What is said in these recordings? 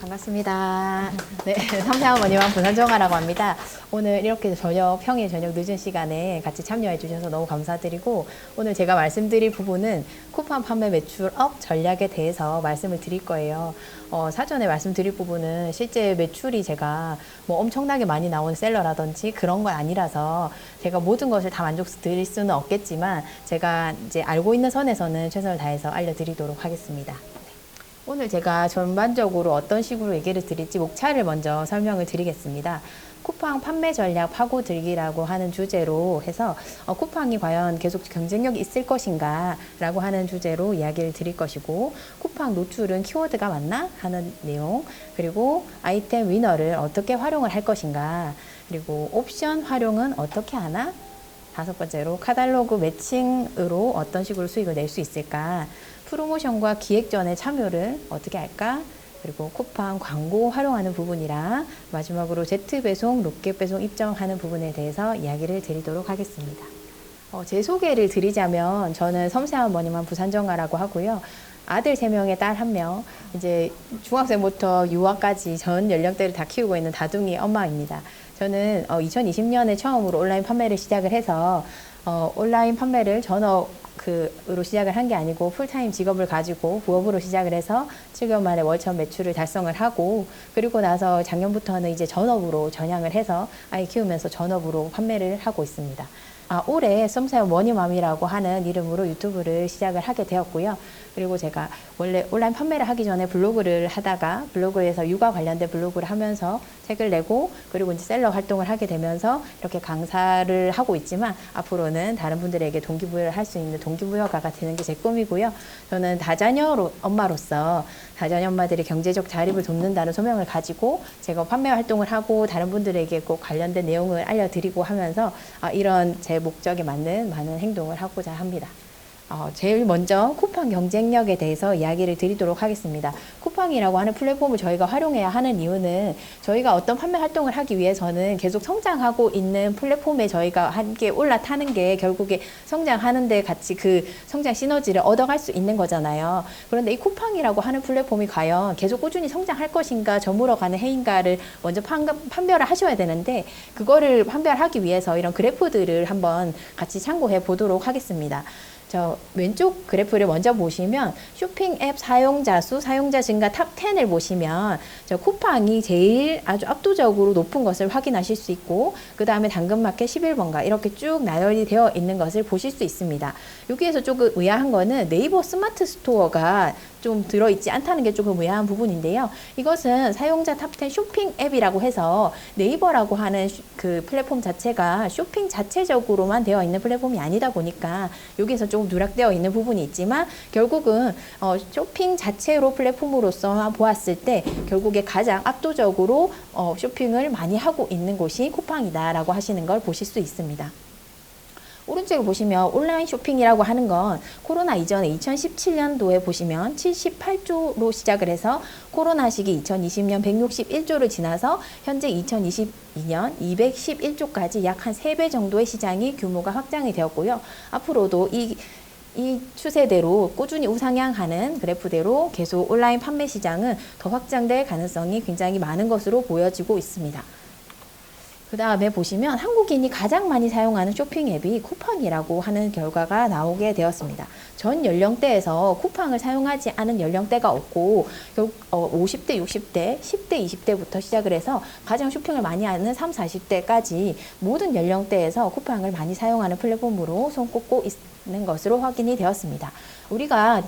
반갑습니다. 네, 삼사어머니와 부산정아라고 합니다. 오늘 이렇게 평일 저녁 늦은 시간에 같이 참여해 주셔서 너무 감사드리고, 오늘 제가 말씀드릴 부분은 쿠팡 판매 매출업 전략에 대해서 말씀을 드릴 거예요. 사전에 말씀드릴 부분은 실제 매출이 제가 뭐 엄청나게 많이 나오는 셀러라든지 그런 건 아니라서 제가 모든 것을 다 만족드릴 수는 없겠지만, 제가 이제 알고 있는 선에서는 최선을 다해서 알려드리도록 하겠습니다. 오늘 제가 전반적으로 어떤 식으로 얘기를 드릴지 목차를 먼저 설명을 드리겠습니다. 쿠팡 판매 전략 파고들기라고 하는 주제로 해서 쿠팡이 과연 계속 경쟁력이 있을 것인가 라고 하는 주제로 이야기를 드릴 것이고, 쿠팡 노출은 키워드가 맞나 하는 내용, 그리고 아이템 위너를 어떻게 활용을 할 것인가, 그리고 옵션 활용은 어떻게 하나, 다섯 번째로 카탈로그 매칭으로 어떤 식으로 수익을 낼 수 있을까, 프로모션과 기획전의 참여를 어떻게 할까, 그리고 쿠팡 광고 활용하는 부분이랑 마지막으로 제트배송, 로켓배송 입점하는 부분에 대해서 이야기를 드리도록 하겠습니다. 제 소개를 드리자면 저는 섬세한 부산정아라고 하고요. 아들 3명에 딸 1명, 이제 중학생부터 유아까지 전 연령대를 다 키우고 있는 다둥이 엄마입니다. 저는 2020년에 처음으로 온라인 판매를 시작을 해서 온라인 판매를 전업으로 시작을 한 게 아니고 풀타임 직업을 가지고 부업으로 시작을 해서 7개월 만에 월천 매출을 달성을 하고, 그리고 나서 작년부터는 이제 전업으로 전향을 해서 아이 키우면서 전업으로 판매를 하고 있습니다. 올해 썸사연 머니맘이라고 하는 이름으로 유튜브를 시작을 하게 되었고요. 그리고 제가 원래 온라인 판매를 하기 전에 블로그를 하다가 블로그에서 육아 관련된 블로그를 하면서 책을 내고, 그리고 이제 셀러 활동을 하게 되면서 이렇게 강사를 하고 있지만, 앞으로는 다른 분들에게 동기부여를 할 수 있는 동기부여가가 되는 게 제 꿈이고요. 저는 다자녀 엄마로서 다자녀 엄마들의 경제적 자립을 돕는다는 소명을 가지고 제가 판매 활동을 하고 다른 분들에게 꼭 관련된 내용을 알려드리고 하면서 이런 제 목적에 맞는 많은 행동을 하고자 합니다. 제일 먼저 쿠팡 경쟁력에 대해서 이야기를 드리도록 하겠습니다. 쿠팡이라고 하는 플랫폼을 저희가 활용해야 하는 이유는, 저희가 어떤 판매 활동을 하기 위해서는 계속 성장하고 있는 플랫폼에 저희가 함께 올라타는 게 결국에 성장하는데 같이 그 성장 시너지를 얻어갈 수 있는 거잖아요. 그런데 이 쿠팡이라고 하는 플랫폼이 과연 계속 꾸준히 성장할 것인가, 저물어가는 해인가를 먼저 판별을 하셔야 되는데, 그거를 판별하기 위해서 이런 그래프들을 한번 같이 참고해 보도록 하겠습니다. 저 왼쪽 그래프를 먼저 보시면 쇼핑 앱 사용자 수, 사용자 증가 탑 10을 보시면 저 쿠팡이 제일 아주 압도적으로 높은 것을 확인하실 수 있고, 그 다음에 당근마켓 11번가 이렇게 쭉 나열이 되어 있는 것을 보실 수 있습니다. 여기에서 조금 의아한 거는 네이버 스마트 스토어가 좀 들어있지 않다는 게 조금 의아한 부분인데요. 이것은 사용자 탑10 쇼핑 앱이라고 해서 네이버라고 하는 그 플랫폼 자체가 쇼핑 자체적으로만 되어 있는 플랫폼이 아니다 보니까 여기에서 조금 누락되어 있는 부분이 있지만, 결국은 쇼핑 자체로 플랫폼으로서 보았을 때 결국에 가장 압도적으로 쇼핑을 많이 하고 있는 곳이 쿠팡이다라고 하시는 걸 보실 수 있습니다. 오른쪽에 보시면 온라인 쇼핑이라고 하는 건 코로나 이전에 2017년도에 보시면 78조로 시작을 해서 코로나 시기 2020년 161조를 지나서 현재 2022년 211조까지 약 한 3배 정도의 시장이 규모가 확장이 되었고요. 앞으로도 이 추세대로 꾸준히 우상향하는 그래프대로 계속 온라인 판매 시장은 더 확장될 가능성이 굉장히 많은 것으로 보여지고 있습니다. 그 다음에 보시면 한국인이 가장 많이 사용하는 쇼핑 앱이 쿠팡이라고 하는 결과가 나오게 되었습니다. 전 연령대에서 쿠팡을 사용하지 않은 연령대가 없고, 50대, 60대, 10대, 20대부터 시작을 해서 가장 쇼핑을 많이 하는 30, 40대까지 모든 연령대에서 쿠팡을 많이 사용하는 플랫폼으로 손꼽고 있는 것으로 확인이 되었습니다. 우리가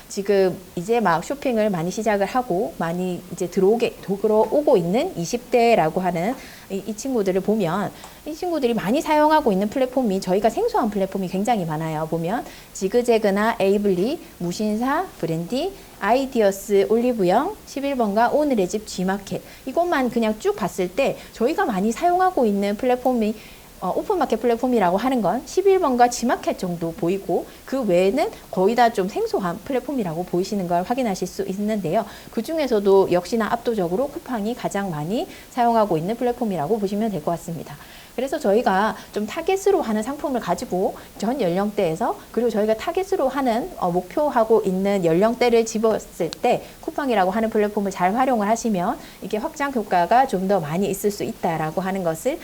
지금 이제 막 쇼핑을 많이 시작을 하고 많이 이제 들어오고 있는 20대라고 하는 이 친구들을 보면, 이 친구들이 많이 사용하고 있는 플랫폼이 저희가 생소한 플랫폼이 굉장히 많아요. 보면 지그재그나 에이블리, 무신사, 브랜디, 아이디어스, 올리브영, 11번가, 오늘의 집, G마켓, 이것만 그냥 쭉 봤을 때 저희가 많이 사용하고 있는 플랫폼이 오픈마켓 플랫폼이라고 하는 건 11번과 G마켓 정도 보이고 그 외에는 거의 다 좀 생소한 플랫폼이라고 보이시는 걸 확인하실 수 있는데요. 그 중에서도 역시나 압도적으로 쿠팡이 가장 많이 사용하고 있는 플랫폼이라고 보시면 될 것 같습니다. 그래서 저희가 좀 타겟으로 하는 상품을 가지고 전 연령대에서 그리고 저희가 타겟으로 하는 목표하고 있는 연령대를 집었을 때 쿠팡이라고 하는 플랫폼을 잘 활용을 하시면 이게 확장 효과가 좀 더 많이 있을 수 있다라고 하는 것을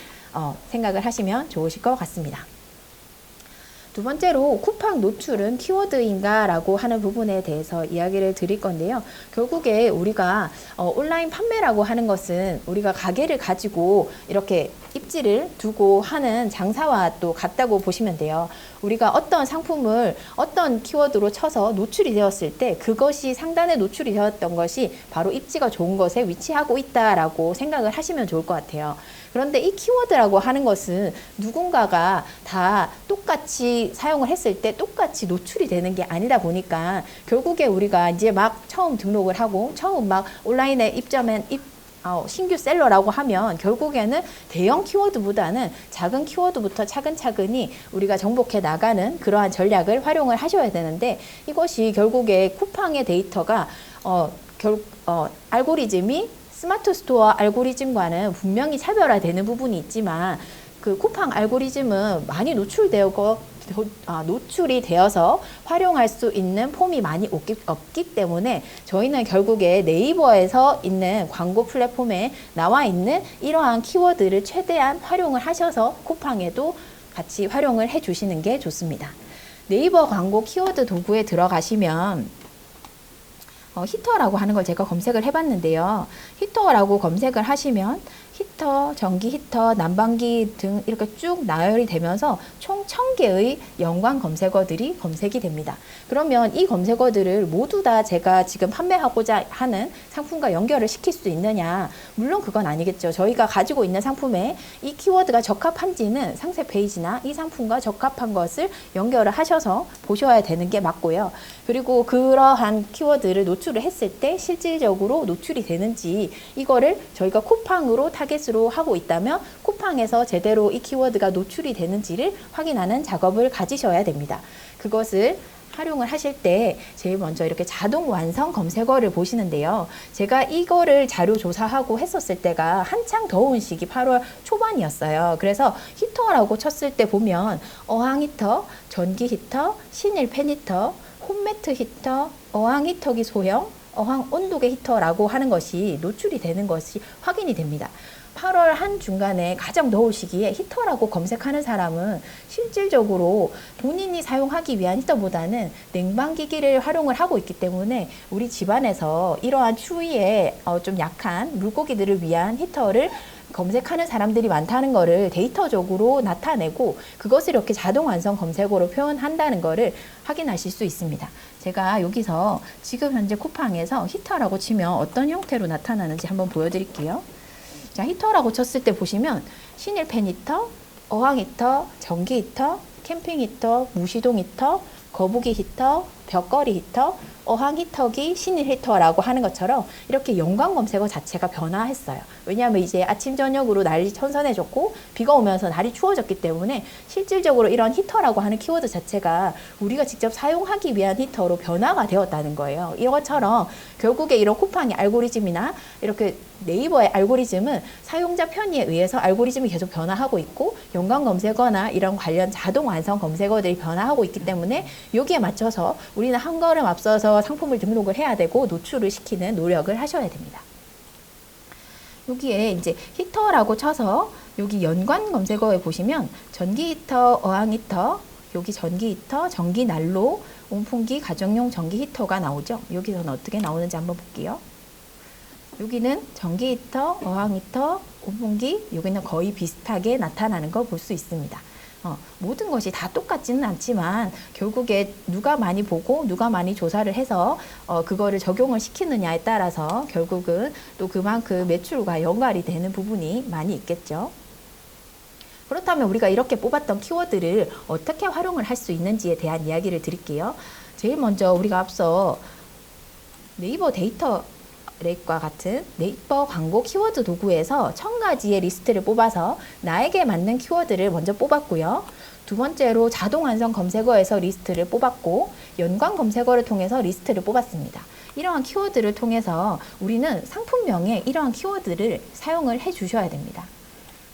생각을 하시면 좋으실 것 같습니다. 두 번째로 쿠팡 노출은 키워드인가 라고 하는 부분에 대해서 이야기를 드릴 건데요. 결국에 우리가 온라인 판매라고 하는 것은 우리가 가게를 가지고 이렇게 입지를 두고 하는 장사와 또 같다고 보시면 돼요. 우리가 어떤 상품을 어떤 키워드로 쳐서 노출이 되었을 때 그것이 상단에 노출이 되었던 것이 바로 입지가 좋은 것에 위치하고 있다라고 생각을 하시면 좋을 것 같아요. 그런데 이 키워드라고 하는 것은 누군가가 다 똑같이 사용을 했을 때 똑같이 노출이 되는 게 아니다 보니까 결국에 우리가 이제 막 처음 등록을 하고 처음 막 온라인에 입점한 신규 셀러라고 하면 결국에는 대형 키워드보다는 작은 키워드부터 차근차근히 우리가 정복해 나가는 그러한 전략을 활용을 하셔야 되는데 이것이 결국에 쿠팡의 데이터가 알고리즘이 스마트 스토어 알고리즘과는 분명히 차별화되는 부분이 있지만 그 쿠팡 알고리즘은 많이 노출이 되어서 활용할 수 있는 폼이 많이 없기 때문에 저희는 결국에 네이버에서 있는 광고 플랫폼에 나와 있는 이러한 키워드를 최대한 활용을 하셔서 쿠팡에도 같이 활용을 해 주시는 게 좋습니다. 네이버 광고 키워드 도구에 들어가시면 히터라고 하는 걸 제가 검색을 해봤는데요. 히터라고 검색을 하시면 히터, 전기 히터, 난방기 등 이렇게 쭉 나열이 되면서 총 1000개의 연관 검색어들이 검색이 됩니다. 그러면 이 검색어들을 모두 다 제가 지금 판매하고자 하는 상품과 연결을 시킬 수 있느냐? 물론 그건 아니겠죠. 저희가 가지고 있는 상품에 이 키워드가 적합한지는 상세 페이지나 이 상품과 적합한 것을 연결을 하셔서 보셔야 되는 게 맞고요. 그리고 그러한 키워드를 노출을 했을 때 실질적으로 노출이 되는지 이거를 저희가 쿠팡으로 타겟으로 하고 있다면 쿠팡에서 제대로 이 키워드가 노출이 되는지를 확인하는 작업을 가지셔야 됩니다. 그것을 활용을 하실 때 제일 먼저 이렇게 자동 완성 검색어를 보시는데요. 제가 이거를 자료 조사하고 했었을 때가 한창 더운 시기 8월 초반이었어요. 그래서 히터라고 쳤을 때 보면 어항 히터, 전기 히터, 신일 팬 히터, 홈매트 히터, 어항 히터기 소형, 어항 온도계 히터라고 하는 것이 노출이 되는 것이 확인이 됩니다. 8월 한중간에 가장 더울 시기에 히터라고 검색하는 사람은 실질적으로 본인이 사용하기 위한 히터보다는 냉방기기를 활용을 하고 있기 때문에 우리 집안에서 이러한 추위에 좀 약한 물고기들을 위한 히터를 검색하는 사람들이 많다는 것을 데이터적으로 나타내고 그것을 이렇게 자동 완성 검색어로 표현한다는 것을 확인하실 수 있습니다. 제가 여기서 지금 현재 쿠팡에서 히터라고 치면 어떤 형태로 나타나는지 한번 보여드릴게요. 자, 히터라고 쳤을 때 보시면 신일 팬 히터, 어항 히터, 전기 히터, 캠핑 히터, 무시동 히터, 거북이 히터, 벽걸이 히터, 어항 히터기, 신일 히터라고 하는 것처럼 이렇게 연관 검색어 자체가 변화했어요. 왜냐하면 이제 아침 저녁으로 날이 선선해졌고 비가 오면서 날이 추워졌기 때문에 실질적으로 이런 히터라고 하는 키워드 자체가 우리가 직접 사용하기 위한 히터로 변화가 되었다는 거예요. 이것처럼 결국에 이런 쿠팡의 알고리즘이나 이렇게 네이버의 알고리즘은 사용자 편의에 의해서 알고리즘이 계속 변화하고 있고 연관 검색어나 이런 관련 자동 완성 검색어들이 변화하고 있기 때문에 여기에 맞춰서 우리는 한 걸음 앞서서 상품을 등록을 해야 되고 노출을 시키는 노력을 하셔야 됩니다. 여기에 이제 히터라고 쳐서 여기 연관 검색어에 보시면 전기 히터, 어항 히터, 여기 전기 히터, 전기 난로, 온풍기, 가정용 전기 히터가 나오죠. 여기서는 어떻게 나오는지 한번 볼게요. 여기는 전기 히터, 어항 히터, 온풍기, 여기는 거의 비슷하게 나타나는 거 볼 수 있습니다. 모든 것이 다 똑같지는 않지만 결국에 누가 많이 보고 누가 많이 조사를 해서 그거를 적용을 시키느냐에 따라서 결국은 또 그만큼 매출과 연관이 되는 부분이 많이 있겠죠. 그렇다면 우리가 이렇게 뽑았던 키워드를 어떻게 활용을 할 수 있는지에 대한 이야기를 드릴게요. 제일 먼저 우리가 앞서 네이버 데이터 렉과 같은 네이버 광고 키워드 도구에서 1000가지의 리스트를 뽑아서 나에게 맞는 키워드를 먼저 뽑았고요. 두 번째로 자동 완성 검색어에서 리스트를 뽑았고, 연관 검색어를 통해서 리스트를 뽑았습니다. 이러한 키워드를 통해서 우리는 상품명에 이러한 키워드를 사용을 해 주셔야 됩니다.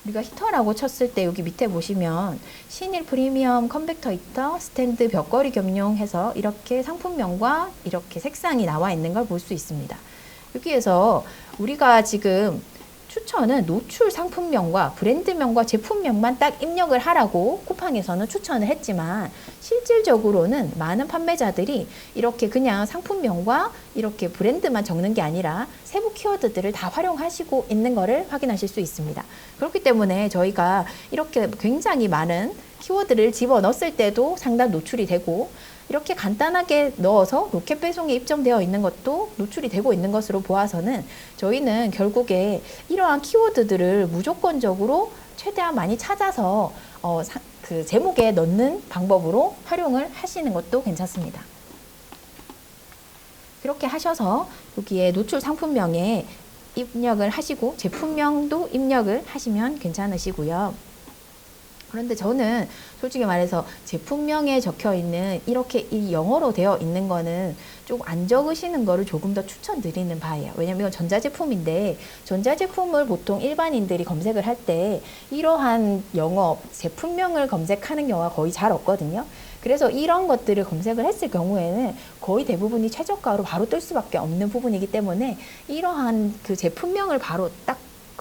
우리가 히터라고 쳤을 때 여기 밑에 보시면 신일 프리미엄 컨벡터 히터 스탠드 벽걸이 겸용 해서 이렇게 상품명과 이렇게 색상이 나와 있는 걸 볼 수 있습니다. 여기에서 우리가 지금 추천은 노출 상품명과 브랜드명과 제품명만 딱 입력을 하라고 쿠팡에서는 추천을 했지만, 실질적으로는 많은 판매자들이 이렇게 그냥 상품명과 이렇게 브랜드만 적는 게 아니라 세부 키워드들을 다 활용하시고 있는 것을 확인하실 수 있습니다. 그렇기 때문에 저희가 이렇게 굉장히 많은 키워드를 집어넣었을 때도 상단 노출이 되고, 이렇게 간단하게 넣어서 로켓 배송에 입점되어 있는 것도 노출이 되고 있는 것으로 보아서는 저희는 결국에 이러한 키워드들을 무조건적으로 최대한 많이 찾아서 그 제목에 넣는 방법으로 활용을 하시는 것도 괜찮습니다. 그렇게 하셔서 여기에 노출 상품명에 입력을 하시고 제품명도 입력을 하시면 괜찮으시고요. 그런데 저는 솔직히 말해서 제품명에 적혀 있는 이렇게 이 영어로 되어 있는 거는 좀 안 적으시는 거를 조금 더 추천드리는 바예요. 왜냐면 이건 전자제품인데, 전자제품을 보통 일반인들이 검색을 할 때 이러한 영어 제품명을 검색하는 경우가 거의 잘 없거든요. 그래서 이런 것들을 검색을 했을 경우에는 거의 대부분이 최저가로 바로 뜰 수밖에 없는 부분이기 때문에, 이러한 그 제품명을 바로 딱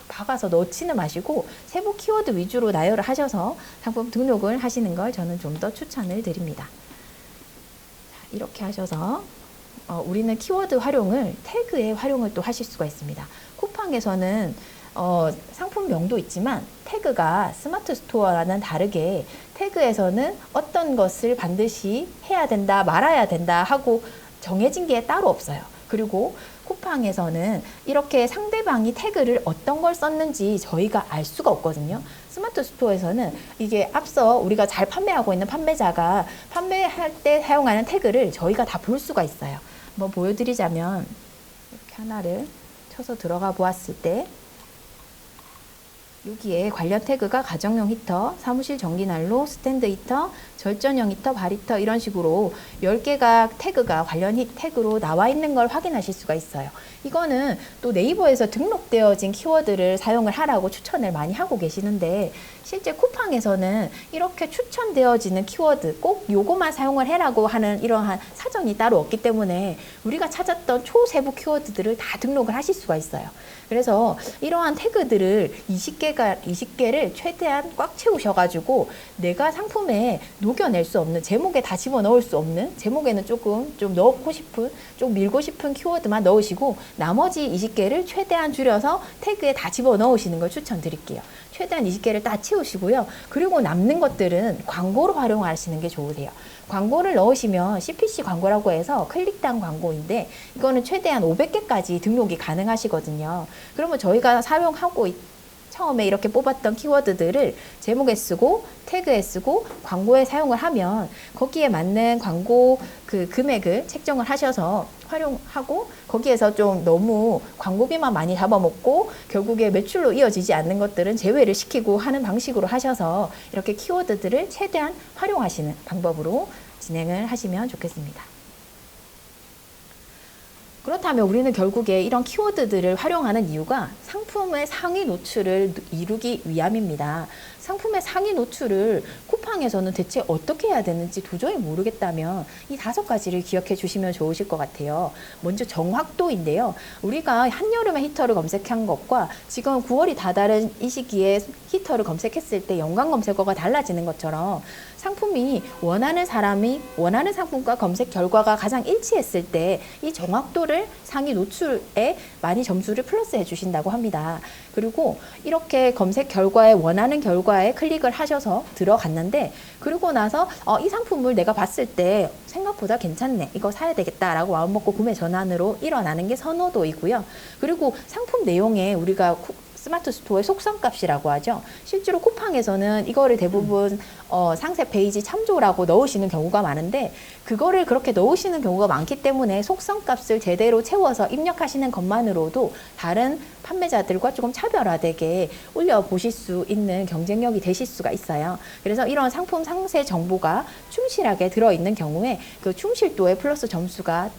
박아서 넣지는 마시고 세부 키워드 위주로 나열을 하셔서 상품 등록을 하시는 걸 저는 좀 더 추천을 드립니다. 자, 이렇게 하셔서 우리는 키워드 활용을, 태그의 활용을 또 하실 수가 있습니다. 쿠팡에서는 상품명도 있지만 태그가 스마트 스토어와는 다르게 태그에서는 어떤 것을 반드시 해야 된다, 말아야 된다 하고 정해진 게 따로 없어요. 그리고 쿠팡에서는 이렇게 상대방이 태그를 어떤 걸 썼는지 저희가 알 수가 없거든요. 스마트 스토어에서는 이게 앞서 우리가 잘 판매하고 있는 판매자가 판매할 때 사용하는 태그를 저희가 다 볼 수가 있어요. 한번 보여드리자면, 이렇게 하나를 쳐서 들어가 보았을 때 여기에 관련 태그가 가정용 히터, 사무실 전기난로, 스탠드 히터, 절전형 히터, 발 히터 이런 식으로 10개가 태그가 관련 태그로 나와 있는 걸 확인하실 수가 있어요. 이거는 또 네이버에서 등록되어진 키워드를 사용을 하라고 추천을 많이 하고 계시는데, 실제 쿠팡에서는 이렇게 추천되어지는 키워드 꼭 요거만 사용을 해라고 하는 이러한 사정이 따로 없기 때문에 우리가 찾았던 초세부 키워드들을 다 등록을 하실 수가 있어요. 그래서 이러한 태그들을 20개를 최대한 꽉 채우셔가지고 내가 상품에 녹여낼 수 없는, 제목에 다 집어넣을 수 없는, 제목에는 조금 좀 넣고 싶은, 좀 밀고 싶은 키워드만 넣으시고 나머지 20개를 최대한 줄여서 태그에 다 집어넣으시는 걸 추천드릴게요. 최대한 20개를 다 채우시고요. 그리고 남는 것들은 광고로 활용하시는 게 좋으세요. 광고를 넣으시면 CPC 광고라고 해서 클릭당 광고인데, 이거는 최대한 500개까지 등록이 가능하시거든요. 그러면 저희가 사용하고 처음에 이렇게 뽑았던 키워드들을 제목에 쓰고 태그에 쓰고 광고에 사용을 하면 거기에 맞는 광고 그 금액을 책정을 하셔서 활용하고, 거기에서 좀 너무 광고비만 많이 잡아먹고 결국에 매출로 이어지지 않는 것들은 제외를 시키고 하는 방식으로 하셔서 이렇게 키워드들을 최대한 활용하시는 방법으로 진행을 하시면 좋겠습니다. 그렇다면 우리는 결국에 이런 키워드들을 활용하는 이유가 상품의 상위 노출을 이루기 위함입니다. 상품의 상위 노출을 쿠팡에서는 대체 어떻게 해야 되는지 도저히 모르겠다면 이 5가지를 기억해 주시면 좋으실 것 같아요. 먼저 정확도인데요. 우리가 한여름에 히터를 검색한 것과 지금 9월이 다다른 이 시기에 히터를 검색했을 때 연관 검색어가 달라지는 것처럼, 상품이 원하는 사람이 원하는 상품과 검색 결과가 가장 일치했을 때 이 정확도를 상위 노출에 많이 점수를 플러스해 주신다고 합니다. 그리고 이렇게 검색 결과에 원하는 결과에 클릭을 하셔서 들어갔는데, 그리고 나서 이 상품을 내가 봤을 때 생각보다 괜찮네, 이거 사야 되겠다라고 마음먹고 구매 전환으로 일어나는 게 선호도이고요. 그리고 상품 내용에 우리가 스마트 스토어의 속성값이라고 하죠. 실제로 쿠팡에서는 이거를 대부분 상세 페이지 참조라고 넣으시는 경우가 많은데 그거를 그렇게 넣으시는 경우가 많기 때문에 속성값을 제대로 채워서 입력하시는 것만으로도 다른 판매자들과 조금 차별화되게 올려보실 수 있는 경쟁력이 되실 수가 있어요. 그래서 이런 상품 상세 정보가 충실하게 들어있는 경우에 그 충실도에 플러스 점수가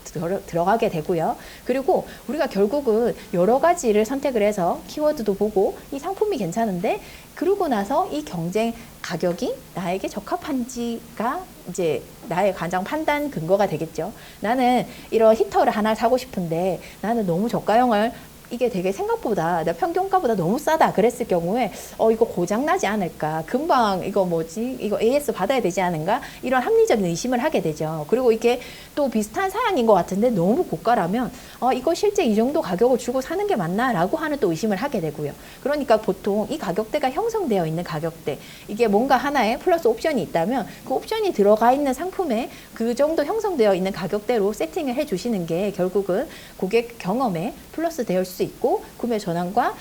들어가게 되고요. 그리고 우리가 결국은 여러 가지를 선택을 해서 키워드도 보고 이 상품이 괜찮은데 그러고 나서 이 경쟁 가격이 나에게 적합한지가 이제 나의 가장 판단 근거가 되겠죠. 나는 이런 히터를 하나 사고 싶은데 나는 너무 저가형을 이게 되게 생각보다 내 평균가보다 너무 싸다 그랬을 경우에 이거 고장 나지 않을까, 금방 이거 뭐지, 이거 AS 받아야 되지 않은가, 이런 합리적인 의심을 하게 되죠. 그리고 이게 또 비슷한 사양인 것 같은데 너무 고가라면 이거 실제 이 정도 가격을 주고 사는 게 맞나 라고 하는 또 의심을 하게 되고요. 그러니까 보통 이 가격대가 형성되어 있는 가격대, 이게 뭔가 하나에 플러스 옵션이 있다면 그 옵션이 들어가 있는 상품에 그 정도 형성되어 있는 가격대로 세팅을 해 주시는 게 결국은 고객 경험에 플러스 되어 수 있고 구매 전환과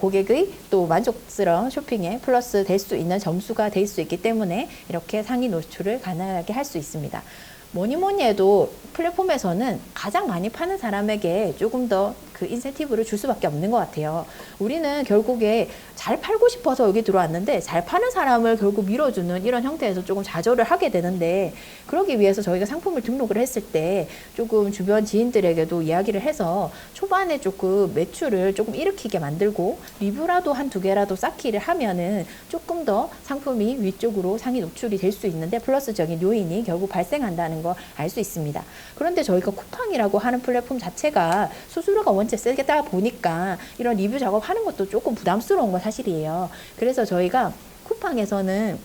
고객의 또 만족스러운 쇼핑에 플러스 될 수 있는 점수가 될 수 있기 때문에 이렇게 상위 노출을 가능하게 할 수 있습니다. 뭐니 뭐니 해도 플랫폼에서는 가장 많이 파는 사람에게 조금 더 그 인센티브를 줄 수밖에 없는 것 같아요. 우리는 결국에 잘 팔고 싶어서 여기 들어왔는데 잘 파는 사람을 결국 밀어주는 이런 형태에서 조금 좌절을 하게 되는데, 그러기 위해서 저희가 상품을 등록을 했을 때 조금 주변 지인들에게도 이야기를 해서 초반에 조금 매출을 조금 일으키게 만들고 리뷰라도 한두 개라도 쌓기를 하면은 조금 더 상품이 위쪽으로 상위 노출이 될 수 있는데 플러스적인 요인이 결국 발생한다는 걸 알 수 있습니다. 그런데 저희가 쿠팡이라고 하는 플랫폼 자체가 수수료가 원체 세다 보니까 이런 리뷰 작업하는 것도 조금 부담스러운 건 사실이에요. 그래서 저희가 쿠팡에서는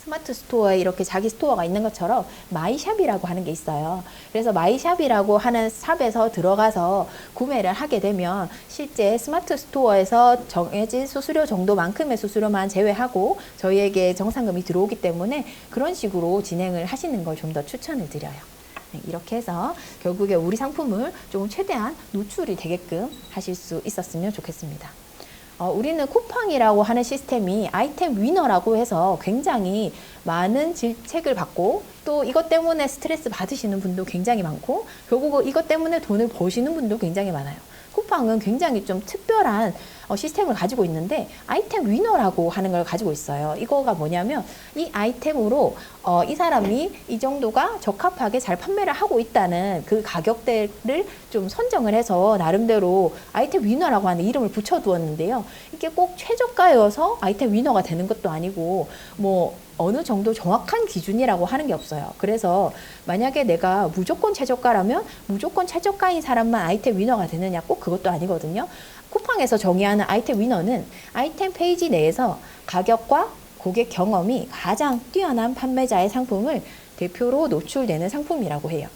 스마트 스토어에 이렇게 자기 스토어가 있는 것처럼 마이샵이라고 하는 게 있어요. 그래서 마이샵이라고 하는 샵에서 들어가서 구매를 하게 되면 실제 스마트 스토어에서 정해진 수수료 정도만큼의 수수료만 제외하고 저희에게 정산금이 들어오기 때문에 그런 식으로 진행을 하시는 걸 좀 더 추천을 드려요. 이렇게 해서 결국에 우리 상품을 조금 최대한 노출이 되게끔 하실 수 있었으면 좋겠습니다. 우리는 쿠팡이라고 하는 시스템이 아이템 위너라고 해서 굉장히 많은 질책을 받고 또 이것 때문에 스트레스 받으시는 분도 굉장히 많고 결국은 이것 때문에 돈을 버시는 분도 굉장히 많아요. 쿠팡은 굉장히 좀 특별한 시스템을 가지고 있는데 아이템 위너라고 하는 걸 가지고 있어요. 이거가 뭐냐면 이 아이템으로 이 사람이 이 정도가 적합하게 잘 판매를 하고 있다는 그 가격대를 좀 선정을 해서 나름대로 아이템 위너라고 하는 이름을 붙여두었는데요. 이게 꼭 최저가여서 아이템 위너가 되는 것도 아니고 뭐 어느 정도 정확한 기준이라고 하는 게 없어요. 그래서 만약에 내가 무조건 최저가라면 무조건 최저가인 사람만 아이템 위너가 되느냐, 꼭 그것도 아니거든요. 쿠팡에서 정의하는 아이템 위너는 아이템 페이지 내에서 가격과 고객 경험이 가장 뛰어난 판매자의 상품을 대표로 노출되는 상품이라고 해요.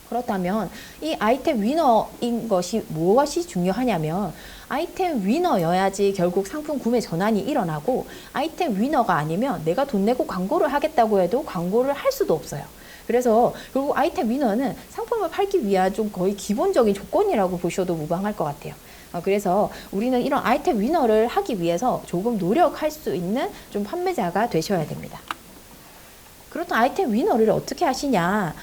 그렇다면 이 아이템 위너인 것이 무엇이 중요하냐면 아이템 위너여야지 결국 상품 구매 전환이 일어나고 아이템 위너가 아니면 내가 돈 내고 광고를 하겠다고 해도 광고를 할 수도 없어요. 그래서 결국 아이템 위너는 상품을 팔기 위한 좀 거의 기본적인 조건이라고 보셔도 무방할 것 같아요. 그래서 우리는 이런 아이템 위너를 하기 위해서 조금 노력할 수 있는 좀 판매자가 되셔야 됩니다. 그렇다면 아이템 위너를 어떻게 하시냐?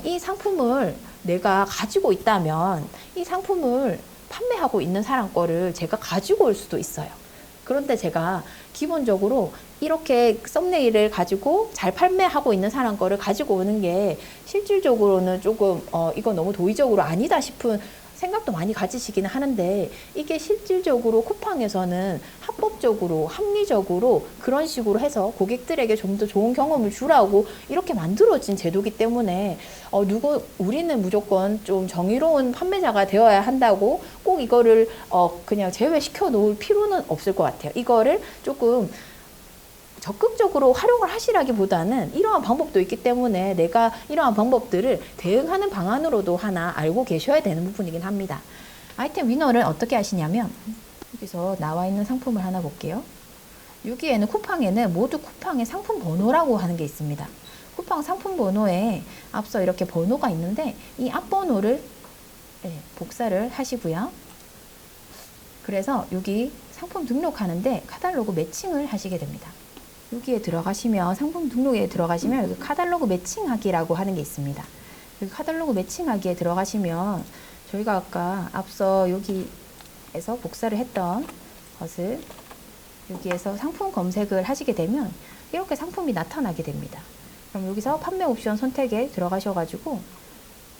이 상품을 내가 가지고 있다면 이 상품을 판매하고 있는 사람 거를 제가 가지고 올 수도 있어요. 그런데 제가 기본적으로 이렇게 썸네일을 가지고 잘 판매하고 있는 사람 거를 가지고 오는 게 실질적으로는 조금 이거 너무 도의적으로 아니다 싶은 생각도 많이 가지시기는 하는데 이게 실질적으로 쿠팡에서는 합법적으로 합리적으로 그런 식으로 해서 고객들에게 좀 더 좋은 경험을 주라고 이렇게 만들어진 제도기 때문에 우리는 무조건 좀 정의로운 판매자가 되어야 한다고 꼭 이거를 그냥 제외시켜 놓을 필요는 없을 것 같아요. 이거를 조금 적극적으로 활용을 하시라기보다는 이러한 방법도 있기 때문에 내가 이러한 방법들을 대응하는 방안으로도 하나 알고 계셔야 되는 부분이긴 합니다. 아이템 위너를 어떻게 하시냐면 여기서 나와 있는 상품을 하나 볼게요. 여기에는 쿠팡에는 모두 쿠팡의 상품 번호라고 하는 게 있습니다. 쿠팡 상품 번호에 앞서 이렇게 번호가 있는데 이 앞번호를 복사를 하시고요. 그래서 여기 상품 등록하는데 카탈로그 매칭을 하시게 됩니다. 여기에 들어가시면 상품 등록에 들어가시면 여기 카탈로그 매칭하기라고 하는 게 있습니다. 여기 카탈로그 매칭하기에 들어가시면 저희가 아까 앞서 여기에서 복사를 했던 것을 여기에서 상품 검색을 하시게 되면 이렇게 상품이 나타나게 됩니다. 그럼 여기서 판매 옵션 선택에 들어가셔가지고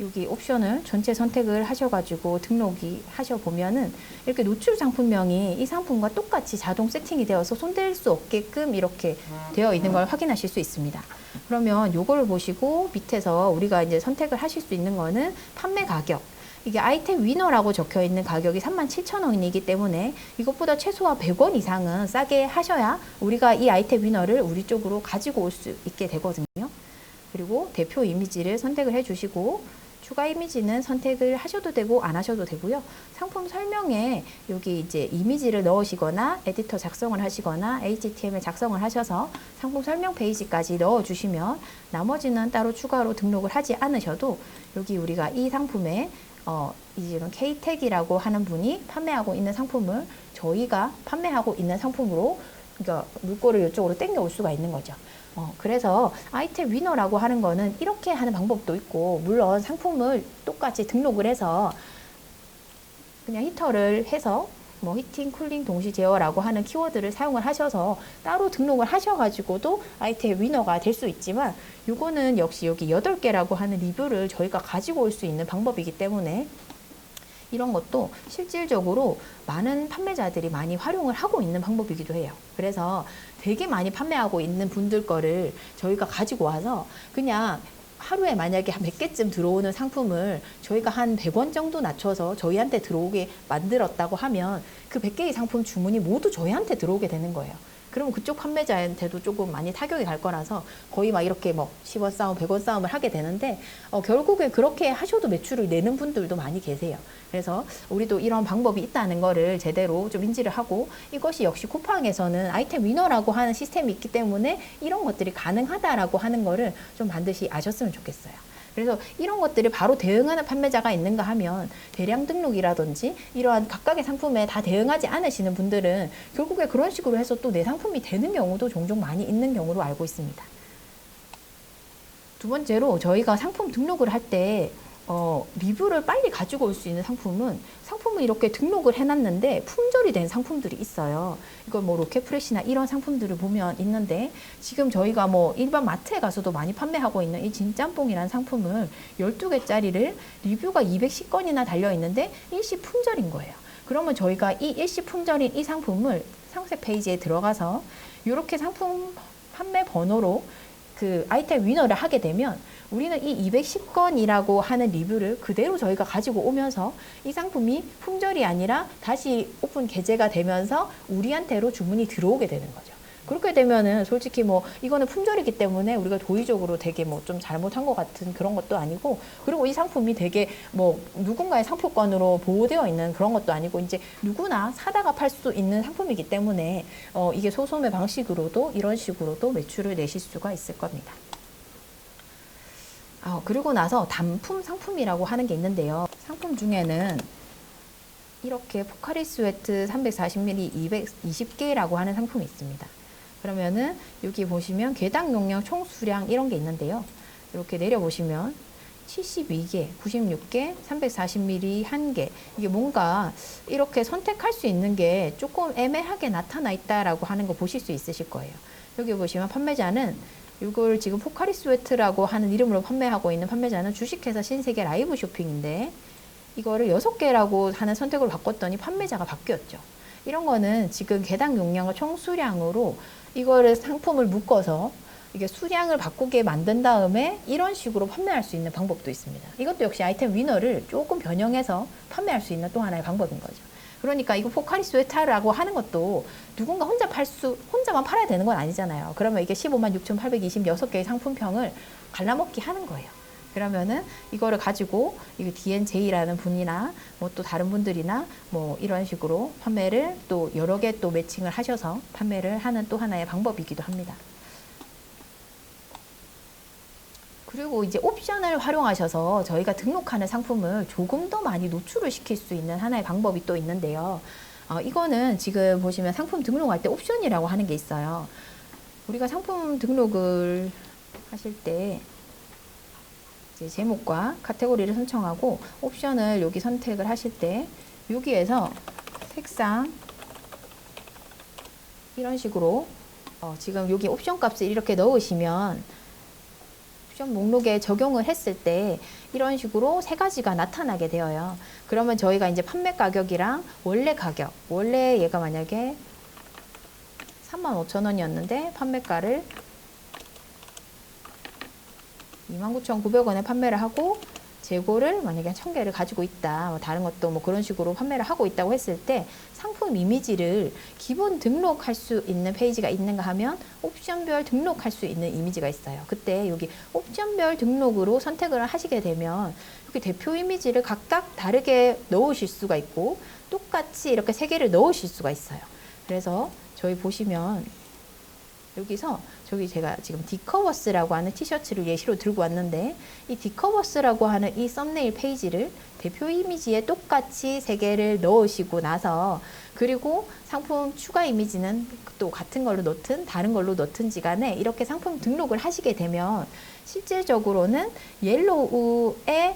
여기 옵션을 전체 선택을 하셔가지고 등록이 하셔보면은 이렇게 노출 상품명이 이 상품과 똑같이 자동 세팅이 되어서 손댈 수 없게끔 이렇게 되어 있는 걸 확인하실 수 있습니다. 그러면 요거를 보시고 밑에서 우리가 이제 선택을 하실 수 있는 거는 판매 가격. 이게 아이템 위너라고 적혀 있는 가격이 37,000원이기 때문에 이것보다 최소한 100원 이상은 싸게 하셔야 우리가 이 아이템 위너를 우리 쪽으로 가지고 올 수 있게 되거든요. 그리고 대표 이미지를 선택을 해주시고 추가 이미지는 선택을 하셔도 되고 안 하셔도 되고요. 상품 설명에 여기 이제 이미지를 넣으시거나 에디터 작성을 하시거나 HTML 작성을 하셔서 상품 설명 페이지까지 넣어주시면 나머지는 따로 추가로 등록을 하지 않으셔도 여기 우리가 이 상품에 이제 K택이라고 하는 분이 판매하고 있는 상품을 저희가 판매하고 있는 상품으로 그러니까 물꼬를 이쪽으로 당겨 올 수가 있는 거죠. 그래서 아이템 위너라고 하는 거는 이렇게 하는 방법도 있고, 물론 상품을 똑같이 등록을 해서 그냥 히터를 해서 뭐 히팅, 쿨링, 동시 제어라고 하는 키워드를 사용을 하셔서 따로 등록을 하셔가지고도 아이템 위너가 될 수 있지만, 요거는 역시 여기 8개라고 하는 리뷰를 저희가 가지고 올 수 있는 방법이기 때문에 이런 것도 실질적으로 많은 판매자들이 많이 활용을 하고 있는 방법이기도 해요. 그래서 되게 많이 판매하고 있는 분들 거를 저희가 가지고 와서 그냥 하루에 만약에 한 100개쯤 들어오는 상품을 저희가 한 100원 정도 낮춰서 저희한테 들어오게 만들었다고 하면 그 100개의 상품 주문이 모두 저희한테 들어오게 되는 거예요. 그러면 그쪽 판매자한테도 조금 많이 타격이 갈 거라서 거의 막 이렇게 뭐 10원 싸움, 100원 싸움을 하게 되는데 결국에 그렇게 하셔도 매출을 내는 분들도 많이 계세요. 그래서 우리도 이런 방법이 있다는 거를 제대로 좀 인지를 하고, 이것이 역시 쿠팡에서는 아이템 위너라고 하는 시스템이 있기 때문에 이런 것들이 가능하다라고 하는 거를 좀 반드시 아셨으면 좋겠어요. 그래서 이런 것들이 바로 대응하는 판매자가 있는가 하면 대량 등록이라든지 이러한 각각의 상품에 다 대응하지 않으시는 분들은 결국에 그런 식으로 해서 또 내 상품이 되는 경우도 종종 많이 있는 경우로 알고 있습니다. 두 번째로 저희가 상품 등록을 할 때 리뷰를 빨리 가지고 올 수 있는 상품을 이렇게 등록을 해놨는데 품절이 된 상품들이 있어요. 이걸 뭐 로켓프레시나 이런 상품들을 보면 있는데, 지금 저희가 뭐 일반 마트에 가서도 많이 판매하고 있는 이 진짬뽕이라는 상품을 12개짜리를 리뷰가 210건이나 달려있는데 일시 품절인 거예요. 그러면 저희가 이 일시 품절인 이 상품을 상세 페이지에 들어가서 이렇게 상품 판매 번호로 그 아이템 위너를 하게 되면 우리는 이 210건이라고 하는 리뷰를 그대로 저희가 가지고 오면서 이 상품이 품절이 아니라 다시 오픈 게재가 되면서 우리한테로 주문이 들어오게 되는 거죠. 그렇게 되면은 솔직히 뭐 이거는 품절이기 때문에 우리가 도의적으로 되게 뭐 좀 잘못한 것 같은 그런 것도 아니고, 그리고 이 상품이 되게 뭐 누군가의 상표권으로 보호되어 있는 그런 것도 아니고, 이제 누구나 사다가 팔 수 있는 상품이기 때문에 이게 소소매 방식으로도 이런 식으로도 매출을 내실 수가 있을 겁니다. 그리고 나서 단품 상품이라고 하는 게 있는데요. 상품 중에는 이렇게 포카리 스웨트 340ml 220개라고 하는 상품이 있습니다. 그러면은 여기 보시면 개당 용량 총 수량 이런 게 있는데요. 이렇게 내려보시면 72개, 96개, 340ml 1개. 이게 뭔가 이렇게 선택할 수 있는 게 조금 애매하게 나타나 있다라고 하는 거 보실 수 있으실 거예요. 여기 보시면 판매자는 이걸 지금 포카리 스웨트라고 하는 이름으로 판매하고 있는 판매자는 주식회사 신세계 라이브 쇼핑인데, 이거를 6개라고 하는 선택을 바꿨더니 판매자가 바뀌었죠. 이런 거는 지금 개당 용량을 총 수량으로 이거를 상품을 묶어서 이게 수량을 바꾸게 만든 다음에 이런 식으로 판매할 수 있는 방법도 있습니다. 이것도 역시 아이템 위너를 조금 변형해서 판매할 수 있는 또 하나의 방법인 거죠. 그러니까 이거 포카리 스웨터라고 하는 것도 누군가 혼자만 팔아야 되는 건 아니잖아요. 그러면 이게 156,826개의 상품평을 갈라먹기 하는 거예요. 그러면은 이거를 가지고 이게 DNJ라는 분이나 뭐 또 다른 분들이나 뭐 이런 식으로 판매를 또 여러 개 또 매칭을 하셔서 판매를 하는 또 하나의 방법이기도 합니다. 그리고 이제 옵션을 활용하셔서 저희가 등록하는 상품을 조금 더 많이 노출을 시킬 수 있는 하나의 방법이 또 있는데요. 이거는 지금 보시면 상품 등록할 때 옵션이라고 하는 게 있어요. 우리가 상품 등록을 하실 때 이제 제목과 카테고리를 선정하고 옵션을 여기 선택을 하실 때 여기에서 색상 이런 식으로 지금 여기 옵션 값을 이렇게 넣으시면 옵션 목록에 적용을 했을 때 이런 식으로 세 가지가 나타나게 되어요. 그러면 저희가 이제 판매 가격이랑 원래 가격, 원래 얘가 만약에 35,000원이었는데 판매가를 29,900원에 판매를 하고 재고를 만약에 1000개를 가지고 있다. 뭐 다른 것도 뭐 그런 식으로 판매를 하고 있다고 했을 때 상품 이미지를 기본 등록할 수 있는 페이지가 있는가 하면 옵션별 등록할 수 있는 이미지가 있어요. 그때 여기 옵션별 등록으로 선택을 하시게 되면 이렇게 대표 이미지를 각각 다르게 넣으실 수가 있고 똑같이 이렇게 세 개를 넣으실 수가 있어요. 그래서 저희 보시면 여기서 저기 제가 지금 디커버스라고 하는 티셔츠를 예시로 들고 왔는데 이 디커버스라고 하는 이 썸네일 페이지를 대표 이미지에 똑같이 세 개를 넣으시고 나서 그리고 상품 추가 이미지는 또 같은 걸로 넣든 다른 걸로 넣든지 간에 이렇게 상품 등록을 하시게 되면 실질적으로는 옐로우의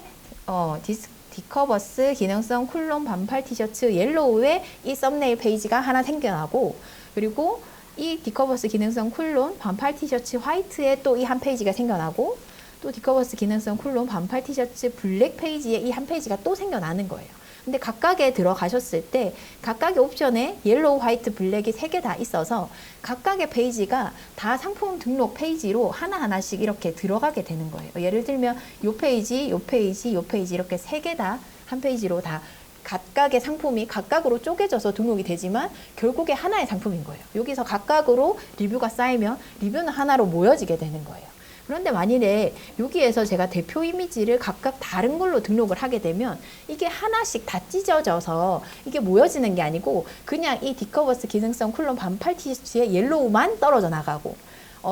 디커버스 기능성 쿨론 반팔 티셔츠 옐로우에 이 썸네일 페이지가 하나 생겨나고 그리고 이 디커버스 기능성 쿨론 반팔 티셔츠 화이트에 또 이 한 페이지가 생겨나고 또 디커버스 기능성 쿨론 반팔 티셔츠 블랙 페이지에 이 한 페이지가 또 생겨나는 거예요. 근데 각각에 들어가셨을 때 각각의 옵션에 옐로우, 화이트, 블랙이 세 개 다 있어서 각각의 페이지가 다 상품 등록 페이지로 하나하나씩 이렇게 들어가게 되는 거예요. 예를 들면 요 페이지, 요 페이지, 요 페이지 이렇게 세 개 다 한 페이지로 다 각각의 상품이 각각으로 쪼개져서 등록이 되지만 결국에 하나의 상품인 거예요. 여기서 각각으로 리뷰가 쌓이면 리뷰는 하나로 모여지게 되는 거예요. 그런데 만일에 여기에서 제가 대표 이미지를 각각 다른 걸로 등록을 하게 되면 이게 하나씩 다 찢어져서 이게 모여지는 게 아니고 그냥 이 디커버스 기능성 쿨론 반팔 티셔츠에 옐로우만 떨어져 나가고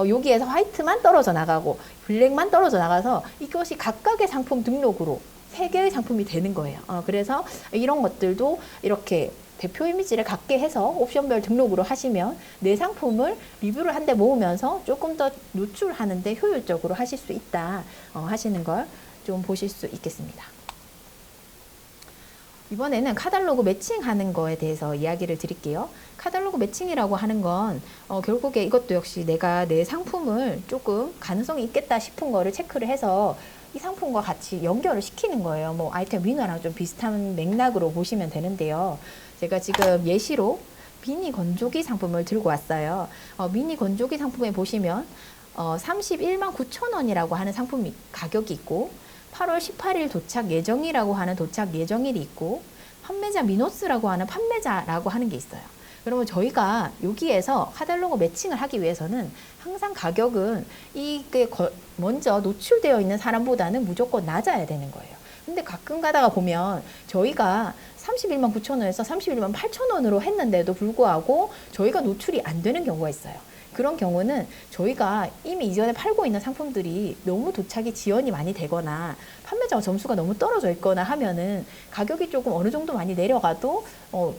여기에서 화이트만 떨어져 나가고 블랙만 떨어져 나가서 이것이 각각의 상품 등록으로 세 개의 상품이 되는 거예요. 그래서 이런 것들도 이렇게 대표 이미지를 갖게 해서 옵션별 등록으로 하시면 내 상품을 리뷰를 한 대 모으면서 조금 더 노출하는데 효율적으로 하실 수 있다 하시는 걸 좀 보실 수 있겠습니다. 이번에는 카탈로그 매칭하는 거에 대해서 이야기를 드릴게요. 카탈로그 매칭이라고 하는 건 결국에 이것도 역시 내가 내 상품을 조금 가능성이 있겠다 싶은 거를 체크를 해서 이 상품과 같이 연결을 시키는 거예요. 뭐 아이템 위너랑 좀 비슷한 맥락으로 보시면 되는데요. 제가 지금 예시로 미니 건조기 상품을 들고 왔어요. 미니 건조기 상품에 보시면 31만 9천 원이라고 하는 상품 가격이 있고 8월 18일 도착 예정이라고 하는 도착 예정일이 있고 판매자 미노스라고 하는 판매자라고 하는 게 있어요. 그러면 저희가 여기에서 카탈로그 매칭을 하기 위해서는 항상 가격은 이게 먼저 노출되어 있는 사람보다는 무조건 낮아야 되는 거예요. 근데 가끔 가다가 보면 저희가 31만 9천 원에서 31만 8천 원으로 했는데도 불구하고 저희가 노출이 안 되는 경우가 있어요. 그런 경우는 저희가 이미 이전에 팔고 있는 상품들이 너무 도착이 지연이 많이 되거나 판매자 점수가 너무 떨어져 있거나 하면은 가격이 조금 어느 정도 많이 내려가도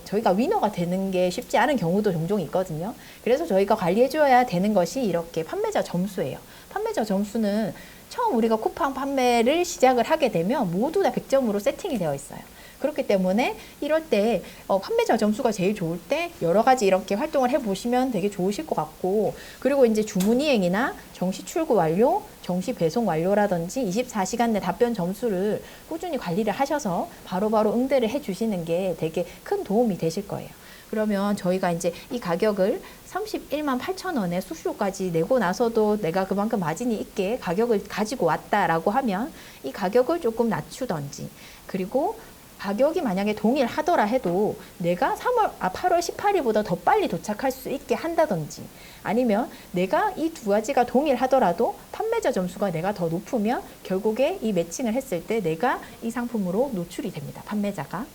저희가 위너가 되는 게 쉽지 않은 경우도 종종 있거든요. 그래서 저희가 관리해줘야 되는 것이 이렇게 판매자 점수예요. 판매자 점수는 처음 우리가 쿠팡 판매를 시작을 하게 되면 모두 다 100점으로 세팅이 되어 있어요. 그렇기 때문에 이럴 때 판매자 점수가 제일 좋을 때 여러 가지 이렇게 활동을 해보시면 되게 좋으실 것 같고 그리고 이제 주문 이행이나 정시 출고 완료, 정시 배송 완료라든지 24시간 내 답변 점수를 꾸준히 관리를 하셔서 바로바로 응대를 해주시는 게 되게 큰 도움이 되실 거예요. 그러면 저희가 이제 이 가격을 31만 8천 원에 수수료까지 내고 나서도 내가 그만큼 마진이 있게 가격을 가지고 왔다라고 하면 이 가격을 조금 낮추던지 그리고 가격이 만약에 동일하더라 해도 내가 8월 18일보다 더 빨리 도착할 수 있게 한다든지 아니면 내가 이 두 가지가 동일하더라도 판매자 점수가 내가 더 높으면 결국에 이 매칭을 했을 때 내가 이 상품으로 노출이 됩니다. 판매자가.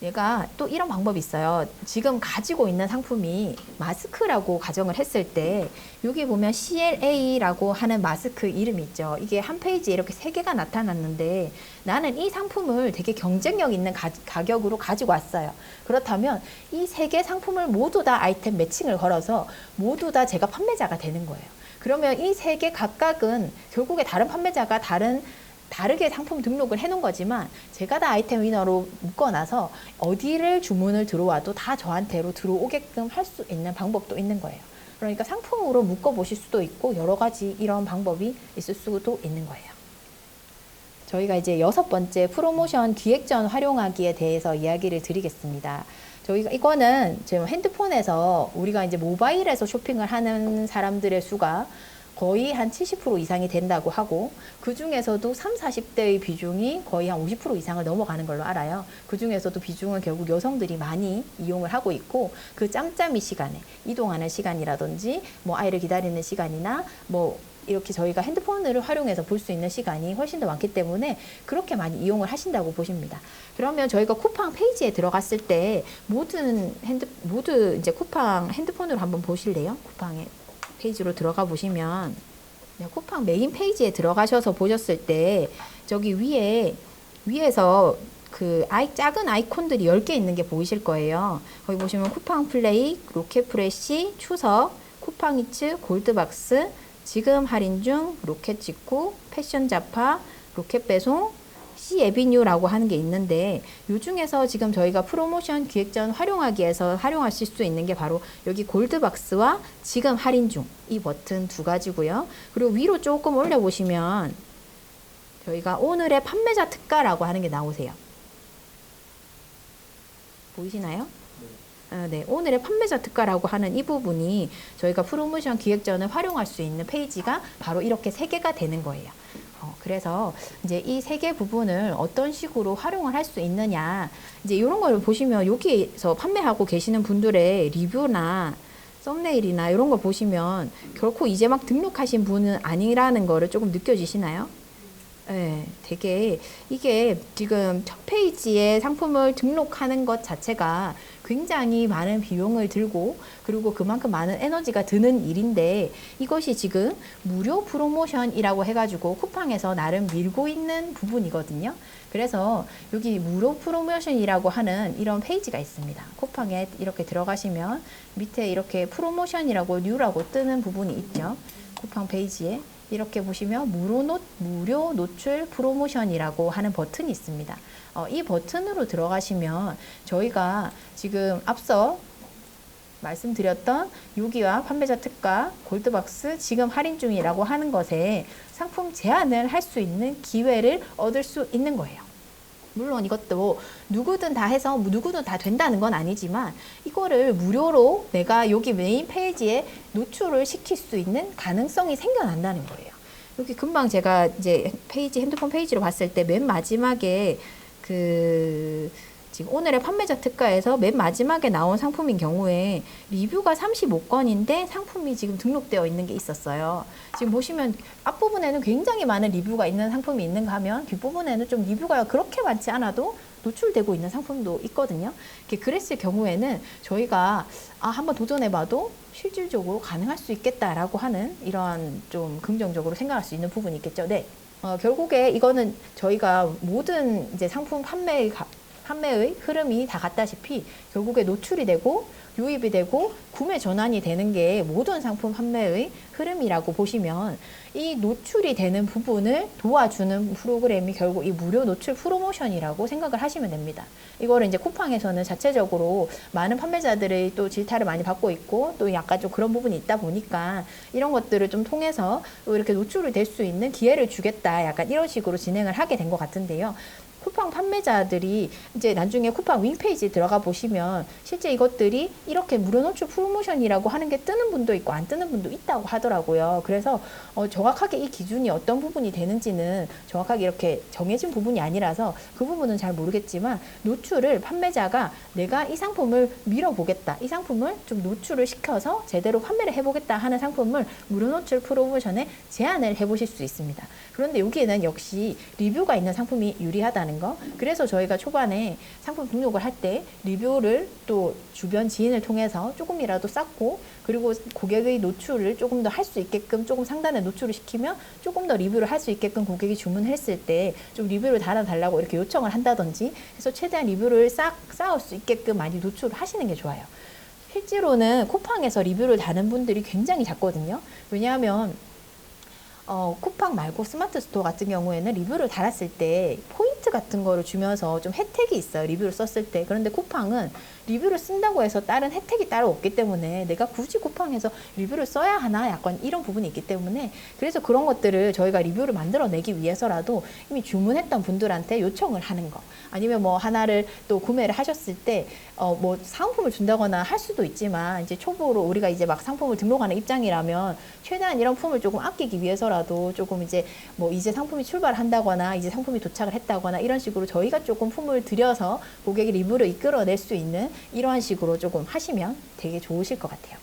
얘가 또 이런 방법이 있어요. 지금 가지고 있는 상품이 마스크라고 가정을 했을 때 여기 보면 CLA라고 하는 마스크 이름이 있죠. 이게 한 페이지에 이렇게 세 개가 나타났는데 나는 이 상품을 되게 경쟁력 있는 가격으로 가지고 왔어요. 그렇다면 이 세 개 상품을 모두 다 아이템 매칭을 걸어서 모두 다 제가 판매자가 되는 거예요. 그러면 이 세 개 각각은 결국에 다른 판매자가 다르게 상품 등록을 해놓은 거지만 제가 다 아이템 위너로 묶어놔서 어디를 주문을 들어와도 다 저한테로 들어오게끔 할 수 있는 방법도 있는 거예요. 그러니까 상품으로 묶어보실 수도 있고 여러 가지 이런 방법이 있을 수도 있는 거예요. 저희가 이제 6번째 프로모션 기획전 활용하기에 대해서 이야기를 드리겠습니다. 저희가 이거는 지금 핸드폰에서 우리가 이제 모바일에서 쇼핑을 하는 사람들의 수가 거의 한 70% 이상이 된다고 하고 그 중에서도 30, 40대의 비중이 거의 한 50% 이상을 넘어가는 걸로 알아요. 그 중에서도 비중은 결국 여성들이 많이 이용을 하고 있고 그 짬짬이 시간에 이동하는 시간이라든지 뭐 아이를 기다리는 시간이나 뭐 이렇게 저희가 핸드폰을 활용해서 볼 수 있는 시간이 훨씬 더 많기 때문에 그렇게 많이 이용을 하신다고 보십니다. 그러면 저희가 쿠팡 페이지에 들어갔을 때 모두 이제 쿠팡 핸드폰으로 한번 보실래요? 쿠팡에 페이지로 들어가 보시면 쿠팡 메인 페이지에 들어가셔서 보셨을 때 저기 위에서 그 작은 아이콘들이 10개 있는 게 보이실 거예요. 거기 보시면 쿠팡 플레이, 로켓 프레시, 추석, 쿠팡 이츠, 골드박스, 지금 할인 중, 로켓 직구, 패션 잡화, 로켓 배송, C 에비뉴라고 하는 게 있는데 이 중에서 지금 저희가 프로모션 기획전 활용하기에서 활용하실 수 있는 게 바로 여기 골드박스와 지금 할인 중 이 버튼 두 가지고요. 그리고 위로 조금 올려보시면 저희가 오늘의 판매자 특가라고 하는 게 나오세요. 보이시나요? 네, 오늘의 판매자 특가라고 하는 이 부분이 저희가 프로모션 기획전을 활용할 수 있는 페이지가 바로 이렇게 3개가 되는 거예요. 그래서 이제 이 3개 부분을 어떤 식으로 활용을 할 수 있느냐, 이제 이런 걸 보시면 여기에서 판매하고 계시는 분들의 리뷰나 썸네일이나 이런 거 보시면 결코 이제 막 등록하신 분은 아니라는 거를 조금 느껴지시나요? 네, 되게 이게 지금 첫 페이지에 상품을 등록하는 것 자체가 굉장히 많은 비용을 들고 그리고 그만큼 많은 에너지가 드는 일인데 이것이 지금 무료 프로모션이라고 해가지고 쿠팡에서 나름 밀고 있는 부분이거든요. 그래서 여기 무료 프로모션이라고 하는 이런 페이지가 있습니다. 쿠팡에 이렇게 들어가시면 밑에 이렇게 프로모션이라고 뉴라고 뜨는 부분이 있죠. 쿠팡 페이지에 이렇게 보시면 무료 노출 프로모션이라고 하는 버튼이 있습니다. 이 버튼으로 들어가시면 저희가 지금 앞서 말씀드렸던 여기와 판매자 특가, 골드박스, 지금 할인 중이라고 하는 것에 상품 제한을 할 수 있는 기회를 얻을 수 있는 거예요. 물론 이것도 누구든 다 해서 누구든 다 된다는 건 아니지만 이거를 무료로 내가 여기 메인 페이지에 노출을 시킬 수 있는 가능성이 생겨난다는 거예요. 여기 금방 제가 이제 핸드폰 페이지로 봤을 때 맨 마지막에 지금 오늘의 판매자 특가에서 맨 마지막에 나온 상품인 경우에 리뷰가 35건인데 상품이 지금 등록되어 있는 게 있었어요. 지금 보시면 앞부분에는 굉장히 많은 리뷰가 있는 상품이 있는가 하면 뒷부분에는 좀 리뷰가 그렇게 많지 않아도 노출되고 있는 상품도 있거든요. 그랬을 경우에는 저희가 한번 도전해봐도 실질적으로 가능할 수 있겠다라고 하는 이러한 좀 긍정적으로 생각할 수 있는 부분이 있겠죠. 네. 결국에 이거는 저희가 모든 이제 상품 판매의 흐름이 다 같다시피 결국에 노출이 되고 유입이 되고 구매 전환이 되는 게 모든 상품 판매의 흐름이라고 보시면 이 노출이 되는 부분을 도와주는 프로그램이 결국 이 무료 노출 프로모션이라고 생각을 하시면 됩니다. 이거를 이제 쿠팡에서는 자체적으로 많은 판매자들의 또 질타를 많이 받고 있고 또 약간 좀 그런 부분이 있다 보니까 이런 것들을 좀 통해서 또 이렇게 노출이 될 수 있는 기회를 주겠다 약간 이런 식으로 진행을 하게 된 것 같은데요. 쿠팡 판매자들이 이제 나중에 쿠팡 윙페이지에 들어가 보시면 실제 이것들이 이렇게 무료 노출 프로모션이라고 하는 게 뜨는 분도 있고 안 뜨는 분도 있다고 하더라고요. 그래서 정확하게 이 기준이 어떤 부분이 되는지는 정확하게 이렇게 정해진 부분이 아니라서 그 부분은 잘 모르겠지만, 노출을 판매자가 내가 이 상품을 밀어보겠다, 이 상품을 좀 노출을 시켜서 제대로 판매를 해보겠다 하는 상품을 무료 노출 프로모션에 제안을 해보실 수 있습니다. 그런데 여기에는 역시 리뷰가 있는 상품이 유리하다는 거. 그래서 저희가 초반에 상품 등록을 할 때 리뷰를 또 주변 지인을 통해서 조금이라도 쌓고, 그리고 고객의 노출을 조금 더 할 수 있게끔 조금 상단에 노출을 시키면 조금 더 리뷰를 할 수 있게끔 고객이 주문했을 때 좀 리뷰를 달아달라고 이렇게 요청을 한다든지 해서 최대한 리뷰를 쌓을 수 있게끔 많이 노출을 하시는 게 좋아요. 실제로는 쿠팡에서 리뷰를 다는 분들이 굉장히 작거든요. 왜냐하면 쿠팡 말고 스마트 스토어 같은 경우에는 리뷰를 달았을 때 포인트 같은 거를 주면서 좀 혜택이 있어요, 리뷰를 썼을 때. 그런데 쿠팡은 리뷰를 쓴다고 해서 다른 혜택이 따로 없기 때문에 내가 굳이 쿠팡에서 리뷰를 써야 하나, 약간 이런 부분이 있기 때문에, 그래서 그런 것들을 저희가 리뷰를 만들어내기 위해서라도 이미 주문했던 분들한테 요청을 하는 거, 아니면 뭐 하나를 또 구매를 하셨을 때 뭐 상품을 준다거나 할 수도 있지만, 이제 초보로 우리가 이제 막 상품을 등록하는 입장이라면 최대한 이런 품을 조금 아끼기 위해서라도 조금 이제 뭐 이제 상품이 출발한다거나 이제 상품이 도착을 했다거나 이런 식으로 저희가 조금 품을 들여서 고객의 리뷰를 이끌어낼 수 있는 이러한 식으로 조금 하시면 되게 좋으실 것 같아요.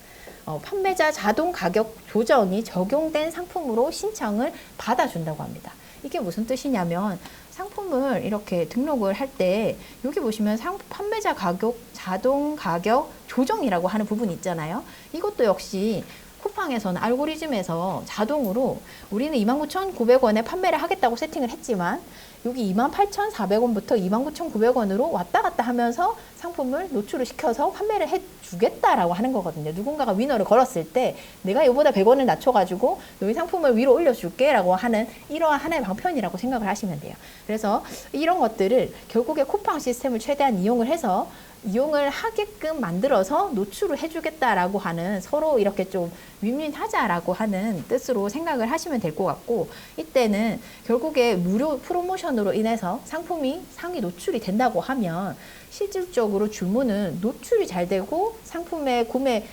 판매자 자동 가격 조정이 적용된 상품으로 신청을 받아준다고 합니다. 이게 무슨 뜻이냐면, 상품을 이렇게 등록을 할 때 여기 보시면 판매자 가격 자동 가격 조정이라고 하는 부분이 있잖아요. 이것도 역시 쿠팡에서는 알고리즘에서 자동으로 우리는 29,900원에 판매를 하겠다고 세팅을 했지만, 여기 28,400원부터 29,900원으로 왔다 갔다 하면서 상품을 노출을 시켜서 판매를 해주겠다라고 하는 거거든요. 누군가가 위너를 걸었을 때 내가 이보다 100원을 낮춰가지고 너희 상품을 위로 올려줄게 라고 하는 이러한 하나의 방편이라고 생각을 하시면 돼요. 그래서 이런 것들을 결국에 쿠팡 시스템을 최대한 이용을 하게끔 만들어서 노출을 해주겠다라고 하는, 서로 이렇게 좀 윈윈하자라고 하는 뜻으로 생각을 하시면 될 것 같고, 이때는 결국에 무료 프로모션으로 인해서 상이 노출이 된다고 하면 실질적으로 주문은 노출이 잘 되고 상품의 구매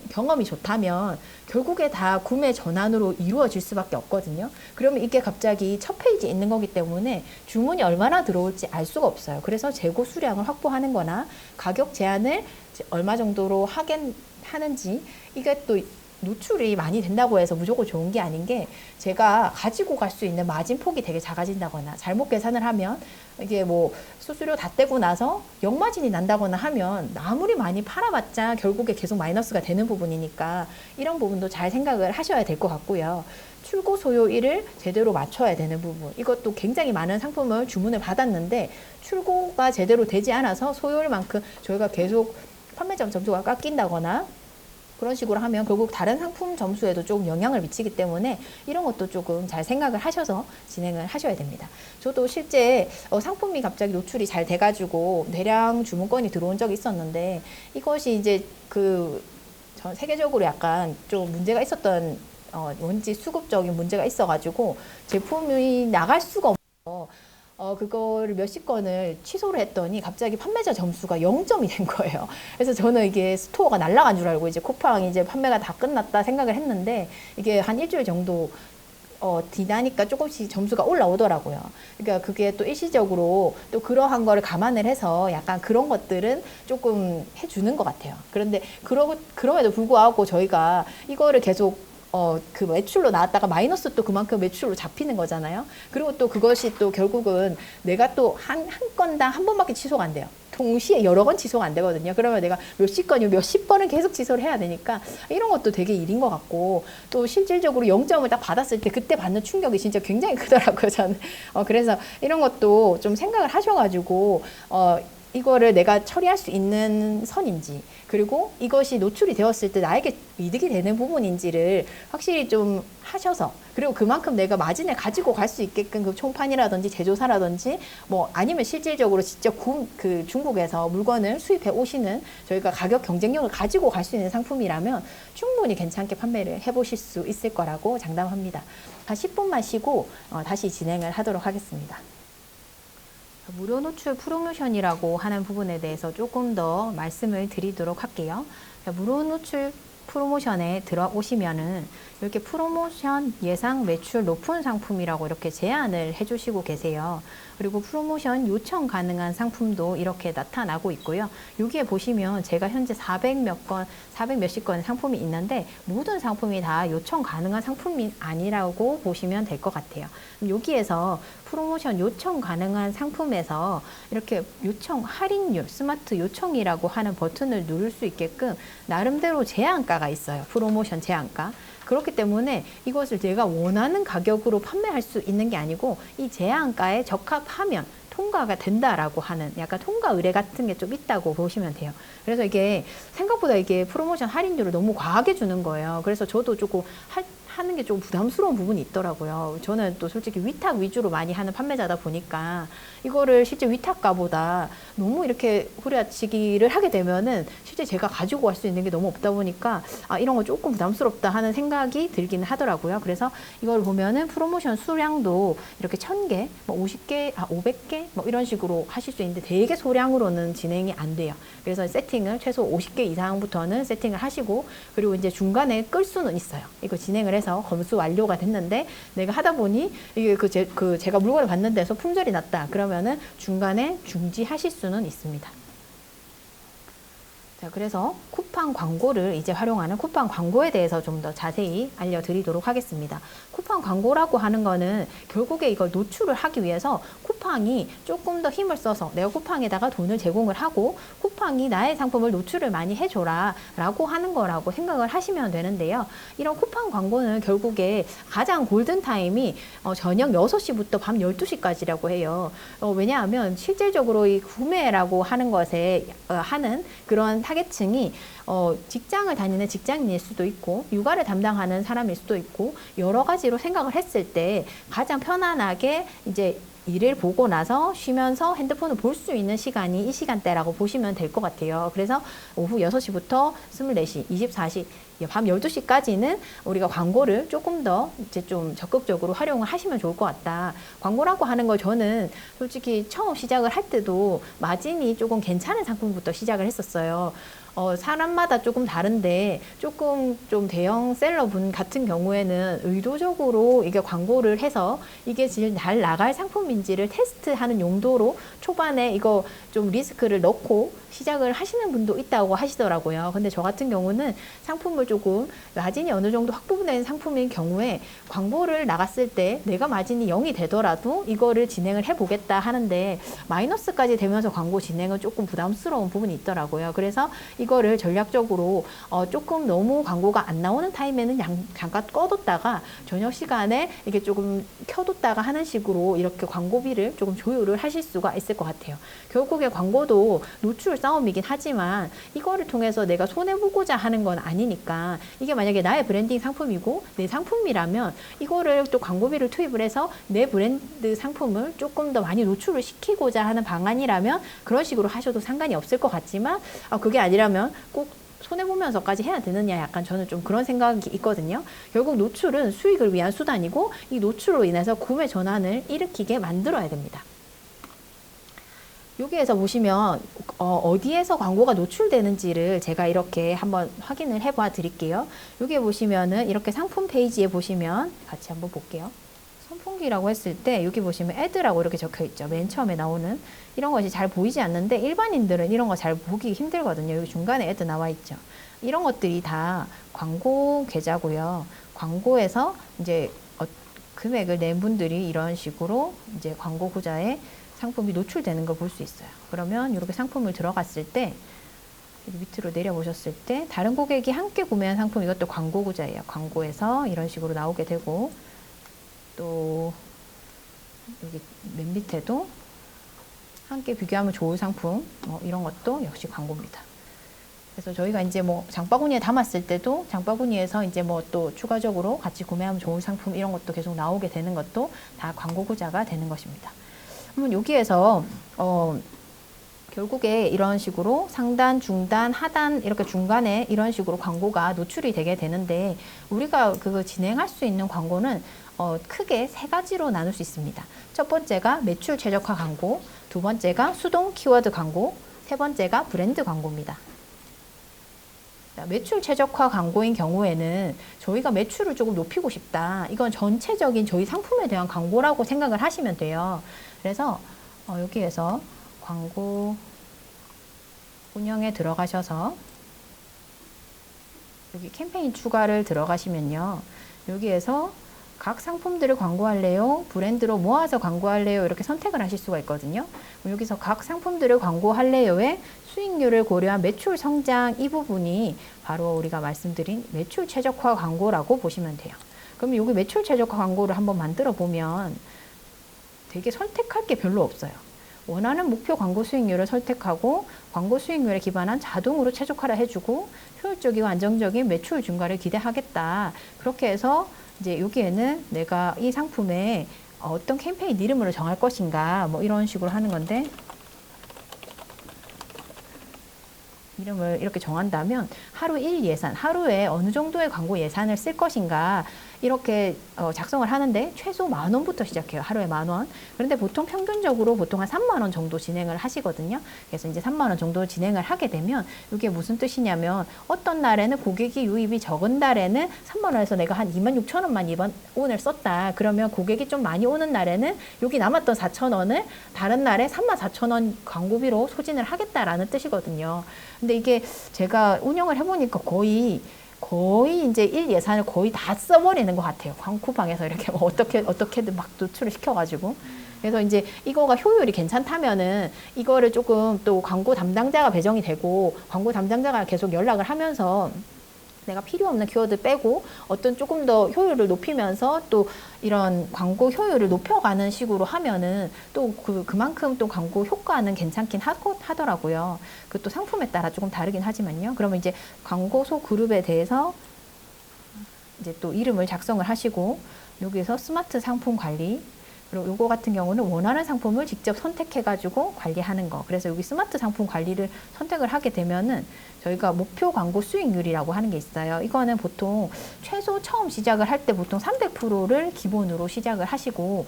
경험이 좋다면 결국에 다 구매 전환으로 이루어질 수밖에 없거든요. 그러면 이게 갑자기 첫 페이지에 있는 거기 때문에 주문이 얼마나 들어올지 알 수가 없어요. 그래서 재고 수량을 확보하는 거나 가격 제한을 얼마 정도로 하는지, 이게 또 노출이 많이 된다고 해서 무조건 좋은 게 아닌 게, 제가 가지고 갈 수 있는 마진 폭이 되게 작아진다거나 잘못 계산을 하면 이게 뭐 수수료 다 떼고 나서 역마진이 난다거나 하면 아무리 많이 팔아봤자 결국에 계속 마이너스가 되는 부분이니까 이런 부분도 잘 생각을 하셔야 될 것 같고요. 출고 소요일을 제대로 맞춰야 되는 부분, 이것도 굉장히 많은 상품을 주문을 받았는데 출고가 제대로 되지 않아서 소요일만큼 저희가 계속 판매점 점수가 깎인다거나 그런 식으로 하면 결국 다른 상품 점수에도 조금 영향을 미치기 때문에 이런 것도 조금 잘 생각을 하셔서 진행을 하셔야 됩니다. 저도 실제 상품이 갑자기 노출이 잘 돼가지고 대량 주문건이 들어온 적이 있었는데, 이것이 이제 전 세계적으로 약간 좀 문제가 있었던 원지 수급적인 문제가 있어가지고 제품이 나갈 수가 없어서 그거를 몇십 건을 취소를 했더니 갑자기 판매자 점수가 0점이 된 거예요. 그래서 저는 이게 스토어가 날아간 줄 알고 이제 쿠팡이 이제 판매가 다 끝났다 생각을 했는데, 이게 한 일주일 정도 뒤나니까 조금씩 점수가 올라오더라고요. 그러니까 그게 또 일시적으로 또 그러한 거를 감안을 해서 약간 그런 것들은 조금 해주는 것 같아요. 그런데 그럼에도 불구하고 저희가 이거를 계속 그 매출로 나왔다가 마이너스 또 그만큼 매출로 잡히는 거잖아요. 그리고 또 그것이 또 결국은 내가 또 한 건당 한 번밖에 취소가 안 돼요. 동시에 여러 건 취소가 안 되거든요. 그러면 내가 몇십 번은 계속 취소를 해야 되니까 이런 것도 되게 일인 것 같고, 또 실질적으로 0점을 딱 받았을 때 그때 받는 충격이 진짜 굉장히 크더라고요, 저는. 그래서 이런 것도 좀 생각을 하셔가지고 이거를 내가 처리할 수 있는 선인지, 그리고 이것이 노출이 되었을 때 나에게 이득이 되는 부분인지를 확실히 좀 하셔서, 그리고 그만큼 내가 마진을 가지고 갈 수 있게끔 그 총판이라든지 제조사라든지 뭐 아니면 실질적으로 직접 중국에서 물건을 수입해 오시는 저희가 가격 경쟁력을 가지고 갈 수 있는 상품이라면 충분히 괜찮게 판매를 해보실 수 있을 거라고 장담합니다. 한 10분만 쉬고 다시 진행을 하도록 하겠습니다. 무료 노출 프로모션이라고 하는 부분에 대해서 조금 더 말씀을 드리도록 할게요. 무료 노출 프로모션에 들어오시면은 이렇게 프로모션 예상 매출 높은 상품이라고 이렇게 제안을 해주시고 계세요. 그리고 프로모션 요청 가능한 상품도 이렇게 나타나고 있고요. 여기에 보시면 제가 현재 400 몇십 건의 상품이 있는데 모든 상품이 다 요청 가능한 상품이 아니라고 보시면 될 것 같아요. 여기에서 프로모션 요청 가능한 상품에서 이렇게 요청 할인율, 스마트 요청이라고 하는 버튼을 누를 수 있게끔 나름대로 제한가가 있어요. 프로모션 제한가. 그렇기 때문에 이것을 제가 원하는 가격으로 판매할 수 있는 게 아니고 이 제한가에 적합하면 통과가 된다라고 하는 약간 통과 의뢰 같은 게 좀 있다고 보시면 돼요. 그래서 이게 생각보다 이게 프로모션 할인율을 너무 과하게 주는 거예요. 그래서 저도 조금 하는 게 좀 부담스러운 부분이 있더라고요. 저는 또 솔직히 위탁 위주로 많이 하는 판매자다 보니까 이거를 실제 위탁가보다 너무 이렇게 후려치기를 하게 되면은 실제 제가 가지고 갈 수 있는 게 너무 없다 보니까 아, 이런 거 조금 부담스럽다 하는 생각이 들기는 하더라고요. 그래서 이걸 보면은 프로모션 수량도 이렇게 1000개, 뭐 50개, 500개 뭐 이런 식으로 하실 수 있는데 되게 소량으로는 진행이 안 돼요. 그래서 세팅을 최소 50개 이상부터는 세팅을 하시고 그리고 이제 중간에 끌 수는 있어요. 이거 진행을 해서 검수 완료가 됐는데 내가 하다 보니 이게 제가 물건을 받는 데서 품절이 났다. 그러면은 중간에 중지하실 수는 있습니다. 자, 그래서 쿠팡 광고를 이제 활용하는 쿠팡 광고에 대해서 좀 더 자세히 알려드리도록 하겠습니다. 쿠팡 광고라고 하는 거는 결국에 이걸 노출을 하기 위해서 쿠팡이 조금 더 힘을 써서 내가 쿠팡에다가 돈을 제공을 하고 쿠팡이 나의 상품을 노출을 많이 해줘라 라고 하는 거라고 생각을 하시면 되는데요. 이런 쿠팡 광고는 결국에 가장 골든타임이 저녁 6시부터 밤 12시까지라고 해요. 왜냐하면 실질적으로 이 구매라고 하는 것에 하는 그런 타겟층이 직장을 다니는 직장인일 수도 있고 육아를 담당하는 사람일 수도 있고 여러 가지로 생각을 했을 때 가장 편안하게 이제 일을 보고 나서 쉬면서 핸드폰을 볼 수 있는 시간이 이 시간대라고 보시면 될 것 같아요. 그래서 오후 6시부터 24시, 24시, 밤 12시까지는 우리가 광고를 조금 더 이제 좀 적극적으로 활용을 하시면 좋을 것 같다. 광고라고 하는 걸 저는 솔직히 처음 시작을 할 때도 마진이 조금 괜찮은 상품부터 시작을 했었어요. 사람마다 조금 다른데 조금 좀 대형 셀러분 같은 경우에는 의도적으로 이게 광고를 해서 이게 잘 나갈 상품인지를 테스트하는 용도로 초반에 이거 좀 리스크를 넣고 시작을 하시는 분도 있다고 하시더라고요. 근데 저 같은 경우는 상품을 조금 마진이 어느 정도 확보된 상품인 경우에 광고를 나갔을 때 내가 마진이 0이 되더라도 이거를 진행을 해보겠다 하는데 마이너스까지 되면서 광고 진행은 조금 부담스러운 부분이 있더라고요. 그래서 이거를 전략적으로 조금 너무 광고가 안 나오는 타임에는 잠깐 꺼뒀다가 저녁 시간에 이게 조금 켜뒀다가 하는 식으로 이렇게 광고비를 조금 조율을 하실 수가 있을 것 같아요. 결국에 광고도 노출 싸움이긴 하지만 이거를 통해서 내가 손해보고자 하는 건 아니니까 이게 만약에 나의 브랜딩 상품이고 내 상품이라면 이거를 또 광고비를 투입을 해서 내 브랜드 상품을 조금 더 많이 노출을 시키고자 하는 방안이라면 그런 식으로 하셔도 상관이 없을 것 같지만 그게 아니라면 꼭 손해보면서까지 해야 되느냐 약간 저는 좀 그런 생각이 있거든요. 결국 노출은 수익을 위한 수단이고 이 노출로 인해서 구매 전환을 일으키게 만들어야 됩니다. 여기에서 보시면 어디에서 광고가 노출되는지를 제가 이렇게 한번 확인을 해봐 드릴게요. 여기에 보시면은 이렇게 상품 페이지에 보시면 같이 한번 볼게요. 선풍기라고 했을 때 여기 보시면 애드라고 이렇게 적혀 있죠. 맨 처음에 나오는 이런 것이 잘 보이지 않는데 일반인들은 이런 거 잘 보기 힘들거든요. 여기 중간에 애드 나와 있죠. 이런 것들이 다 광고 계좌고요. 광고에서 이제 금액을 낸 분들이 이런 식으로 이제 광고 구자에 상품이 노출되는 걸 볼 수 있어요. 그러면 이렇게 상품을 들어갔을 때 밑으로 내려보셨을 때 다른 고객이 함께 구매한 상품 이것도 광고 구자예요. 광고에서 이런 식으로 나오게 되고 또 여기 맨 밑에도 함께 비교하면 좋을 상품 이런 것도 역시 광고입니다. 그래서 저희가 이제 뭐 장바구니에 담았을 때도 장바구니에서 이제 뭐 또 추가적으로 같이 구매하면 좋은 상품 이런 것도 계속 나오게 되는 것도 다 광고 구자가 되는 것입니다. 그러면 여기에서 결국에 이런 식으로 상단, 중단, 하단 이렇게 중간에 이런 식으로 광고가 노출이 되게 되는데 우리가 그거 진행할 수 있는 광고는 크게 세 가지로 나눌 수 있습니다. 첫 번째가 매출 최적화 광고, 두 번째가 수동 키워드 광고, 세 번째가 브랜드 광고입니다. 매출 최적화 광고인 경우에는 저희가 매출을 조금 높이고 싶다. 이건 전체적인 저희 상품에 대한 광고라고 생각을 하시면 돼요. 그래서 여기에서 광고 운영에 들어가셔서 여기 캠페인 추가를 들어가시면요. 여기에서 각 상품들을 광고할래요? 브랜드로 모아서 광고할래요? 이렇게 선택을 하실 수가 있거든요. 여기서 각 상품들을 광고할래요에 수익률을 고려한 매출 성장 이 부분이 바로 우리가 말씀드린 매출 최적화 광고라고 보시면 돼요. 그럼 여기 매출 최적화 광고를 한번 만들어 보면 되게 선택할 게 별로 없어요. 원하는 목표 광고 수익률을 선택하고 광고 수익률에 기반한 자동으로 최적화를 해주고 효율적이고 안정적인 매출 증가를 기대하겠다. 그렇게 해서 이제 여기에는 내가 이 상품에 어떤 캠페인 이름으로 정할 것인가 뭐 이런 식으로 하는 건데, 이름을 이렇게 정한다면 하루 1 예산, 하루에 어느 정도의 광고 예산을 쓸 것인가 이렇게 작성을 하는데 최소 10,000원부터 시작해요. 하루에 10,000원. 그런데 보통 평균적으로 보통 한 30,000원 정도 진행을 하시거든요. 그래서 이제 30,000원 정도 진행을 하게 되면 이게 무슨 뜻이냐면 어떤 날에는 고객이 유입이 적은 달에는 30,000원에서 내가 한 26,000원만 이번 오늘 썼다. 그러면 고객이 좀 많이 오는 날에는 여기 남았던 4,000원을 다른 날에 34,000원 광고비로 소진을 하겠다라는 뜻이거든요. 근데 이게 제가 운영을 해보니까 거의 이제 1 예산을 거의 다 써버리는 것 같아요. 광고방에서 이렇게 어떻게든 막 노출을 시켜가지고. 그래서 이제 이거가 효율이 괜찮다면은 이거를 조금 또 광고 담당자가 배정이 되고 광고 담당자가 계속 연락을 하면서 내가 필요 없는 키워드 빼고 어떤 조금 더 효율을 높이면서 또 이런 광고 효율을 높여가는 식으로 하면은 또 그만큼 또 광고 효과는 괜찮긴 하더라고요. 그 또 상품에 따라 조금 다르긴 하지만요. 그러면 이제 광고소 그룹에 대해서 이제 또 이름을 작성을 하시고 여기에서 스마트 상품 관리, 그리고 요거 같은 경우는 원하는 상품을 직접 선택해가지고 관리하는 거. 그래서 여기 스마트 상품 관리를 선택을 하게 되면은 저희가 목표 광고 수익률이라고 하는 게 있어요. 이거는 보통 최소 처음 시작을 할 때 보통 300%를 기본으로 시작을 하시고,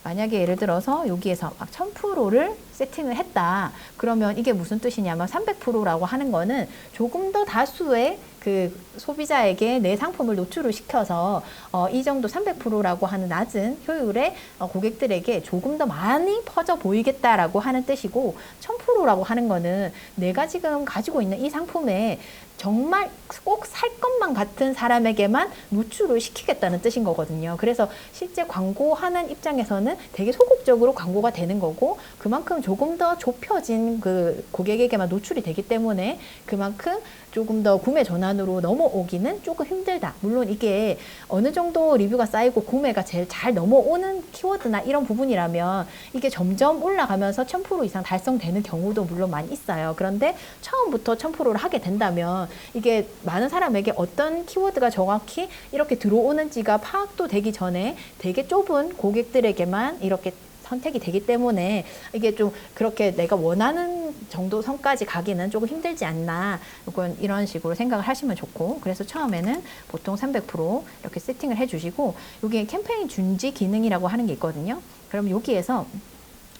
만약에 예를 들어서 여기에서 막 1000%를 세팅을 했다. 그러면 이게 무슨 뜻이냐면 300%라고 하는 거는 조금 더 다수의 그 소비자에게 내 상품을 노출을 시켜서 이 정도 300%라고 하는 낮은 효율의 고객들에게 조금 더 많이 퍼져 보이겠다라고 하는 뜻이고, 1000%라고 하는 거는 내가 지금 가지고 있는 이 상품에 정말 꼭 살 것만 같은 사람에게만 노출을 시키겠다는 뜻인 거거든요. 그래서 실제 광고하는 입장에서는 되게 소극적으로 광고가 되는 거고, 그만큼 조금 더 좁혀진 그 고객에게만 노출이 되기 때문에 그만큼 조금 더 구매 전환으로 넘어오기는 조금 힘들다. 물론 이게 어느 정도 리뷰가 쌓이고 구매가 제일 잘 넘어오는 키워드나 이런 부분이라면 이게 점점 올라가면서 1000% 이상 달성되는 경우도 물론 많이 있어요. 그런데 처음부터 1000%를 하게 된다면 이게 많은 사람에게 어떤 키워드가 정확히 이렇게 들어오는지가 파악도 되기 전에 되게 좁은 고객들에게만 이렇게 선택이 되기 때문에 이게 좀 그렇게 내가 원하는 정도 선까지 가기는 조금 힘들지 않나, 이건 이런 식으로 생각을 하시면 좋고, 그래서 처음에는 보통 300% 이렇게 세팅을 해주시고, 여기에 캠페인 중지 기능이라고 하는 게 있거든요. 그럼 여기에서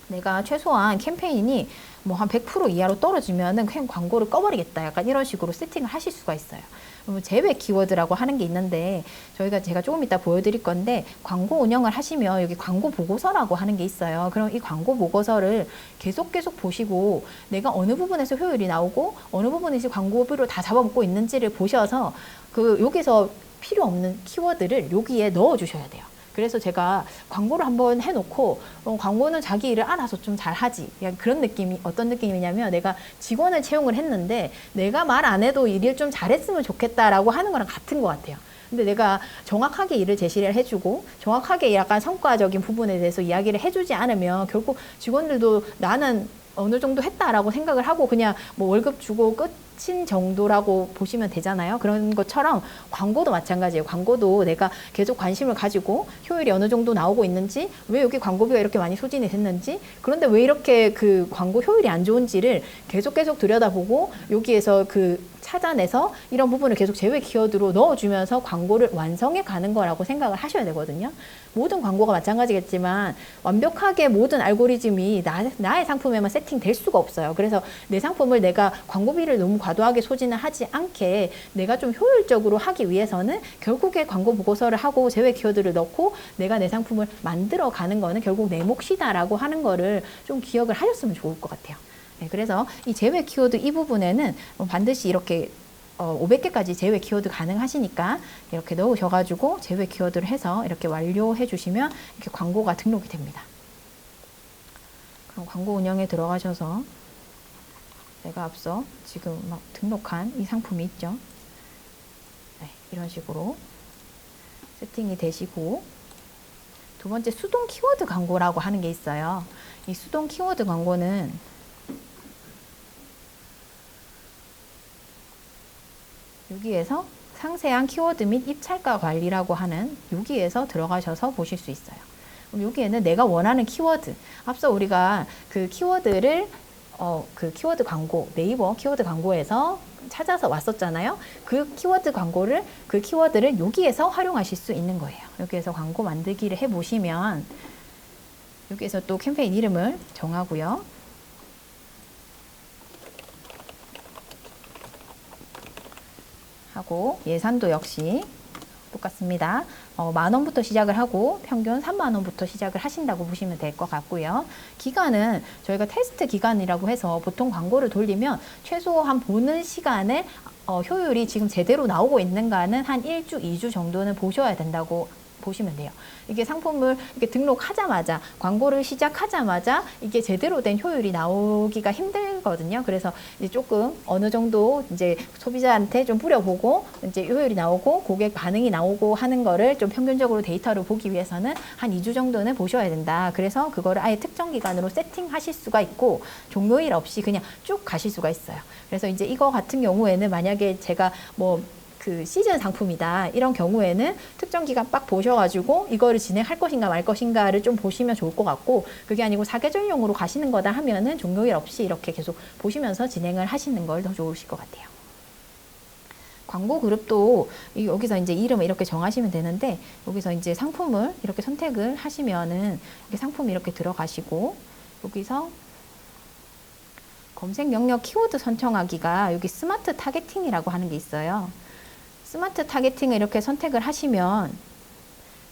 내가 최소한 캠페인이 뭐 한 100% 이하로 떨어지면은 그냥 광고를 꺼버리겠다. 약간 이런 식으로 세팅을 하실 수가 있어요. 제외 키워드라고 하는 게 있는데 제가 조금 이따 보여드릴 건데, 광고 운영을 하시면 여기 광고 보고서라고 하는 게 있어요. 그럼 이 광고 보고서를 계속 보시고 내가 어느 부분에서 효율이 나오고 어느 부분에서 광고비로 다 잡아먹고 있는지를 보셔서 여기서 필요 없는 키워드를 여기에 넣어 주셔야 돼요. 그래서 제가 광고를 한번 해놓고 광고는 자기 일을 알아서 좀 잘하지, 그런 느낌이 어떤 느낌이냐면 내가 직원을 채용을 했는데 내가 말 안 해도 일을 좀 잘했으면 좋겠다라고 하는 거랑 같은 것 같아요. 근데 내가 정확하게 일을 제시를 해주고 정확하게 약간 성과적인 부분에 대해서 이야기를 해주지 않으면 결국 직원들도 나는 어느 정도 했다라고 생각을 하고 그냥 뭐 월급 주고 끝인 정도라고 보시면 되잖아요. 그런 것처럼 광고도 마찬가지예요. 광고도 내가 계속 관심을 가지고 효율이 어느 정도 나오고 있는지, 왜 여기 광고비가 이렇게 많이 소진이 됐는지, 그런데 왜 이렇게 그 광고 효율이 안 좋은지를 계속 들여다보고 여기에서 그 찾아내서 이런 부분을 계속 제외 키워드로 넣어주면서 광고를 완성해 가는 거라고 생각을 하셔야 되거든요. 모든 광고가 마찬가지겠지만 완벽하게 모든 알고리즘이 나의 상품에만 세팅될 수가 없어요. 그래서 내 상품을 내가 광고비를 너무 과도하게 소진을 하지 않게 내가 좀 효율적으로 하기 위해서는 결국에 광고 보고서를 하고 제외 키워드를 넣고 내가 내 상품을 만들어 가는 거는 결국 내 몫이다라고 하는 거를 좀 기억을 하셨으면 좋을 것 같아요. 네, 그래서 이 제외 키워드 이 부분에는 반드시 이렇게 500개까지 제외 키워드 가능하시니까 이렇게 넣으셔가지고 제외 키워드를 해서 이렇게 완료해 주시면 이렇게 광고가 등록이 됩니다. 그럼 광고 운영에 들어가셔서 내가 앞서 지금 막 등록한 이 상품이 있죠. 네, 이런 식으로 세팅이 되시고 두 번째 수동 키워드 광고라고 하는 게 있어요. 이 수동 키워드 광고는 여기에서 상세한 키워드 및 입찰가 관리라고 하는 여기에서 들어가셔서 보실 수 있어요. 그럼 여기에는 내가 원하는 키워드, 앞서 우리가 그 키워드를 그 키워드 광고, 네이버 키워드 광고에서 찾아서 왔었잖아요. 그 키워드를 여기에서 활용하실 수 있는 거예요. 여기에서 광고 만들기를 해보시면 여기에서 또 캠페인 이름을 정하고요. 하고 예산도 역시 똑같습니다. 10,000원부터 시작을 하고 평균 30,000원부터 시작을 하신다고 보시면 될 것 같고요. 기간은 저희가 테스트 기간이라고 해서 보통 광고를 돌리면 최소한 보는 시간을 효율이 지금 제대로 나오고 있는가는 한 1주, 2주 정도는 보셔야 된다고 보시면 돼요. 이게 상품을 이렇게 등록하자마자 광고를 시작하자마자 이게 제대로 된 효율이 나오기가 힘들거든요. 그래서 이제 조금 어느 정도 이제 소비자한테 좀 뿌려보고 이제 효율이 나오고 고객 반응이 나오고 하는 거를 좀 평균적으로 데이터를 보기 위해서는 한 2주 정도는 보셔야 된다. 그래서 그거를 아예 특정 기간으로 세팅하실 수가 있고 종료일 없이 그냥 쭉 가실 수가 있어요. 그래서 이제 이거 같은 경우에는 만약에 제가 그 시즌 상품이다 이런 경우에는 특정 기간 빡 보셔가지고 이거를 진행할 것인가 말 것인가를 좀 보시면 좋을 것 같고, 그게 아니고 사계절용으로 가시는 거다 하면은 종료일 없이 이렇게 계속 보시면서 진행을 하시는 걸 더 좋으실 것 같아요. 광고 그룹도 여기서 이제 이름을 이렇게 정하시면 되는데, 여기서 이제 상품을 이렇게 선택을 하시면은 이렇게 상품이 이렇게 들어가시고, 여기서 검색 영역 키워드 선정하기가 여기 스마트 타겟팅이라고 하는 게 있어요. 스마트 타겟팅을 이렇게 선택을 하시면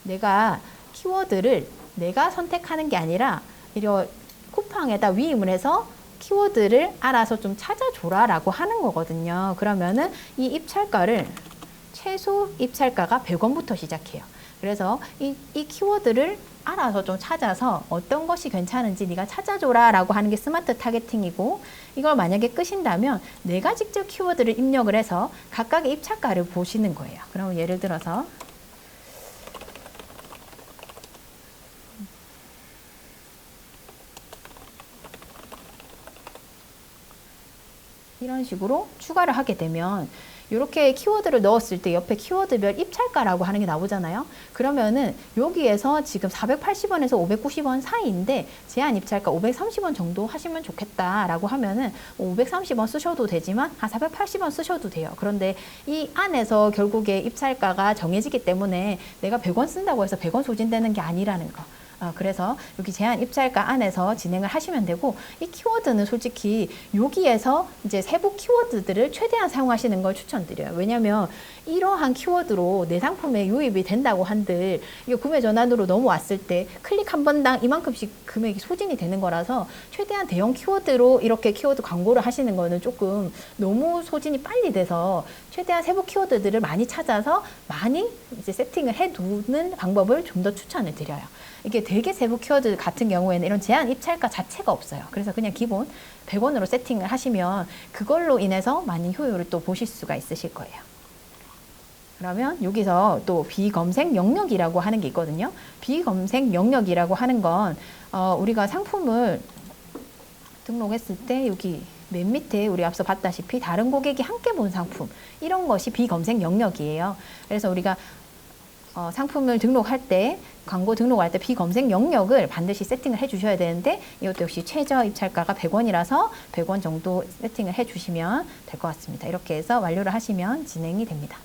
내가 키워드를 내가 선택하는 게 아니라 이런 쿠팡에다 위임을 해서 키워드를 알아서 좀 찾아줘라 라고 하는 거거든요. 그러면은 이 입찰가를 최소 입찰가가 100원부터 시작해요. 그래서 이 키워드를 알아서 좀 찾아서 어떤 것이 괜찮은지 네가 찾아줘라 라고 하는 게 스마트 타겟팅이고, 이걸 만약에 끄신다면 내가 직접 키워드를 입력을 해서 각각의 입찰가를 보시는 거예요. 그럼 예를 들어서 이런 식으로 추가를 하게 되면 이렇게 키워드를 넣었을 때 옆에 키워드별 입찰가라고 하는 게 나오잖아요. 그러면은 여기에서 지금 480원에서 590원 사이인데 제한 입찰가 530원 정도 하시면 좋겠다라고 하면은 530원 쓰셔도 되지만 한 480원 쓰셔도 돼요. 그런데 이 안에서 결국에 입찰가가 정해지기 때문에 내가 100원 쓴다고 해서 100원 소진되는 게 아니라는 거. 그래서 여기 제한 입찰가 안에서 진행을 하시면 되고, 이 키워드는 솔직히 여기에서 이제 세부 키워드들을 최대한 사용하시는 걸 추천드려요. 왜냐면 이러한 키워드로 내 상품에 유입이 된다고 한들 이게 구매 전환으로 넘어왔을 때 클릭 한 번당 이만큼씩 금액이 소진이 되는 거라서 최대한 대형 키워드로 이렇게 키워드 광고를 하시는 거는 조금 너무 소진이 빨리 돼서 최대한 세부 키워드들을 많이 찾아서 많이 이제 세팅을 해두는 방법을 좀 더 추천을 드려요. 이게 되게 세부 키워드 같은 경우에는 이런 제한 입찰가 자체가 없어요. 그래서 그냥 기본 100원으로 세팅을 하시면 그걸로 인해서 많은 효율을 또 보실 수가 있으실 거예요. 그러면 여기서 또 비검색 영역이라고 하는 게 있거든요. 비검색 영역이라고 하는 건 우리가 상품을 등록했을 때 여기 맨 밑에 우리 앞서 봤다시피 다른 고객이 함께 본 상품, 이런 것이 비검색 영역이에요. 그래서 우리가 상품을 등록할 때, 광고 등록할 때 비검색 영역을 반드시 세팅을 해 주셔야 되는데, 이것도 역시 최저 입찰가가 100원이라서 100원 정도 세팅을 해 주시면 될 것 같습니다. 이렇게 해서 완료를 하시면 진행이 됩니다.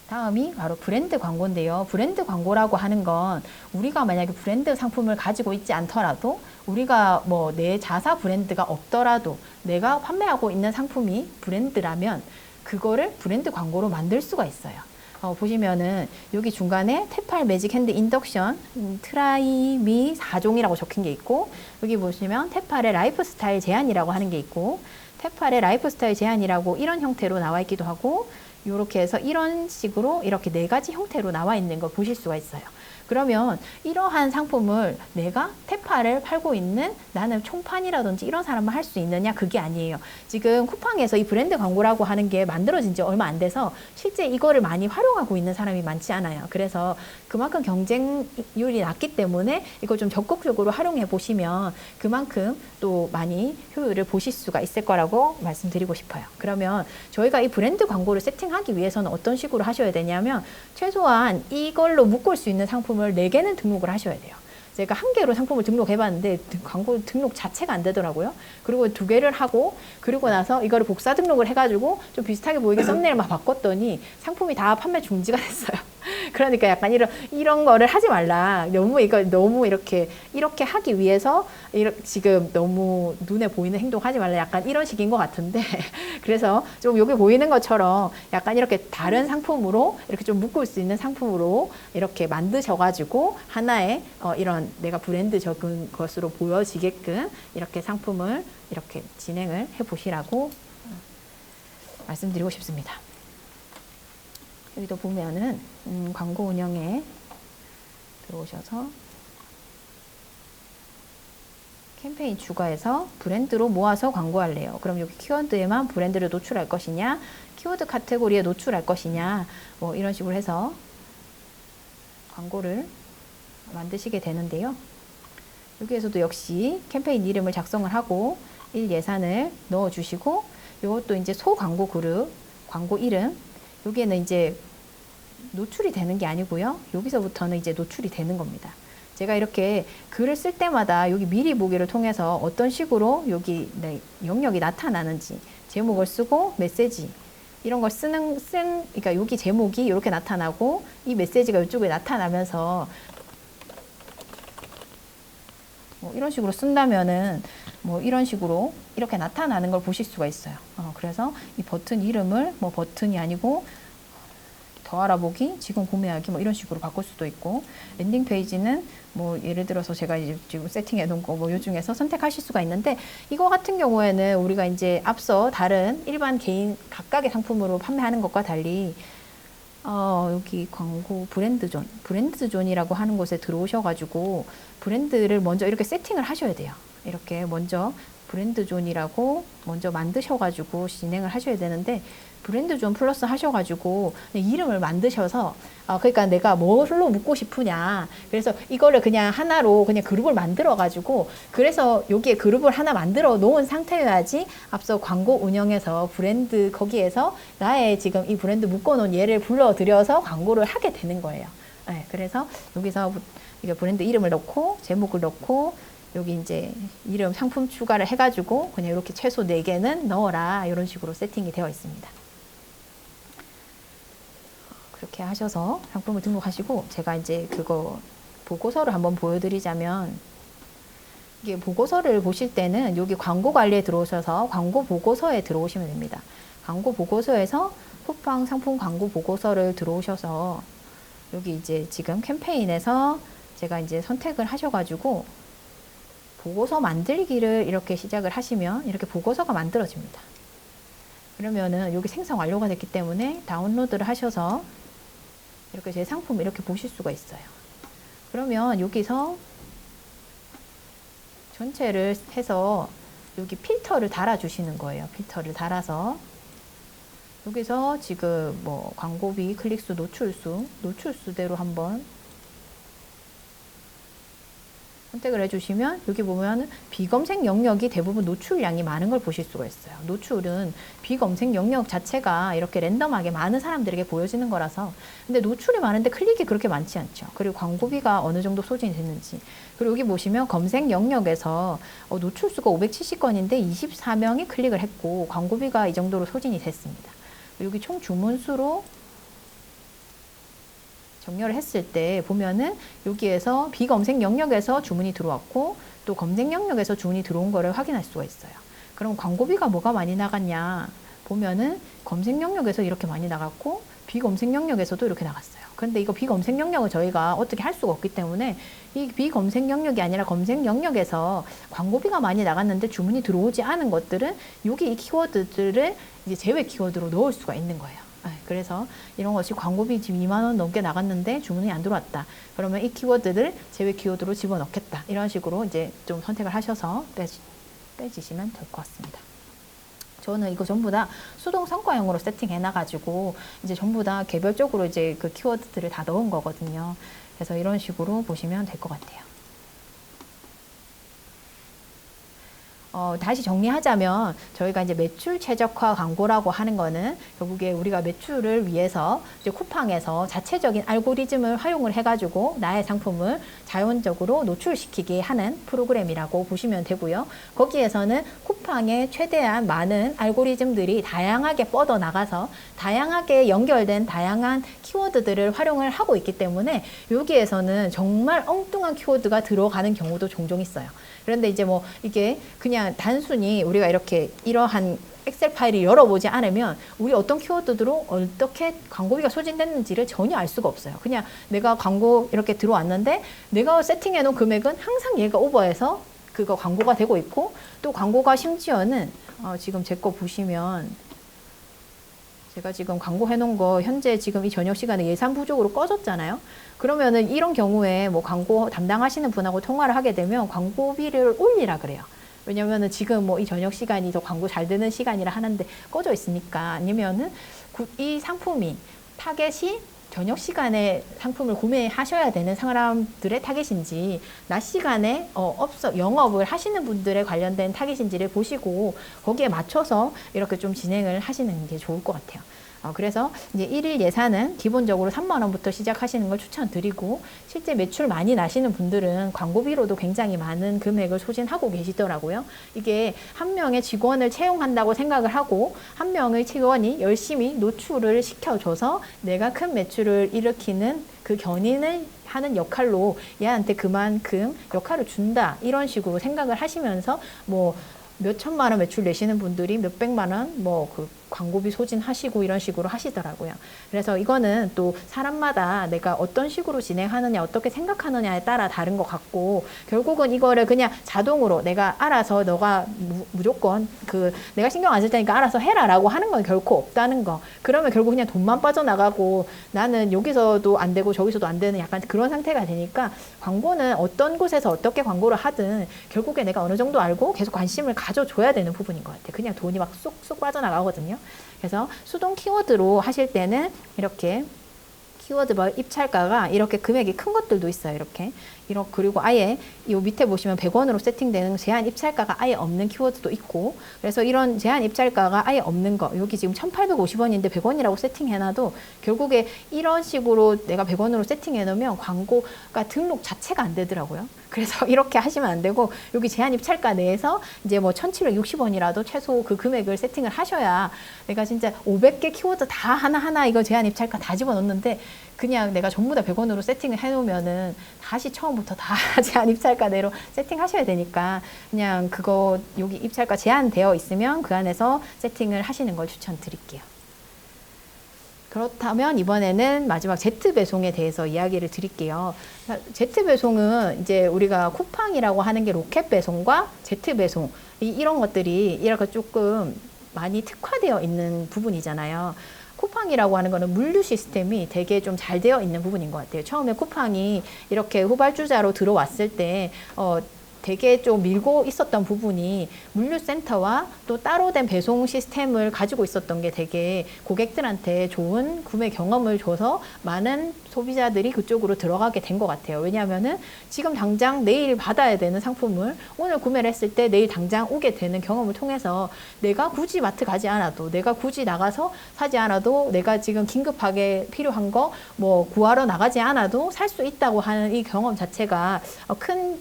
다음이 바로 브랜드 광고인데요. 브랜드 광고라고 하는 건 우리가 만약에 브랜드 상품을 가지고 있지 않더라도, 우리가 뭐 내 자사 브랜드가 없더라도 내가 판매하고 있는 상품이 브랜드라면 그거를 브랜드 광고로 만들 수가 있어요. 보시면은 여기 중간에 테팔 매직 핸드 인덕션 트라이 미 4종이라고 적힌 게 있고, 여기 보시면 테팔의 라이프 스타일 제안이라고 하는 게 있고, 테팔의 라이프 스타일 제안이라고 이런 형태로 나와 있기도 하고, 이렇게 해서 이런 식으로 이렇게 네 가지 형태로 나와 있는 걸 보실 수가 있어요. 그러면 이러한 상품을 내가 테파를 팔고 있는 나는 총판이라든지 이런 사람만 할 수 있느냐? 그게 아니에요. 지금 쿠팡에서 이 브랜드 광고라고 하는 게 만들어진 지 얼마 안 돼서 실제 이거를 많이 활용하고 있는 사람이 많지 않아요. 그래서 그만큼 경쟁률이 낮기 때문에 이걸 좀 적극적으로 활용해 보시면 그만큼 또 많이 효율을 보실 수가 있을 거라고 말씀드리고 싶어요. 그러면 저희가 이 브랜드 광고를 세팅하기 위해서는 어떤 식으로 하셔야 되냐면, 최소한 이걸로 묶을 수 있는 상품을 4개는 등록을 하셔야 돼요. 제가 1개로 상품을 등록해봤는데 광고 등록 자체가 안 되더라고요. 그리고 2개를 하고, 그리고 나서 이거를 복사 등록을 해가지고 좀 비슷하게 보이게 썸네일 막 바꿨더니 상품이 다 판매 중지가 됐어요. 그러니까 약간 이런 거를 하지 말라. 너무 이렇게 하기 위해서 지금 너무 눈에 보이는 행동 하지 말라. 약간 이런 식인 것 같은데. 그래서 좀 여기 보이는 것처럼 약간 이렇게 다른 상품으로 이렇게 좀 묶을 수 있는 상품으로 이렇게 만드셔가지고 하나의 이런 내가 브랜드 적은 것으로 보여지게끔 이렇게 상품을 이렇게 진행을 해 보시라고 말씀드리고 싶습니다. 여기도 보면은 광고 운영에 들어오셔서 캠페인 추가해서 브랜드로 모아서 광고할래요. 그럼 여기 키워드에만 브랜드를 노출할 것이냐, 키워드 카테고리에 노출할 것이냐, 뭐 이런 식으로 해서 광고를 만드시게 되는데요. 여기에서도 역시 캠페인 이름을 작성을 하고 1 예산을 넣어 주시고, 이것도 이제 소 광고 그룹 광고 이름, 여기에는 이제 노출이 되는 게 아니고요. 여기서부터는 이제 노출이 되는 겁니다. 제가 이렇게 글을 쓸 때마다 여기 미리 보기를 통해서 어떤 식으로 여기 영역이 나타나는지, 제목을 쓰고 메시지 이런 걸 그러니까 여기 제목이 이렇게 나타나고 이 메시지가 이쪽에 나타나면서 뭐 이런 식으로 쓴다면은 뭐 이런 식으로 이렇게 나타나는 걸 보실 수가 있어요. 그래서 이 버튼 이름을 뭐 버튼이 아니고 더 알아보기, 지금 구매하기 뭐 이런 식으로 바꿀 수도 있고, 랜딩 페이지는 뭐 예를 들어서 제가 이제 지금 세팅해 놓은 거 뭐 요 중에서 선택하실 수가 있는데, 이거 같은 경우에는 우리가 이제 앞서 다른 일반 개인 각각의 상품으로 판매하는 것과 달리 여기 광고 브랜드존이라고 하는 곳에 들어오셔가지고 브랜드를 먼저 이렇게 세팅을 하셔야 돼요. 이렇게 먼저 브랜드존이라고 먼저 만드셔가지고 진행을 하셔야 되는데, 브랜드존 플러스 하셔가지고 이름을 만드셔서 그러니까 내가 뭘로 묻고 싶으냐, 그래서 이거를 그냥 하나로 그냥 그룹을 만들어가지고, 그래서 여기에 그룹을 하나 만들어 놓은 상태여야지 앞서 광고 운영에서 브랜드 거기에서 나의 지금 이 브랜드 묶어놓은 얘를 불러들여서 광고를 하게 되는 거예요. 네, 그래서 여기서 이게 브랜드 이름을 넣고 제목을 넣고 여기 이제 이름 상품 추가를 해가지고 그냥 이렇게 최소 4개는 넣어라, 이런 식으로 세팅이 되어 있습니다. 그렇게 하셔서 상품을 등록하시고, 제가 이제 그거 보고서를 한번 보여드리자면, 이게 보고서를 보실 때는 여기 광고 관리에 들어오셔서 광고 보고서에 들어오시면 됩니다. 광고 보고서에서 쿠팡 상품 광고 보고서를 들어오셔서 여기 이제 지금 캠페인에서 제가 이제 선택을 하셔가지고 보고서 만들기를 이렇게 시작을 하시면 이렇게 보고서가 만들어집니다. 그러면은 여기 생성 완료가 됐기 때문에 다운로드를 하셔서 이렇게 제 상품 이렇게 보실 수가 있어요. 그러면 여기서 전체를 해서 여기 필터를 달아 주시는 거예요. 필터를 달아서 여기서 지금 뭐 광고비, 클릭수, 노출수대로 한번 선택을 해주시면 여기 보면 비검색 영역이 대부분 노출량이 많은 걸 보실 수가 있어요. 노출은 비검색 영역 자체가 이렇게 랜덤하게 많은 사람들에게 보여지는 거라서, 근데 노출이 많은데 클릭이 그렇게 많지 않죠. 그리고 광고비가 어느 정도 소진이 됐는지. 그리고 여기 보시면 검색 영역에서 노출수가 570건인데 24명이 클릭을 했고 광고비가 이 정도로 소진이 됐습니다. 여기 총 주문수로 정렬을 했을 때 보면은 여기에서 비검색 영역에서 주문이 들어왔고 또 검색 영역에서 주문이 들어온 거를 확인할 수가 있어요. 그럼 광고비가 뭐가 많이 나갔냐 보면은 검색 영역에서 이렇게 많이 나갔고 비검색 영역에서도 이렇게 나갔어요. 그런데 이거 비검색 영역을 저희가 어떻게 할 수가 없기 때문에 이 비검색 영역이 아니라 검색 영역에서 광고비가 많이 나갔는데 주문이 들어오지 않은 것들은 여기 이 키워드들을 이제 제외 키워드로 넣을 수가 있는 거예요. 그래서 이런 것이 광고비 지금 2만 원 넘게 나갔는데 주문이 안 들어왔다. 그러면 이 키워드를 제외 키워드로 집어넣겠다. 이런 식으로 이제 좀 선택을 하셔서 빼주시면 될 것 같습니다. 저는 이거 전부 다 수동 성과형으로 세팅해놔가지고 이제 전부 다 개별적으로 이제 그 키워드들을 다 넣은 거거든요. 그래서 이런 식으로 보시면 될 것 같아요. 다시 정리하자면 저희가 이제 매출 최적화 광고라고 하는 거는 결국에 우리가 매출을 위해서 이제 쿠팡에서 자체적인 알고리즘을 활용을 해가지고 나의 상품을 자연적으로 노출시키게 하는 프로그램이라고 보시면 되고요. 거기에서는 쿠팡에 최대한 많은 알고리즘들이 다양하게 뻗어나가서 다양하게 연결된 다양한 키워드들을 활용을 하고 있기 때문에 여기에서는 정말 엉뚱한 키워드가 들어가는 경우도 종종 있어요. 그런데 이제 뭐 이게 그냥 단순히 우리가 이렇게 이러한 엑셀 파일을 열어보지 않으면 우리 어떤 키워드로 어떻게 광고비가 소진됐는지를 전혀 알 수가 없어요. 그냥 내가 광고 이렇게 들어왔는데 내가 세팅해 놓은 금액은 항상 얘가 오버해서 그거 광고가 되고 있고 또 광고가 심지어는 지금 제 거 보시면 제가 지금 광고 해놓은 거 현재 지금 이 저녁 시간에 예산 부족으로 꺼졌잖아요. 그러면은 이런 경우에 뭐 광고 담당하시는 분하고 통화를 하게 되면 광고비를 올리라 그래요. 왜냐면은 지금 뭐 이 저녁 시간이 더 광고 잘 되는 시간이라 하는데 꺼져 있으니까, 아니면은 이 상품이 타겟이 저녁 시간에 상품을 구매하셔야 되는 사람들의 타겟인지 낮 시간에 영업을 하시는 분들에 관련된 타겟인지를 보시고 거기에 맞춰서 이렇게 좀 진행을 하시는 게 좋을 것 같아요. 그래서 이제 일일 예산은 기본적으로 3만 원부터 시작하시는 걸 추천드리고, 실제 매출 많이 나시는 분들은 광고비로도 굉장히 많은 금액을 소진하고 계시더라고요. 이게 한 명의 직원을 채용한다고 생각을 하고 한 명의 직원이 열심히 노출을 시켜줘서 내가 큰 매출을 일으키는 그 견인을 하는 역할로 얘한테 그만큼 역할을 준다, 이런 식으로 생각을 하시면서 뭐 몇 천만 원 매출 내시는 분들이 몇 백만 원 뭐 그 광고비 소진하시고 이런 식으로 하시더라고요. 그래서 이거는 또 사람마다 내가 어떤 식으로 진행하느냐, 어떻게 생각하느냐에 따라 다른 것 같고, 결국은 이거를 그냥 자동으로 내가 알아서 너가 무조건 내가 신경 안 쓸 테니까 알아서 해라라고 하는 건 결코 없다는 거. 그러면 결국 그냥 돈만 빠져나가고 나는 여기서도 안 되고 저기서도 안 되는 약간 그런 상태가 되니까, 광고는 어떤 곳에서 어떻게 광고를 하든 결국에 내가 어느 정도 알고 계속 관심을 가져줘야 되는 부분인 것 같아요. 그냥 돈이 막 쏙쏙 빠져나가거든요. 그래서 수동 키워드로 하실 때는 이렇게 키워드 입찰가가 이렇게 금액이 큰 것들도 있어요. 이렇게. 그리고 아예 이 밑에 보시면 100원으로 세팅되는 제한 입찰가가 아예 없는 키워드도 있고, 그래서 이런 제한 입찰가가 아예 없는 거, 여기 지금 1,850원인데 100원이라고 세팅해놔도 결국에 이런 식으로 내가 100원으로 세팅해놓으면 광고가 등록 자체가 안 되더라고요. 그래서 이렇게 하시면 안 되고, 여기 제한 입찰가 내에서 이제 뭐 1,760원이라도 최소 그 금액을 세팅을 하셔야, 내가 진짜 500개 키워드 다 하나하나 이거 제한 입찰가 다 집어넣는데 그냥 내가 전부 다 100원으로 세팅을 해놓으면은 다시 처음부터 다 제한 입찰가 내로 세팅하셔야 되니까, 그냥 그거 여기 입찰가 제한되어 있으면 그 안에서 세팅을 하시는 걸 추천드릴게요. 그렇다면 이번에는 마지막 Z배송에 대해서 이야기를 드릴게요. Z배송은 이제 우리가 쿠팡이라고 하는 게 로켓배송과 Z배송, 이런 것들이 이렇게 조금 많이 특화되어 있는 부분이잖아요. 쿠팡이라고 하는 거는 물류 시스템이 되게 좀 잘 되어 있는 부분인 것 같아요. 처음에 쿠팡이 이렇게 후발주자로 들어왔을 때 되게 좀 밀고 있었던 부분이 물류센터와 또 따로 된 배송 시스템을 가지고 있었던 게 되게 고객들한테 좋은 구매 경험을 줘서 많은 소비자들이 그쪽으로 들어가게 된 것 같아요. 왜냐하면은 지금 당장 내일 받아야 되는 상품을 오늘 구매를 했을 때 내일 당장 오게 되는 경험을 통해서 내가 굳이 마트 가지 않아도, 내가 굳이 나가서 사지 않아도, 내가 지금 긴급하게 필요한 거 뭐 구하러 나가지 않아도 살 수 있다고 하는 이 경험 자체가 큰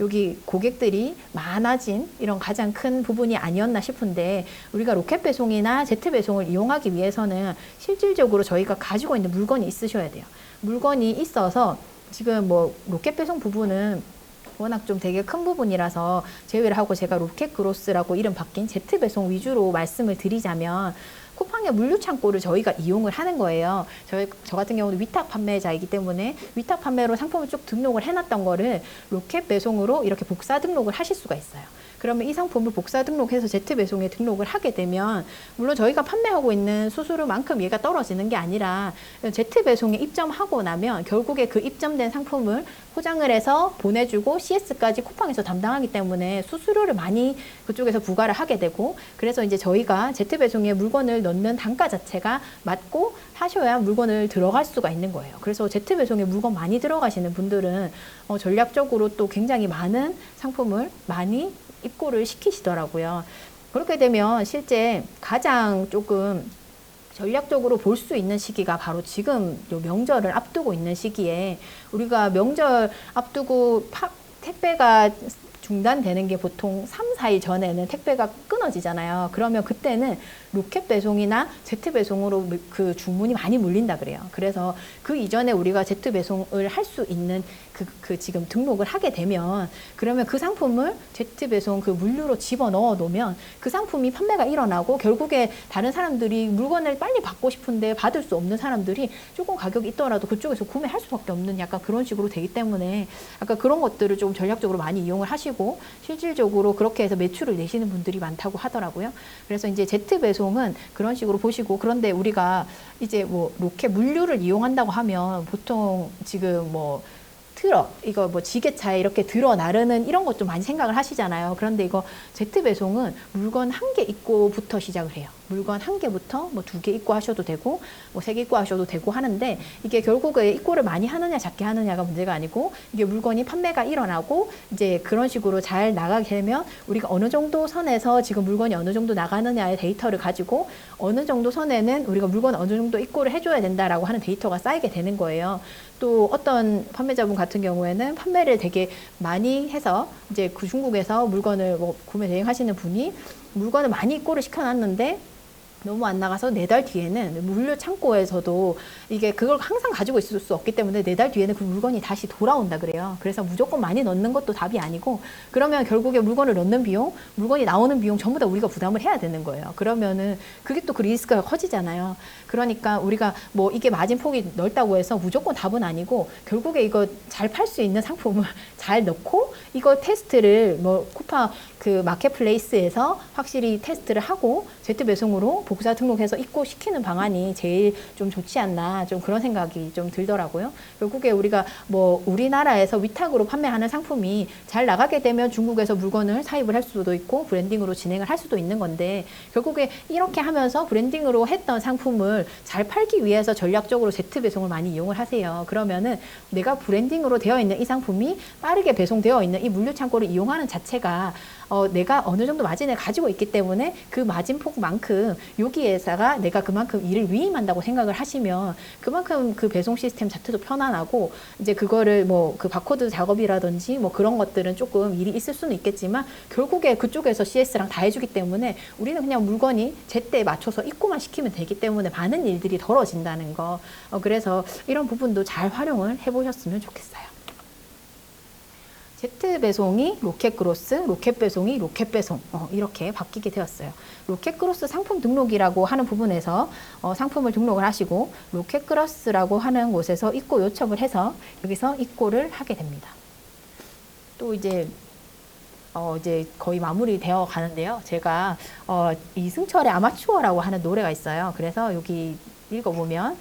여기 고객들이 많아진 이런 가장 큰 부분이 아니었나 싶은데, 우리가 로켓 배송이나 제트 배송을 이용하기 위해서는 실질적으로 저희가 가지고 있는 물건이 있으셔야 돼요. 물건이 있어서 지금 뭐 로켓 배송 부분은 워낙 좀 되게 큰 부분이라서 제외를 하고 제가 로켓 그로스라고 이름 바뀐 제트 배송 위주로 말씀을 드리자면, 쿠팡의 물류 창고를 저희가 이용을 하는 거예요. 저 같은 경우는 위탁 판매자이기 때문에 위탁 판매로 상품을 쭉 등록을 해놨던 거를 로켓 배송으로 이렇게 복사 등록을 하실 수가 있어요. 그러면 이 상품을 복사 등록해서 제트 배송에 등록을 하게 되면, 물론 저희가 판매하고 있는 수수료만큼 얘가 떨어지는 게 아니라 제트 배송에 입점하고 나면 결국에 그 입점된 상품을 포장을 해서 보내주고 CS까지 쿠팡에서 담당하기 때문에 수수료를 많이 그쪽에서 부과를 하게 되고, 그래서 이제 저희가 제트 배송에 물건을 넣는 단가 자체가 맞고 하셔야 물건을 들어갈 수가 있는 거예요. 그래서 제트 배송에 물건 많이 들어가시는 분들은 전략적으로 또 굉장히 많은 상품을 많이 입고를 시키시더라고요. 그렇게 되면 실제 가장 조금 전략적으로 볼 수 있는 시기가 바로 지금 요 명절을 앞두고 있는 시기에, 우리가 명절 앞두고 택배가 중단되는 게 보통 3, 4일 전에는 택배가 끊어지잖아요. 그러면 그때는 로켓 배송이나 제트 배송으로 그 주문이 많이 몰린다 그래요. 그래서 그 이전에 우리가 제트 배송을 할 수 있는 지금 등록을 하게 되면, 그러면 그 상품을 제트 배송 그 물류로 집어 넣어 놓으면 그 상품이 판매가 일어나고, 결국에 다른 사람들이 물건을 빨리 받고 싶은데 받을 수 없는 사람들이 조금 가격이 있더라도 그쪽에서 구매할 수밖에 없는 약간 그런 식으로 되기 때문에, 약간 그런 것들을 좀 전략적으로 많이 이용을 하시고 실질적으로 그렇게 해서 매출을 내시는 분들이 많다고 하더라고요. 그래서 이제 제트 배송은 그런 식으로 보시고, 그런데 우리가 이제 뭐 로켓 물류를 이용한다고 하면 보통 지금 뭐 트럭, 이거 뭐 지게차에 이렇게 들어 나르는 이런 것도 많이 생각을 하시잖아요. 그런데 이거 제트 배송은 물건 한 개 입고부터 시작을 해요. 물건 한 개부터 뭐 2개 입고 하셔도 되고 뭐 3개 입고 하셔도 되고 하는데, 이게 결국에 입고를 많이 하느냐 작게 하느냐가 문제가 아니고, 이게 물건이 판매가 일어나고 이제 그런 식으로 잘 나가게 되면 우리가 어느 정도 선에서 지금 물건이 어느 정도 나가느냐의 데이터를 가지고 어느 정도 선에는 우리가 물건 어느 정도 입고를 해줘야 된다라고 하는 데이터가 쌓이게 되는 거예요. 또 어떤 판매자분 같은 경우에는 판매를 되게 많이 해서 이제 그 중국에서 물건을 뭐 구매 대행하시는 분이 물건을 많이 입고를 시켜놨는데 너무 안 나가서 4달 뒤에는 물류 창고에서도 이게 그걸 항상 가지고 있을 수 없기 때문에 4달 뒤에는 그 물건이 다시 돌아온다 그래요. 그래서 무조건 많이 넣는 것도 답이 아니고, 그러면 결국에 물건을 넣는 비용, 물건이 나오는 비용 전부 다 우리가 부담을 해야 되는 거예요. 그러면은 그게 또 그 리스크가 커지잖아요. 그러니까 우리가 뭐 이게 마진폭이 넓다고 해서 무조건 답은 아니고, 결국에 이거 잘 팔 수 있는 상품을 잘 넣고 이거 테스트를 뭐 쿠팡 그 마켓플레이스에서 확실히 테스트를 하고 제트 배송으로 복사 등록해서 입고시키는 방안이 제일 좀 좋지 않나, 좀 그런 생각이 좀 들더라고요. 결국에 우리가 뭐 우리나라에서 위탁으로 판매하는 상품이 잘 나가게 되면 중국에서 물건을 사입을 할 수도 있고 브랜딩으로 진행을 할 수도 있는 건데, 결국에 이렇게 하면서 브랜딩으로 했던 상품을 잘 팔기 위해서 전략적으로 제트 배송을 많이 이용을 하세요. 그러면은 내가 브랜딩으로 되어 있는 이 상품이 빠르게 배송되어 있는 이 물류 창고를 이용하는 자체가 내가 어느 정도 마진을 가지고 있기 때문에 그 마진폭만큼 여기에다가 내가 그만큼 일을 위임한다고 생각을 하시면 그만큼 그 배송 시스템 자체도 편안하고, 이제 그거를 뭐 그 바코드 작업이라든지 뭐 그런 것들은 조금 일이 있을 수는 있겠지만 결국에 그쪽에서 CS랑 다 해주기 때문에 우리는 그냥 물건이 제때에 맞춰서 입고만 시키면 되기 때문에 많은 일들이 덜어진다는 거. 그래서 이런 부분도 잘 활용을 해보셨으면 좋겠어요. 제트 배송이 로켓 그로스, 로켓 배송이 로켓 배송, 이렇게 바뀌게 되었어요. 로켓 그로스 상품 등록이라고 하는 부분에서 상품을 등록을 하시고, 로켓 그로스라고 하는 곳에서 입고 요청을 해서 여기서 입고를 하게 됩니다. 또 이제 거의 마무리되어 가는데요. 제가 이승철의 아마추어라고 하는 노래가 있어요. 그래서 여기 읽어보면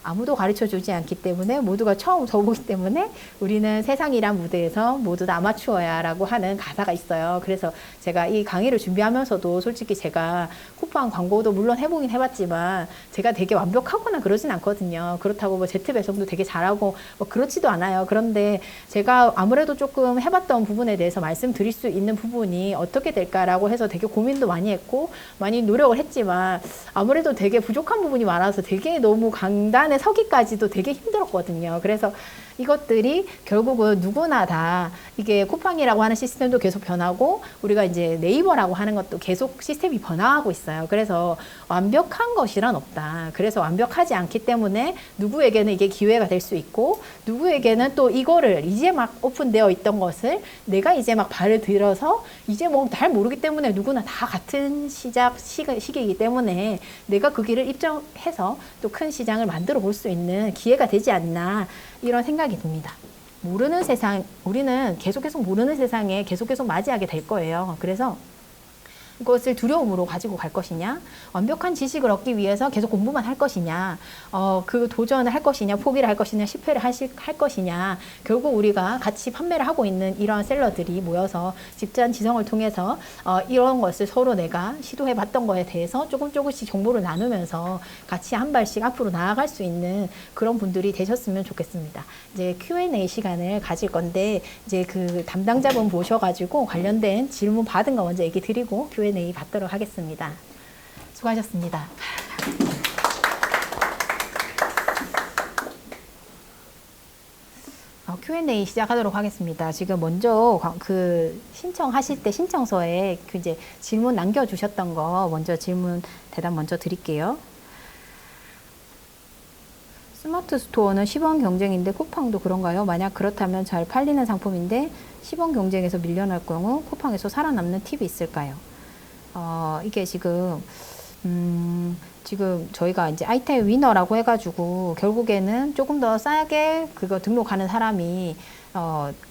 아무도 가르쳐 주지 않기 때문에 모두가 처음 서보기 때문에 우리는 세상이란 무대에서 모두 다 아마추어야 라고 하는 가사가 있어요. 그래서 제가 이 강의를 준비하면서도 솔직히 제가 쿠팡 광고도 물론 해보긴 해봤지만 제가 되게 완벽하거나 그러진 않거든요. 그렇다고 뭐 제트 배송도 되게 잘하고 뭐 그렇지도 않아요. 그런데 제가 아무래도 조금 해봤던 부분에 대해서 말씀드릴 수 있는 부분이 어떻게 될까라고 해서 되게 고민도 많이 했고 많이 노력을 했지만 아무래도 되게 부족한 부분이 많아서 되게 너무 강단에 서기까지도 되게 힘들었거든요. 그래서 이것들이 결국은 누구나 다 이게 쿠팡이라고 하는 시스템도 계속 변하고 우리가 이제 네이버라고 하는 것도 계속 시스템이 변화하고 있어요. 그래서 완벽한 것이란 없다. 그래서 완벽하지 않기 때문에 누구에게는 이게 기회가 될 수 있고 누구에게는 또 이거를 이제 막 오픈되어 있던 것을 내가 이제 막 발을 들어서 이제 뭐 잘 모르기 때문에 누구나 다 같은 시기이기 때문에 내가 그 길을 입정해서 또 큰 시장을 만들어 볼 수 있는 기회가 되지 않나 이런 생각이 듭니다. 모르는 세상, 우리는 계속 모르는 세상에 계속 맞이하게 될 거예요. 그래서 이것을 두려움으로 가지고 갈 것이냐, 완벽한 지식을 얻기 위해서 계속 공부만 할 것이냐, 그 도전을 할 것이냐, 포기를 할 것이냐, 실패를 할 것이냐, 결국 우리가 같이 판매를 하고 있는 이러한 셀러들이 모여서 집단지성을 통해서 이런 것을 서로 내가 시도해 봤던 거에 대해서 조금씩 정보를 나누면서 같이 한 발씩 앞으로 나아갈 수 있는 그런 분들이 되셨으면 좋겠습니다. 이제 Q&A 시간을 가질 건데 이제 그 담당자분 모셔가지고 관련된 질문 받은 거 먼저 얘기 드리고 Q&A 받도록 하겠습니다. 수고하셨습니다. Q&A 시작하도록 하겠습니다. 지금 먼저 그 신청하실 때 신청서에 그 이제 질문 남겨주셨던 거 먼저 대답 먼저 드릴게요. 스마트 스토어는 시범 경쟁인데 쿠팡도 그런가요? 만약 그렇다면 잘 팔리는 상품인데 시범 경쟁에서 밀려날 경우 쿠팡에서 살아남는 팁이 있을까요? 이게 지금 저희가 이제 아이템 위너라고 해가지고 결국에는 조금 더 싸게 그거 등록하는 사람이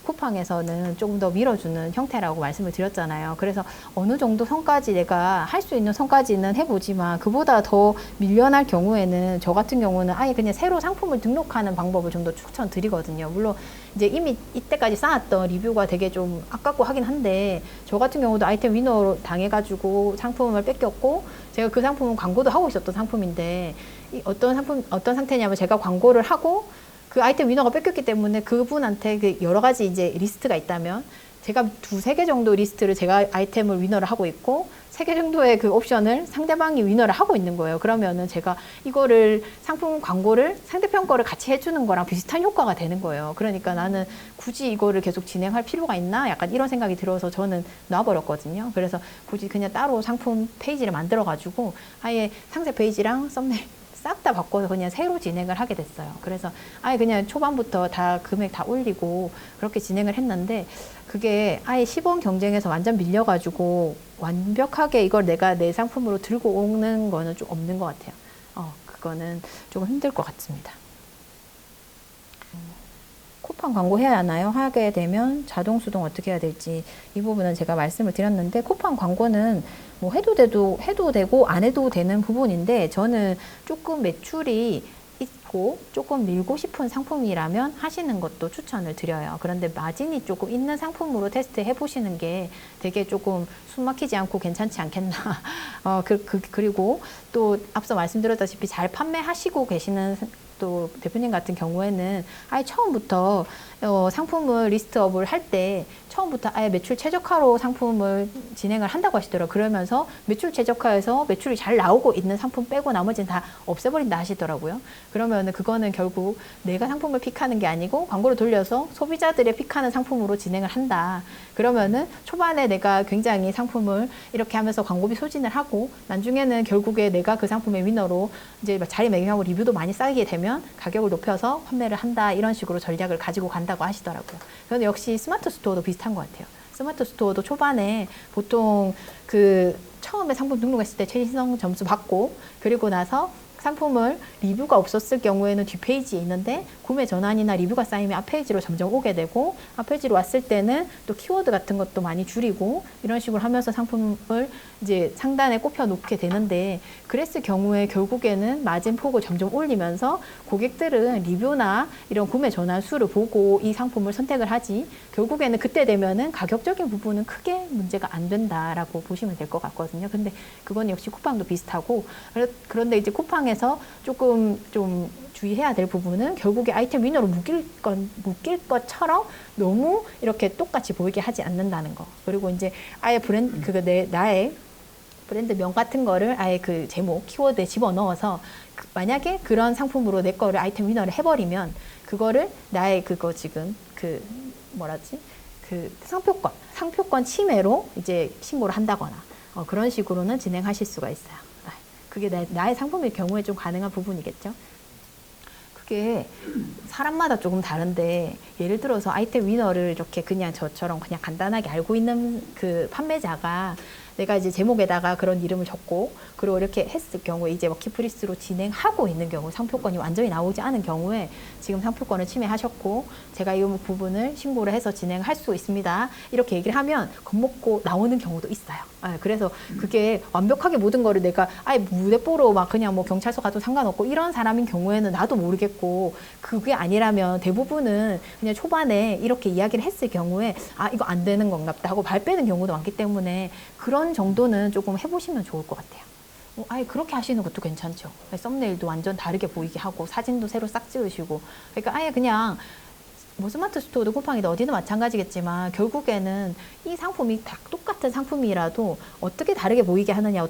쿠팡에서는 조금 더 밀어주는 형태라고 말씀을 드렸잖아요. 그래서 어느 정도 선까지 내가 할 수 있는 선까지는 해보지만 그보다 더 밀려날 경우에는 저 같은 경우는 아예 그냥 새로 상품을 등록하는 방법을 좀 더 추천드리거든요. 물론 이제 이미 이때까지 쌓았던 리뷰가 되게 좀 아깝고 하긴 한데 저 같은 경우도 아이템 위너로 당해가지고 상품을 뺏겼고 제가 그 상품은 광고도 하고 있었던 상품인데 어떤 상태냐면 제가 광고를 하고 그 아이템 위너가 뺏겼기 때문에 그분한테 그 여러 가지 이제 리스트가 있다면 제가 2-3개 정도 리스트를 제가 아이템을 위너를 하고 있고 3개 정도의 그 옵션을 상대방이 위너를 하고 있는 거예요. 그러면은 제가 이거를 상품 광고를 상대편 거를 같이 해주는 거랑 비슷한 효과가 되는 거예요. 그러니까 나는 굳이 이거를 계속 진행할 필요가 있나? 약간 이런 생각이 들어서 저는 놔버렸거든요. 그래서 굳이 그냥 따로 상품 페이지를 만들어가지고 아예 상세 페이지랑 썸네일 싹 다 바꿔서 그냥 새로 진행을 하게 됐어요. 그래서 아예 그냥 초반부터 다 금액 다 올리고 그렇게 진행을 했는데 그게 아예 시범 경쟁에서 완전 밀려가지고 완벽하게 이걸 내가 내 상품으로 들고 오는 거는 좀 없는 것 같아요. 그거는 조금 힘들 것 같습니다. 쿠팡 광고 해야 하나요? 하게 되면 자동 수동 어떻게 해야 될지 이 부분은 제가 말씀을 드렸는데 쿠팡 광고는 뭐 해도 되고 안 해도 되는 부분인데 저는 조금 매출이 있고 조금 밀고 싶은 상품이라면 하시는 것도 추천을 드려요. 그런데 마진이 조금 있는 상품으로 테스트 해보시는 게 되게 조금 숨 막히지 않고 괜찮지 않겠나. 그리고 또 앞서 말씀드렸다시피 잘 판매하시고 계시는 또 대표님 같은 경우에는 아예 처음부터 상품을 리스트업을 할 때 처음부터 아예 매출 최적화로 상품을 진행을 한다고 하시더라고요. 그러면서 매출 최적화해서 매출이 잘 나오고 있는 상품 빼고 나머지는 다 없애버린다 하시더라고요. 그러면은 그거는 결국 내가 상품을 픽하는 게 아니고 광고를 돌려서 소비자들의 픽하는 상품으로 진행을 한다. 그러면은 초반에 내가 굉장히 상품을 이렇게 하면서 광고비 소진을 하고 나중에는 결국에 내가 그 상품의 위너로 이제 자리매김하고 리뷰도 많이 쌓이게 되면 가격을 높여서 판매를 한다. 이런 식으로 전략을 가지고 간다고 하시더라고요. 그런데 역시 스마트 스토어도 비슷한 것 같아요. 스마트 스토어도 초반에 보통 그 처음에 상품 등록했을 때 최신성 점수 받고 그리고 나서 상품을 리뷰가 없었을 경우에는 뒷페이지에 있는데 구매 전환이나 리뷰가 쌓이면 앞페이지로 점점 오게 되고 앞페이지로 왔을 때는 또 키워드 같은 것도 많이 줄이고 이런 식으로 하면서 상품을 이제 상단에 꼽혀 놓게 되는데 그랬을 경우에 결국에는 마진폭을 점점 올리면서 고객들은 리뷰나 이런 구매 전환 수를 보고 이 상품을 선택을 하지 결국에는 그때 되면은 가격적인 부분은 크게 문제가 안 된다라고 보시면 될 것 같거든요. 근데 그건 역시 쿠팡도 비슷하고 그런데 이제 쿠팡에서 조금 좀 주의해야 될 부분은 결국에 아이템 위너로 묶일 것처럼 너무 이렇게 똑같이 보이게 하지 않는다는 거. 그리고 이제 아예 나의 브랜드명 같은 거를 아예 그 제목, 키워드에 집어넣어서 만약에 그런 상품으로 내 거를 아이템 위너를 해버리면 그거를 나의 그거 지금 그 상표권 침해로 이제 신고를 한다거나 그런 식으로는 진행하실 수가 있어요. 그게 나의 상품일 경우에 좀 가능한 부분이겠죠. 그게 사람마다 조금 다른데 예를 들어서 아이템 위너를 이렇게 그냥 저처럼 그냥 간단하게 알고 있는 그 판매자가 내가 이제 제목에다가 그런 이름을 적고 그리고 이렇게 했을 경우에 이제 워키프리스로 진행하고 있는 경우 상표권이 완전히 나오지 않은 경우에 지금 상표권을 침해하셨고 제가 이 부분을 신고를 해서 진행할 수 있습니다. 이렇게 얘기를 하면 겁먹고 나오는 경우도 있어요. 그래서 그게 완벽하게 모든 거를 내가 아예 무대뽀로 막 그냥 뭐 경찰서 가도 상관없고 이런 사람인 경우에는 나도 모르겠고 그게 아니라면 대부분은 그냥 초반에 이렇게 이야기를 했을 경우에 아 이거 안 되는 건가 보다 하고 발 빼는 경우도 많기 때문에 그런 정도는 조금 해보시면 좋을 것 같아요. 아예 그렇게 하시는 것도 괜찮죠. 썸네일도 완전 다르게 보이게 하고 사진도 새로 싹 지으시고 그러니까 아예 그냥 뭐 스마트 스토어도 쿠팡이도 어디든 마찬가지겠지만 결국에는 이 상품이 다 똑같은 상품이라도 어떻게 다르게 보이게 하느냐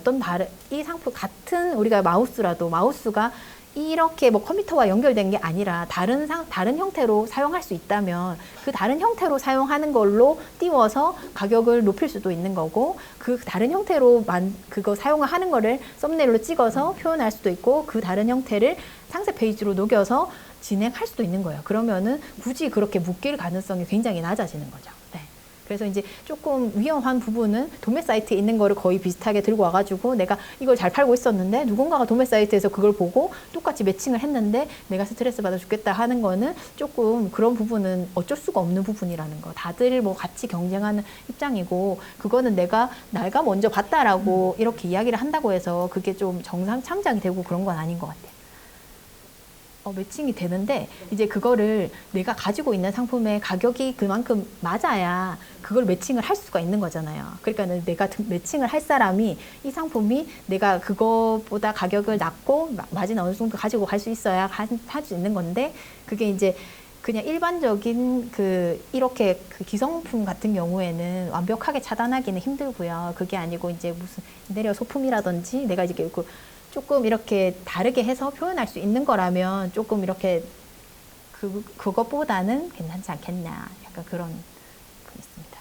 이 상품 같은 우리가 마우스가 이렇게 뭐 컴퓨터와 연결된 게 아니라 다른 형태로 사용할 수 있다면 그 다른 형태로 사용하는 걸로 띄워서 가격을 높일 수도 있는 거고 그 다른 형태로 그거 사용을 하는 거를 썸네일로 찍어서 표현할 수도 있고 그 다른 형태를 상세 페이지로 녹여서 진행할 수도 있는 거예요. 그러면은 굳이 그렇게 묶일 가능성이 굉장히 낮아지는 거죠. 네. 그래서 이제 조금 위험한 부분은 도매 사이트에 있는 거를 거의 비슷하게 들고 와가지고 내가 이걸 잘 팔고 있었는데 누군가가 도매 사이트에서 그걸 보고 똑같이 매칭을 했는데 내가 스트레스 받아 죽겠다 하는 거는 조금 그런 부분은 어쩔 수가 없는 부분이라는 거. 다들 뭐 같이 경쟁하는 입장이고 그거는 내가 먼저 봤다라고 이렇게 이야기를 한다고 해서 그게 좀 정상 참작이 되고 그런 건 아닌 것 같아요. 매칭이 되는데 이제 그거를 내가 가지고 있는 상품의 가격이 그만큼 맞아야 그걸 매칭을 할 수가 있는 거잖아요. 그러니까 내가 매칭을 할 사람이 이 상품이 내가 그거보다 가격을 낮고 마진 어느 정도 가지고 갈 수 있어야 할 수 있는 건데 그게 이제 그냥 일반적인 이렇게 기성품 같은 경우에는 완벽하게 차단하기는 힘들고요. 그게 아니고 이제 무슨 인테리어 소품이라든지 내가 이제 조금 이렇게 다르게 해서 표현할 수 있는 거라면 조금 이렇게 그것보다는 괜찮지 않겠냐. 약간 그런 거 있습니다.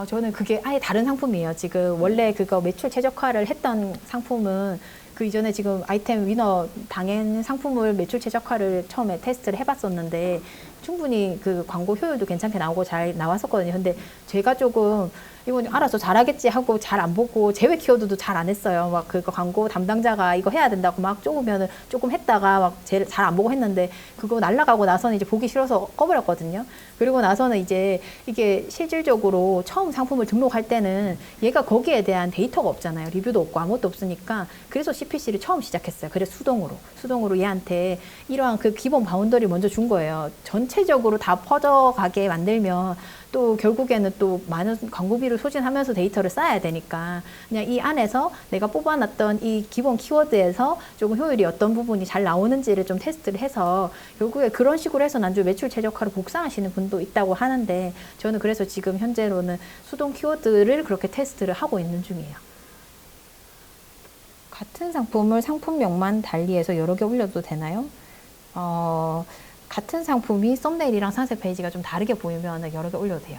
저는 그게 아예 다른 상품이에요. 지금 원래 그거 매출 최적화를 했던 상품은 그 이전에 지금 아이템 위너 당연 상품을 매출 최적화를 처음에 테스트를 해봤었는데 충분히 그 광고 효율도 괜찮게 나오고 잘 나왔었거든요. 근데 제가 조금 이건 알아서 잘하겠지 하고 잘 안 보고 제외 키워드도 잘 안 했어요. 막 그거 광고 담당자가 이거 해야 된다고 막 조금 했다가 막 잘 안 보고 했는데 그거 날라가고 나서는 이제 보기 싫어서 꺼버렸거든요. 그리고 나서는 이제 이게 실질적으로 처음 상품을 등록할 때는 얘가 거기에 대한 데이터가 없잖아요. 리뷰도 없고 아무것도 없으니까 그래서 CPC를 처음 시작했어요. 그래서 수동으로 얘한테 이러한 그 기본 바운더리 먼저 준 거예요. 전체적으로 다 퍼져가게 만들면 또 결국에는 또 많은 광고비를 소진하면서 데이터를 쌓아야 되니까 그냥 이 안에서 내가 뽑아놨던 이 기본 키워드에서 조금 효율이 어떤 부분이 잘 나오는지를 좀 테스트를 해서 결국에 그런 식으로 해서 나중에 매출 최적화를 복사하시는 분도 있다고 하는데 저는 그래서 지금 현재로는 수동 키워드를 그렇게 테스트를 하고 있는 중이에요. 같은 상품을 상품명만 달리해서 여러 개 올려도 되나요? 같은 상품이 썸네일이랑 상세 페이지가 좀 다르게 보이면 여러 개 올려도 돼요.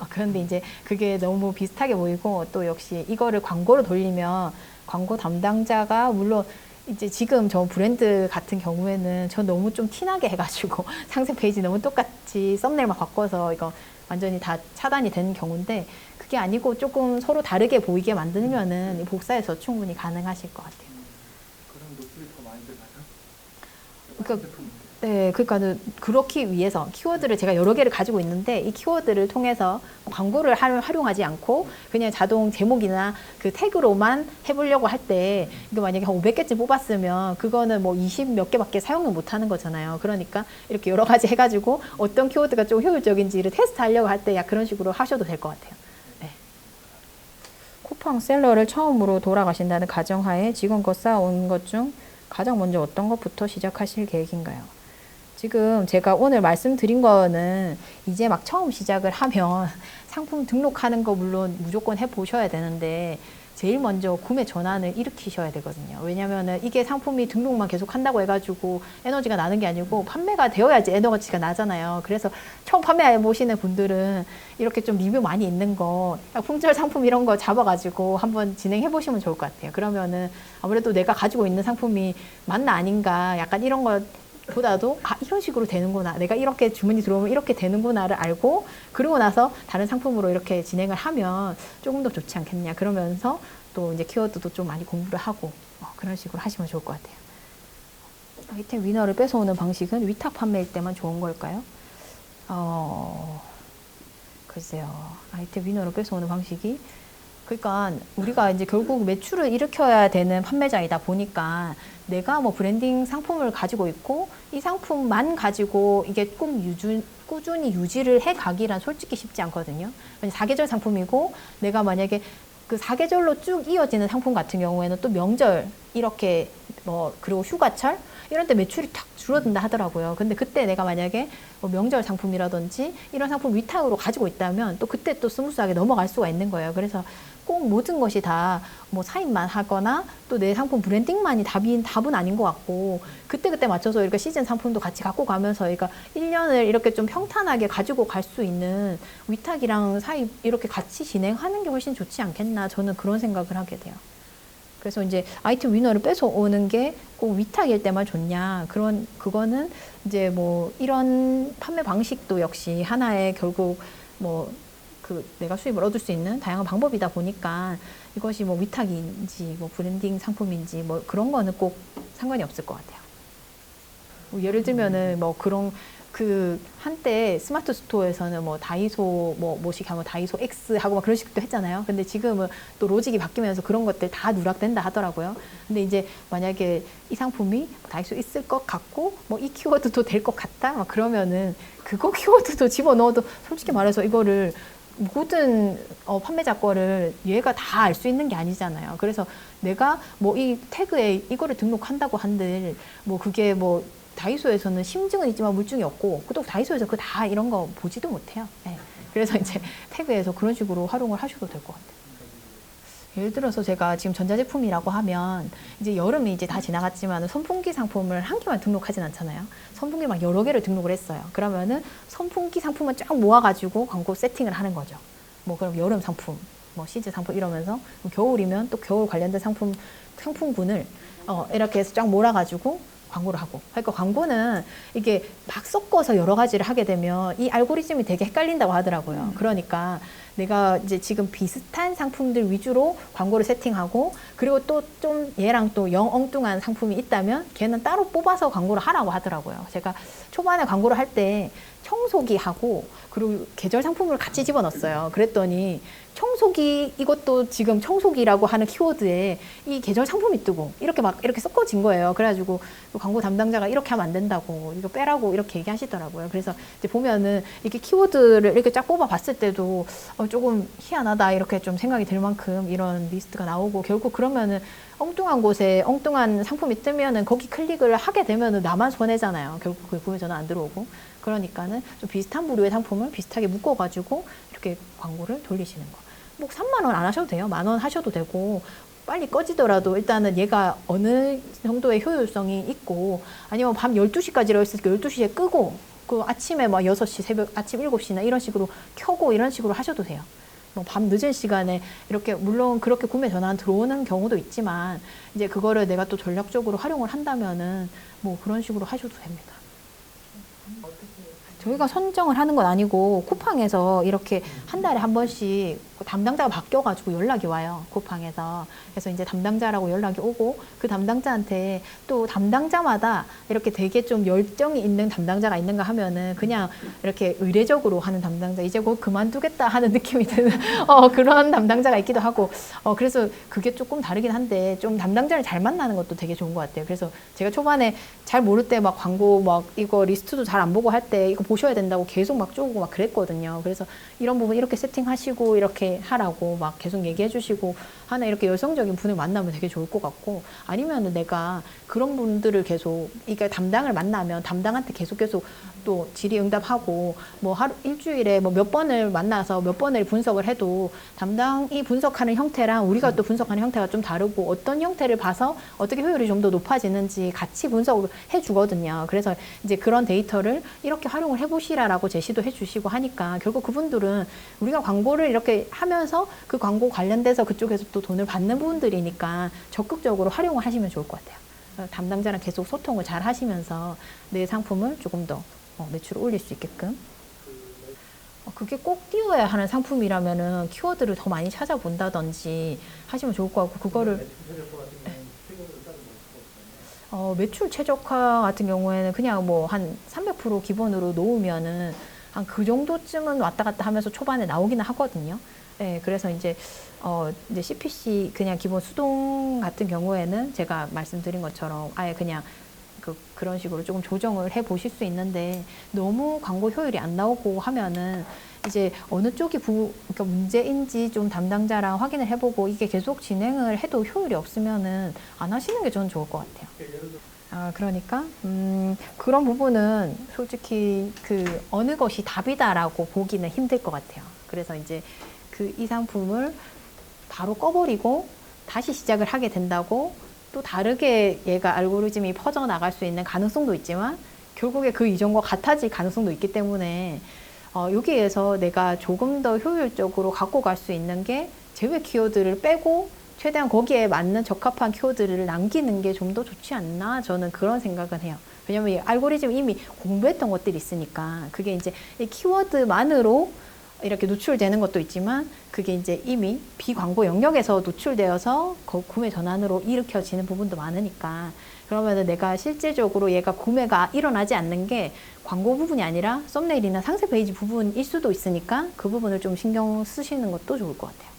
그런데 이제 그게 너무 비슷하게 보이고 또 역시 이거를 광고로 돌리면 광고 담당자가 물론 이제 지금 저 브랜드 같은 경우에는 저 너무 좀 티나게 해가지고 상세 페이지 너무 똑같이 썸네일만 바꿔서 이거 완전히 다 차단이 되는 경우인데 그게 아니고 조금 서로 다르게 보이게 만들면은 복사해서 충분히 가능하실 것 같아요. 그럼 노출 그러니까 네, 그러니까는 그렇기 위해서 키워드를 제가 여러 개를 가지고 있는데 이 키워드를 통해서 광고를 활용하지 않고 그냥 자동 제목이나 그 태그로만 해보려고 할 때 이거 만약에 한 500개쯤 뽑았으면 그거는 뭐 20 몇 개밖에 사용을 못 하는 거잖아요. 그러니까 이렇게 여러 가지 해가지고 어떤 키워드가 좀 효율적인지를 테스트하려고 할 때 약 그런 식으로 하셔도 될 것 같아요. 네. 쿠팡 셀러를 처음으로 돌아가신다는 가정하에 지금껏 쌓아온 것 중 가장 먼저 어떤 것부터 시작하실 계획인가요? 지금 제가 오늘 말씀드린 거는 이제 막 처음 시작을 하면 상품 등록하는 거 물론 무조건 해보셔야 되는데 제일 먼저 구매 전환을 일으키셔야 되거든요. 왜냐면은 이게 상품이 등록만 계속 한다고 해가지고 에너지가 나는 게 아니고 판매가 되어야지 에너지가 나잖아요. 그래서 처음 판매해 보시는 분들은 이렇게 좀 리뷰 많이 있는 거, 품절 상품 이런 거 잡아가지고 한번 진행해 보시면 좋을 것 같아요. 그러면은 아무래도 내가 가지고 있는 상품이 맞나 아닌가 약간 이런 거 보다도 이런 식으로 되는구나, 내가 이렇게 주문이 들어오면 이렇게 되는구나를 알고 그러고 나서 다른 상품으로 이렇게 진행을 하면 조금 더 좋지 않겠냐. 그러면서 또 이제 키워드도 좀 많이 공부를 하고 그런 식으로 하시면 좋을 것 같아요. 아이템 위너를 뺏어오는 방식은 위탁 판매일 때만 좋은 걸까요? 글쎄요. 아이템 위너를 뺏어오는 방식이 그러니까 우리가 이제 결국 매출을 일으켜야 되는 판매자이다 보니까 내가 뭐 브랜딩 상품을 가지고 있고 이 상품만 가지고 이게 꼭 꾸준히 유지를 해 가기란 솔직히 쉽지 않거든요. 사계절 상품이고 내가 만약에 그 사계절로 쭉 이어지는 상품 같은 경우에는 또 명절 이렇게 뭐 그리고 휴가철 이런 때 매출이 탁 줄어든다 하더라고요. 근데 그때 내가 만약에 뭐 명절 상품이라든지 이런 상품 위탁으로 가지고 있다면 또 그때 또 스무스하게 넘어갈 수가 있는 거예요. 그래서 꼭 모든 것이 다 뭐 사입만 하거나 또 내 상품 브랜딩만이 답은 아닌 것 같고 그때그때 맞춰서 이렇게 시즌 상품도 같이 갖고 가면서 그러니까 1년을 이렇게 좀 평탄하게 가지고 갈 수 있는 위탁이랑 사입 이렇게 같이 진행하는 게 훨씬 좋지 않겠나, 저는 그런 생각을 하게 돼요. 그래서 이제 아이템 위너를 뺏어오는 게 꼭 위탁일 때만 좋냐, 그거는 이제 뭐 이런 판매 방식도 역시 하나의 결국 뭐 내가 수입을 얻을 수 있는 다양한 방법이다 보니까 이것이 뭐 위탁인지 뭐 브랜딩 상품인지 뭐 그런 거는 꼭 상관이 없을 것 같아요. 뭐 예를 들면은 뭐 그런 한때 스마트 스토어에서는 뭐 다이소 뭐식 하면 다이소 X 하고 막 그런 식도 했잖아요. 근데 지금은 또 로직이 바뀌면서 그런 것들 다 누락된다 하더라고요. 근데 이제 만약에 이 상품이 다이소 있을 것 같고 뭐 이 키워드도 될 것 같다 막 그러면은 그거 키워드도 집어넣어도 솔직히 말해서 이거를 모든 판매자 거를 얘가 다 알 수 있는 게 아니잖아요. 그래서 내가 뭐 이 태그에 이거를 등록한다고 한들 뭐 그게 뭐 다이소에서는 심증은 있지만 물증이 없고 또 다이소에서 그 다 이런 거 보지도 못해요. 네. 그래서 이제 태그에서 그런 식으로 활용을 하셔도 될 것 같아요. 예를 들어서 제가 지금 전자제품이라고 하면 이제 여름이 이제 다 지나갔지만 선풍기 상품을 한 개만 등록하진 않잖아요. 선풍기 막 여러 개를 등록을 했어요. 그러면은 선풍기 상품을 쫙 모아가지고 광고 세팅을 하는 거죠. 뭐 그럼 여름 상품, 뭐 시즌 상품 이러면서 겨울이면 또 겨울 관련된 상품군을 이렇게 해서 쫙 몰아가지고 광고를 하고. 그러니까 광고는 이게 막 섞어서 여러 가지를 하게 되면 이 알고리즘이 되게 헷갈린다고 하더라고요. 그러니까 내가 이제 지금 비슷한 상품들 위주로 광고를 세팅하고 그리고 또 좀 얘랑 또 영 엉뚱한 상품이 있다면 걔는 따로 뽑아서 광고를 하라고 하더라고요. 제가 초반에 광고를 할 때 청소기하고 그리고 계절 상품을 같이 집어넣었어요. 그랬더니 청소기 이것도 지금 청소기라고 하는 키워드에 이 계절 상품이 뜨고 이렇게 섞어진 거예요. 그래가지고 광고 담당자가 이렇게 하면 안 된다고 이거 빼라고 이렇게 얘기하시더라고요. 그래서 이제 보면은 이렇게 키워드를 이렇게 쫙 뽑아 봤을 때도 조금 희한하다 이렇게 좀 생각이 들 만큼 이런 리스트가 나오고 결국 그러면은 엉뚱한 곳에 엉뚱한 상품이 뜨면은 거기 클릭을 하게 되면은 나만 손해잖아요. 결국 그 구매 전화 안 들어오고. 그러니까는 좀 비슷한 부류의 상품을 비슷하게 묶어가지고 이렇게 광고를 돌리시는 거. 뭐 3만 원 안 하셔도 돼요. 10,000원 하셔도 되고 빨리 꺼지더라도 일단은 얘가 어느 정도의 효율성이 있고 아니면 밤 12시까지라고 했으니까 12시에 끄고 그 아침에 막 6시 새벽 아침 7시나 이런 식으로 켜고 이런 식으로 하셔도 돼요. 뭐 밤 늦은 시간에 이렇게 물론 그렇게 구매 전화 들어오는 경우도 있지만 이제 그거를 내가 또 전략적으로 활용을 한다면은 뭐 그런 식으로 하셔도 됩니다. 저희가 선정을 하는 건 아니고 쿠팡에서 이렇게 한 달에 한 번씩 담당자가 바뀌어가지고 연락이 와요. 쿠팡에서. 그래서 이제 담당자라고 연락이 오고 그 담당자한테 또 담당자마다 이렇게 되게 좀 열정이 있는 담당자가 있는가 하면은 그냥 이렇게 의례적으로 하는 담당자, 이제 곧 그만두겠다 하는 느낌이 드는 그런 담당자가 있기도 하고 그래서 그게 조금 다르긴 한데 좀 담당자를 잘 만나는 것도 되게 좋은 것 같아요. 그래서 제가 초반에 잘 모를 때 막 광고 막 이거 리스트도 잘 안 보고 할 때 이거 보셔야 된다고 계속 막 쪼고 막 그랬거든요. 그래서 이런 부분 이렇게 세팅하시고 이렇게 하라고 막 계속 얘기해 주시고 하는 이렇게 여성적인 분을 만나면 되게 좋을 것 같고, 아니면은 내가 그런 분들을 계속 이게 담당을 만나면 담당한테 계속 또 질의응답하고 뭐 하루 일주일에 뭐 몇 번을 만나서 몇 번을 분석을 해도 담당이 분석하는 형태랑 우리가 또 분석하는 형태가 좀 다르고 어떤 형태를 봐서 어떻게 효율이 좀 더 높아지는지 같이 분석을 해주거든요. 그래서 이제 그런 데이터를 이렇게 활용을 해보시라라고 제시도 해주시고 하니까 결국 그분들은 우리가 광고를 이렇게 하면서 그 광고 관련돼서 그쪽에서 또 돈을 받는 부분들이니까 적극적으로 활용을 하시면 좋을 것 같아요. 담당자랑 계속 소통을 잘 하시면서 내 상품을 조금 더 매출을 올릴 수 있게끔. 그게 꼭 띄워야 하는 상품이라면은 키워드를 더 많이 찾아본다든지 하시면 좋을 것 같고, 그거를 매출 최적화 같은 경우에는 그냥 뭐 한 300% 기본으로 놓으면은 한 그 정도쯤은 왔다 갔다 하면서 초반에 나오기는 하거든요. 네, 그래서 이제 CPC 그냥 기본 수동 같은 경우에는 제가 말씀드린 것처럼 아예 그냥 그런 식으로 조금 조정을 해 보실 수 있는데, 너무 광고 효율이 안 나오고 하면은 이제 어느 쪽이 그러니까 문제인지 좀 담당자랑 확인을 해보고 이게 계속 진행을 해도 효율이 없으면은 안 하시는 게 저는 좋을 것 같아요. 그러니까 그런 부분은 솔직히 어느 것이 답이다라고 보기는 힘들 것 같아요. 그래서 이제 이 상품을 바로 꺼버리고 다시 시작을 하게 된다고 또 다르게 얘가 알고리즘이 퍼져나갈 수 있는 가능성도 있지만 결국에 그 이전과 같아질 가능성도 있기 때문에 여기에서 내가 조금 더 효율적으로 갖고 갈 수 있는 게 제외 키워드를 빼고 최대한 거기에 맞는 적합한 키워드를 남기는 게 좀 더 좋지 않나, 저는 그런 생각은 해요. 왜냐면 이 알고리즘 이미 공부했던 것들이 있으니까 그게 이제 이 키워드만으로 이렇게 노출되는 것도 있지만 그게 이제 이미 비광고 영역에서 노출되어서 구매 전환으로 일으켜지는 부분도 많으니까, 그러면은 내가 실질적으로 얘가 구매가 일어나지 않는 게 광고 부분이 아니라 썸네일이나 상세 페이지 부분일 수도 있으니까 그 부분을 좀 신경 쓰시는 것도 좋을 것 같아요.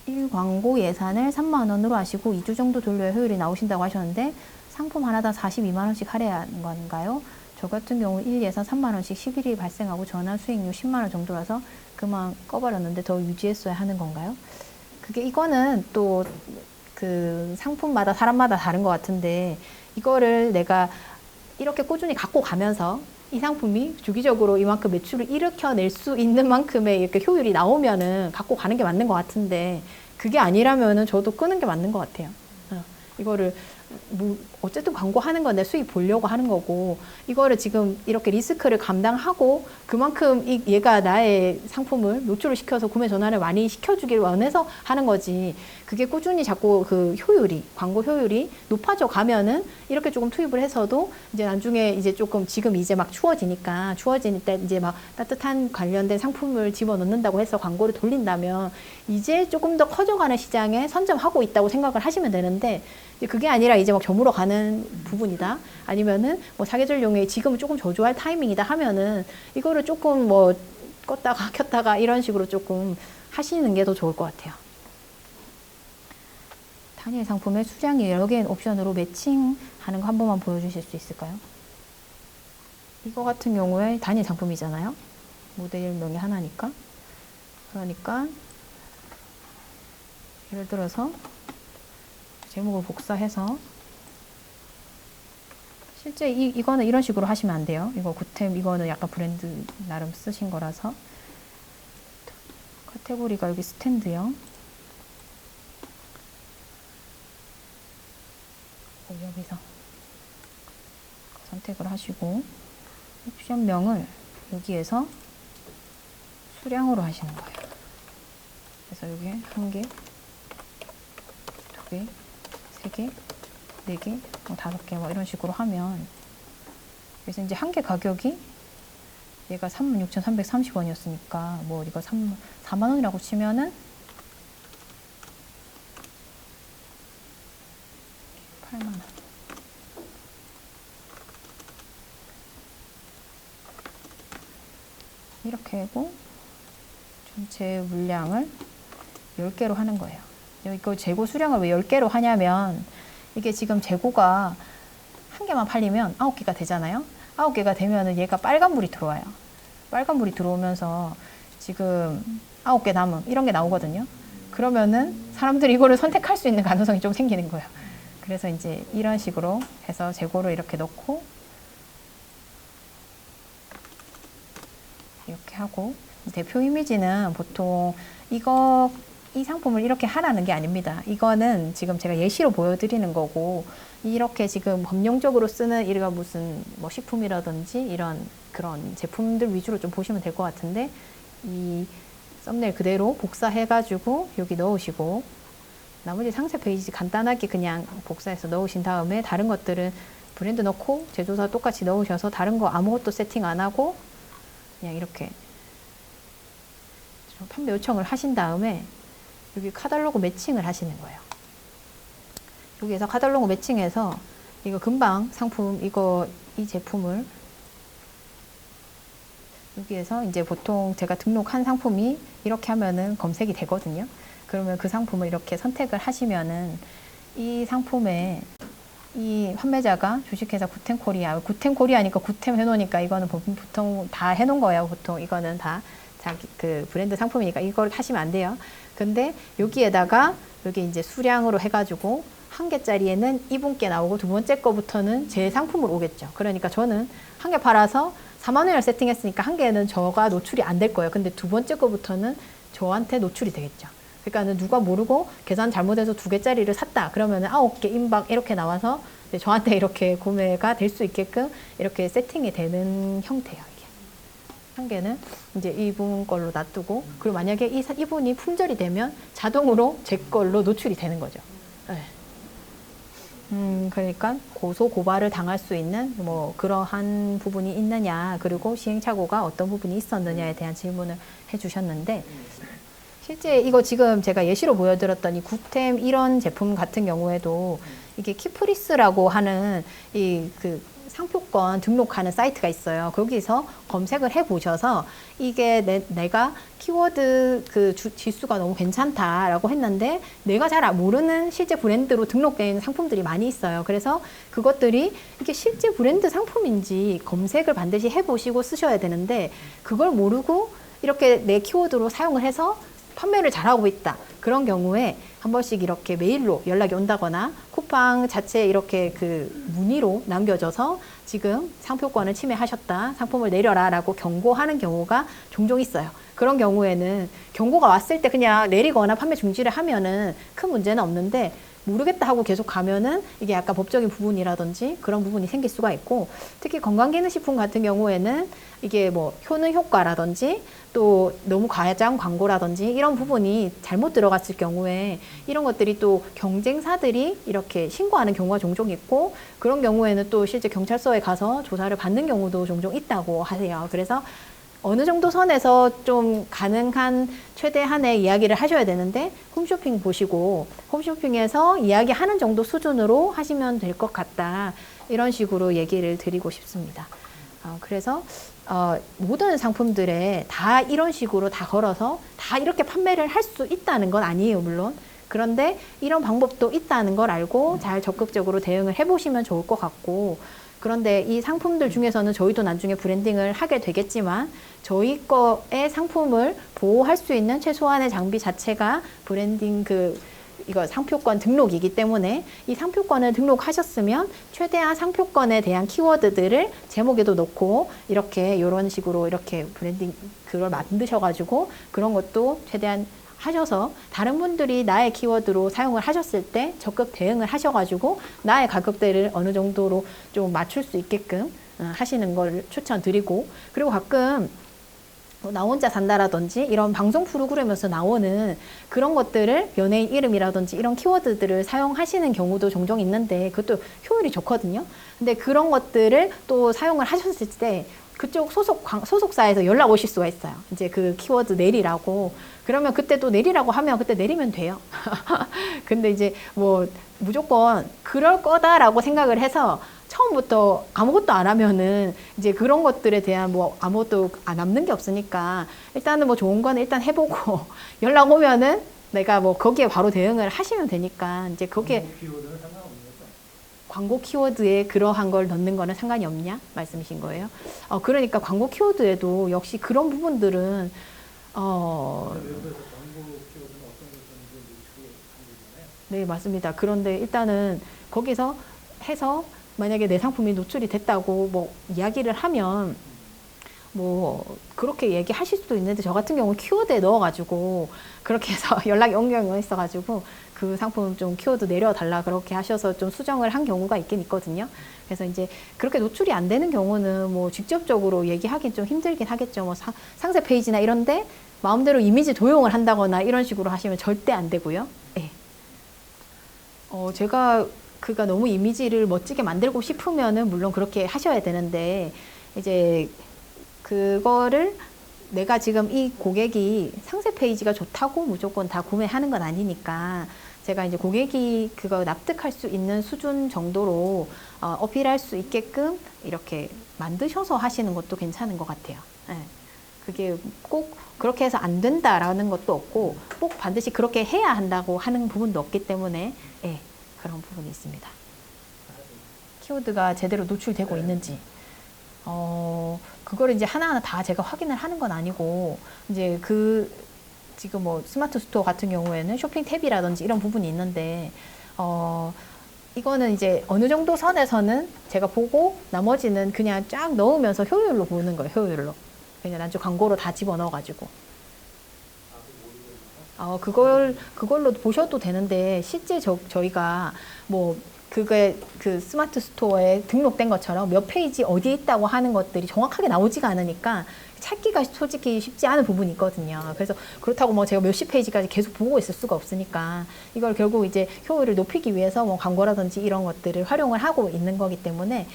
1광고 예산을 3만 원으로 하시고 2주 정도 돌려야 효율이 나오신다고 하셨는데 상품 하나당 42만 원씩 할애한 건가요? 저 같은 경우 1예산 3만 원씩 11일이 발생하고 전환 수익률 10만 원 정도라서 그만 꺼버렸는데 더 유지했어야 하는 건가요? 이거는 또 상품마다 사람마다 다른 것 같은데, 이거를 내가 이렇게 꾸준히 갖고 가면서 이 상품이 주기적으로 이만큼 매출을 일으켜낼 수 있는 만큼의 이렇게 효율이 나오면은 갖고 가는 게 맞는 것 같은데, 그게 아니라면은 저도 끄는 게 맞는 것 같아요. 이거를 어쨌든 광고하는 건 내 수익 보려고 하는 거고, 이거를 지금 이렇게 리스크를 감당하고 그만큼 얘가 나의 상품을 노출을 시켜서 구매 전환을 많이 시켜주길 원해서 하는 거지, 그게 꾸준히 자꾸 광고 효율이 높아져 가면은 이렇게 조금 투입을 해서도 이제 나중에 이제 조금 지금 이제 막 추워질 때 이제 막 따뜻한 관련된 상품을 집어넣는다고 해서 광고를 돌린다면 이제 조금 더 커져가는 시장에 선점하고 있다고 생각을 하시면 되는데, 그게 아니라 이제 막 저물어 가는 부분이다, 아니면은 뭐 사계절용에 지금 조금 저조할 타이밍이다 하면은 이거를 조금 뭐 껐다가 켰다가 이런 식으로 조금 하시는 게 더 좋을 것 같아요. 단일 상품의 수량이 여러 개인 옵션으로 매칭하는 거 한 번만 보여주실 수 있을까요? 이거 같은 경우에 단일 상품이잖아요. 모델명이 하나니까. 그러니까 예를 들어서 제목을 복사해서, 실제 이거는 이런 식으로 하시면 안 돼요. 이거 구템, 이거는 약간 브랜드 나름 쓰신 거라서. 카테고리가 여기 스탠드요. 여기서 선택을 하시고 옵션명을 여기에서 수량으로 하시는 거예요. 그래서 여기 1개, 2개, 3개, 4개, 뭐 5개 뭐 이런 식으로 하면, 그래서 이제 1개 가격이 얘가 36,330원이었으니까 뭐 이거 4만 원이라고 치면은 8만 원. 이렇게 하고 전체 물량을 10개로 하는 거예요. 이거 재고 수량을 왜 10개로 하냐면 이게 지금 재고가 한 개만 팔리면 9개가 되잖아요. 9개가 되면은 얘가 빨간불이 들어와요. 빨간불이 들어오면서 지금 9개 남음 이런 게 나오거든요. 그러면은 사람들이 이거를 선택할 수 있는 가능성이 좀 생기는 거예요. 그래서 이제 이런 식으로 해서 재고를 이렇게 넣고 이렇게 하고, 대표 이미지는 보통 이 상품을 이렇게 하라는 게 아닙니다. 이거는 지금 제가 예시로 보여드리는 거고, 이렇게 지금 법령적으로 쓰는 이가 무슨 뭐 식품이라든지 이런 그런 제품들 위주로 좀 보시면 될 것 같은데, 이 썸네일 그대로 복사해가지고 여기 넣으시고, 나머지 상세 페이지 간단하게 그냥 복사해서 넣으신 다음에 다른 것들은 브랜드 넣고 제조사 똑같이 넣으셔서 다른 거 아무것도 세팅 안 하고 그냥 이렇게 판매 요청을 하신 다음에 여기 카탈로그 매칭을 하시는 거예요. 여기에서 카탈로그 매칭해서 이거 금방 상품 이 제품을 여기에서 이제 보통 제가 등록한 상품이 이렇게 하면은 검색이 되거든요. 그러면 그 상품을 이렇게 선택을 하시면은 이 상품에 이 판매자가 주식회사 구텐코리아니까 구템 해놓으니까 이거는 보통 다 해놓은 거예요. 보통 이거는 다 자기 그 브랜드 상품이니까 이걸 하시면 안 돼요. 근데 여기에다가 여기 이제 수량으로 해가지고 한 개짜리에는 이분께 나오고 두 번째 거부터는 제 상품으로 오겠죠. 그러니까 저는 한 개 팔아서 4만 원을 세팅했으니까 한 개는 저가 노출이 안 될 거예요. 근데 두 번째 거부터는 저한테 노출이 되겠죠. 그러니까 누가 모르고 계산 잘못해서 2개짜리를 샀다. 그러면 9개 임박 이렇게 나와서 저한테 이렇게 구매가 될 수 있게끔 이렇게 세팅이 되는 형태예요. 이게. 한 개는 이제 이분 걸로 놔두고, 그리고 만약에 이분이 품절이 되면 자동으로 제 걸로 노출이 되는 거죠. 네. 그러니까 고소 고발을 당할 수 있는 뭐 그러한 부분이 있느냐, 그리고 시행착오가 어떤 부분이 있었느냐에 대한 질문을 해주셨는데, 실제 이거 지금 제가 예시로 보여드렸던 이 구템 이런 제품 같은 경우에도 이게 키프리스라고 하는 그 상표권 등록하는 사이트가 있어요. 거기서 검색을 해 보셔서 이게 내가 키워드 그 지수가 너무 괜찮다라고 했는데 내가 잘 모르는 실제 브랜드로 등록된 상품들이 많이 있어요. 그래서 그것들이 이게 실제 브랜드 상품인지 검색을 반드시 해 보시고 쓰셔야 되는데, 그걸 모르고 이렇게 내 키워드로 사용을 해서 판매를 잘하고 있다. 그런 경우에 한 번씩 이렇게 메일로 연락이 온다거나 쿠팡 자체에 이렇게 그 문의로 남겨져서 지금 상표권을 침해하셨다. 상품을 내려라 라고 경고하는 경우가 종종 있어요. 그런 경우에는 경고가 왔을 때 그냥 내리거나 판매 중지를 하면은 큰 문제는 없는데, 모르겠다 하고 계속 가면은 이게 약간 법적인 부분이라든지 그런 부분이 생길 수가 있고, 특히 건강기능식품 같은 경우에는 이게 뭐 효능 효과라든지 또 너무 과장 광고라든지 이런 부분이 잘못 들어갔을 경우에 이런 것들이 또 경쟁사들이 이렇게 신고하는 경우가 종종 있고, 그런 경우에는 또 실제 경찰서에 가서 조사를 받는 경우도 종종 있다고 하세요. 그래서 어느 정도 선에서 좀 가능한 최대한의 이야기를 하셔야 되는데, 홈쇼핑 보시고 홈쇼핑에서 이야기하는 정도 수준으로 하시면 될 것 같다. 이런 식으로 얘기를 드리고 싶습니다. 그래서 모든 상품들에 다 이런 식으로 다 걸어서 다 이렇게 판매를 할 수 있다는 건 아니에요, 물론. 그런데 이런 방법도 있다는 걸 알고 잘 적극적으로 대응을 해보시면 좋을 것 같고, 그런데 이 상품들 중에서는 저희도 나중에 브랜딩을 하게 되겠지만 저희 거의 상품을 보호할 수 있는 최소한의 장비 자체가 브랜딩 이거 상표권 등록이기 때문에 이 상표권을 등록하셨으면 최대한 상표권에 대한 키워드들을 제목에도 넣고 이렇게 이런 식으로 이렇게 브랜딩 그걸 만드셔가지고 그런 것도 최대한 하셔서 다른 분들이 나의 키워드로 사용을 하셨을 때 적극 대응을 하셔가지고 나의 가격대를 어느 정도로 좀 맞출 수 있게끔 하시는 걸 추천드리고, 그리고 가끔 나 혼자 산다라든지 이런 방송 프로그램에서 나오는 그런 것들을 연예인 이름이라든지 이런 키워드들을 사용하시는 경우도 종종 있는데 그것도 효율이 좋거든요. 근데 그런 것들을 또 사용을 하셨을 때 그쪽 소속사에서 연락 오실 수가 있어요. 이제 그 키워드 내리라고. 그러면 그때 또 내리라고 하면 그때 내리면 돼요. 근데 이제 뭐 무조건 그럴 거다라고 생각을 해서 처음부터 아무것도 안 하면은 이제 그런 것들에 대한 뭐 아무것도 안 남는 게 없으니까 일단은 뭐 좋은 거는 일단 해보고 연락 오면은 내가 뭐 거기에 바로 대응을 하시면 되니까 이제 거기에 광고 키워드에 그러한 걸 넣는 거는 상관이 없냐 말씀이신 거예요. 그러니까 광고 키워드에도 역시 그런 부분들은 네, 맞습니다. 그런데 일단은 거기서 해서 만약에 내 상품이 노출이 됐다고 뭐 이야기를 하면 뭐 그렇게 얘기하실 수도 있는데 저 같은 경우는 키워드에 넣어가지고 그렇게 해서 연락이 온 경우가 있어가지고 그 상품 좀 키워드 내려달라 그렇게 하셔서 좀 수정을 한 경우가 있긴 있거든요. 그래서 이제 그렇게 노출이 안 되는 경우는 뭐 직접적으로 얘기하긴 좀 힘들긴 하겠죠. 뭐 상세 페이지나 이런데 마음대로 이미지 도용을 한다거나 이런 식으로 하시면 절대 안 되고요. 네. 제가 그가 너무 이미지를 멋지게 만들고 싶으면은 물론 그렇게 하셔야 되는데 이제 그거를 내가 지금 이 고객이 상세 페이지가 좋다고 무조건 다 구매하는 건 아니니까 제가 이제 고객이 그거 납득할 수 있는 수준 정도로 어필할 수 있게끔 이렇게 만드셔서 하시는 것도 괜찮은 것 같아요. 네. 그게 꼭 그렇게 해서 안 된다라는 것도 없고 꼭 반드시 그렇게 해야 한다고 하는 부분도 없기 때문에 네, 그런 부분이 있습니다. 키워드가 제대로 노출되고 있는지 그걸 이제 하나하나 다 제가 확인을 하는 건 아니고 이제 지금 뭐 스마트 스토어 같은 경우에는 쇼핑 탭이라든지 이런 부분이 있는데 이거는 이제 어느 정도 선에서는 제가 보고 나머지는 그냥 쫙 넣으면서 효율로 보는 거예요. 효율로. 그냥 난주 광고로 다 집어넣어가지고. 그걸로 보셔도 되는데 실제 저희가 뭐 그게 그 스마트 스토어에 등록된 것처럼 몇 페이지 어디에 있다고 하는 것들이 정확하게 나오지가 않으니까 찾기가 솔직히 쉽지 않은 부분이 있거든요. 그래서 그렇다고 뭐 제가 몇십 페이지까지 계속 보고 있을 수가 없으니까 이걸 결국 이제 효율을 높이기 위해서 뭐 광고라든지 이런 것들을 활용을 하고 있는 거기 때문에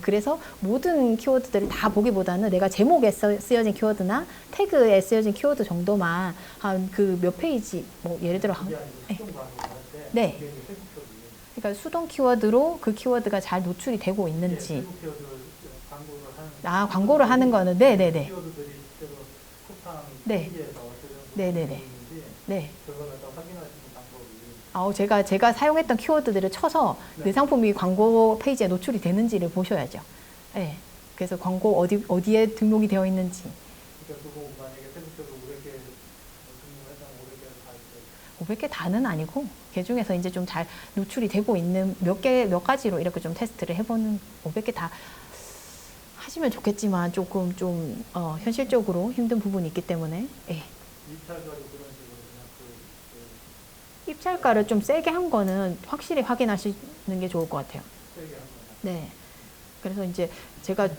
그래서 모든 키워드들을 다 보기보다는 내가 제목에 쓰여진 키워드나 태그에 쓰여진 키워드 정도만 한 그 몇 페이지 뭐 예를 들어 네. 그러니까 수동 키워드로 그 키워드가 잘 노출이 되고 있는지. 광고를 하는 거는 네네네. 네. 네네네. 네. 제가 사용했던 키워드들을 쳐서 내 상품이 광고 페이지에 노출이 되는지를 보셔야죠. 네. 그래서 광고 어디에 등록이 되어 있는지. 500개 다는 아니고 그 중에서 이제 좀 잘 노출이 되고 있는 몇 가지로 이렇게 좀 테스트를 해보는 500개 다 하시면 좋겠지만 조금 좀 현실적으로 힘든 부분이 있기 때문에 입찰가를 좀 세게 한 거는 확실히 확인하시는 게 좋을 것 같아요. 네. 그래서 이제 제가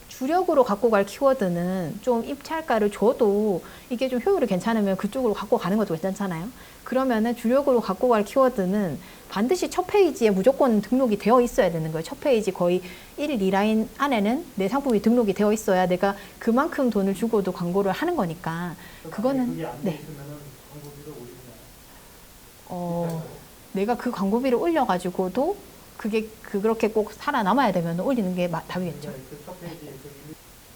주력으로 갖고 갈 키워드는 좀 입찰가를 줘도 이게 좀 효율이 괜찮으면 그쪽으로 갖고 가는 것도 괜찮잖아요. 그러면은 주력으로 갖고 갈 키워드는 반드시 첫 페이지에 무조건 등록이 되어 있어야 되는 거예요. 첫 페이지 거의 1, 2라인 안에는 내 상품이 등록이 되어 있어야 내가 그만큼 돈을 주고도 광고를 하는 거니까. 그거는 네. 내가 그 광고비를 올려가지고도 그렇게 꼭 살아남아야 되면 올리는 게 답이겠죠.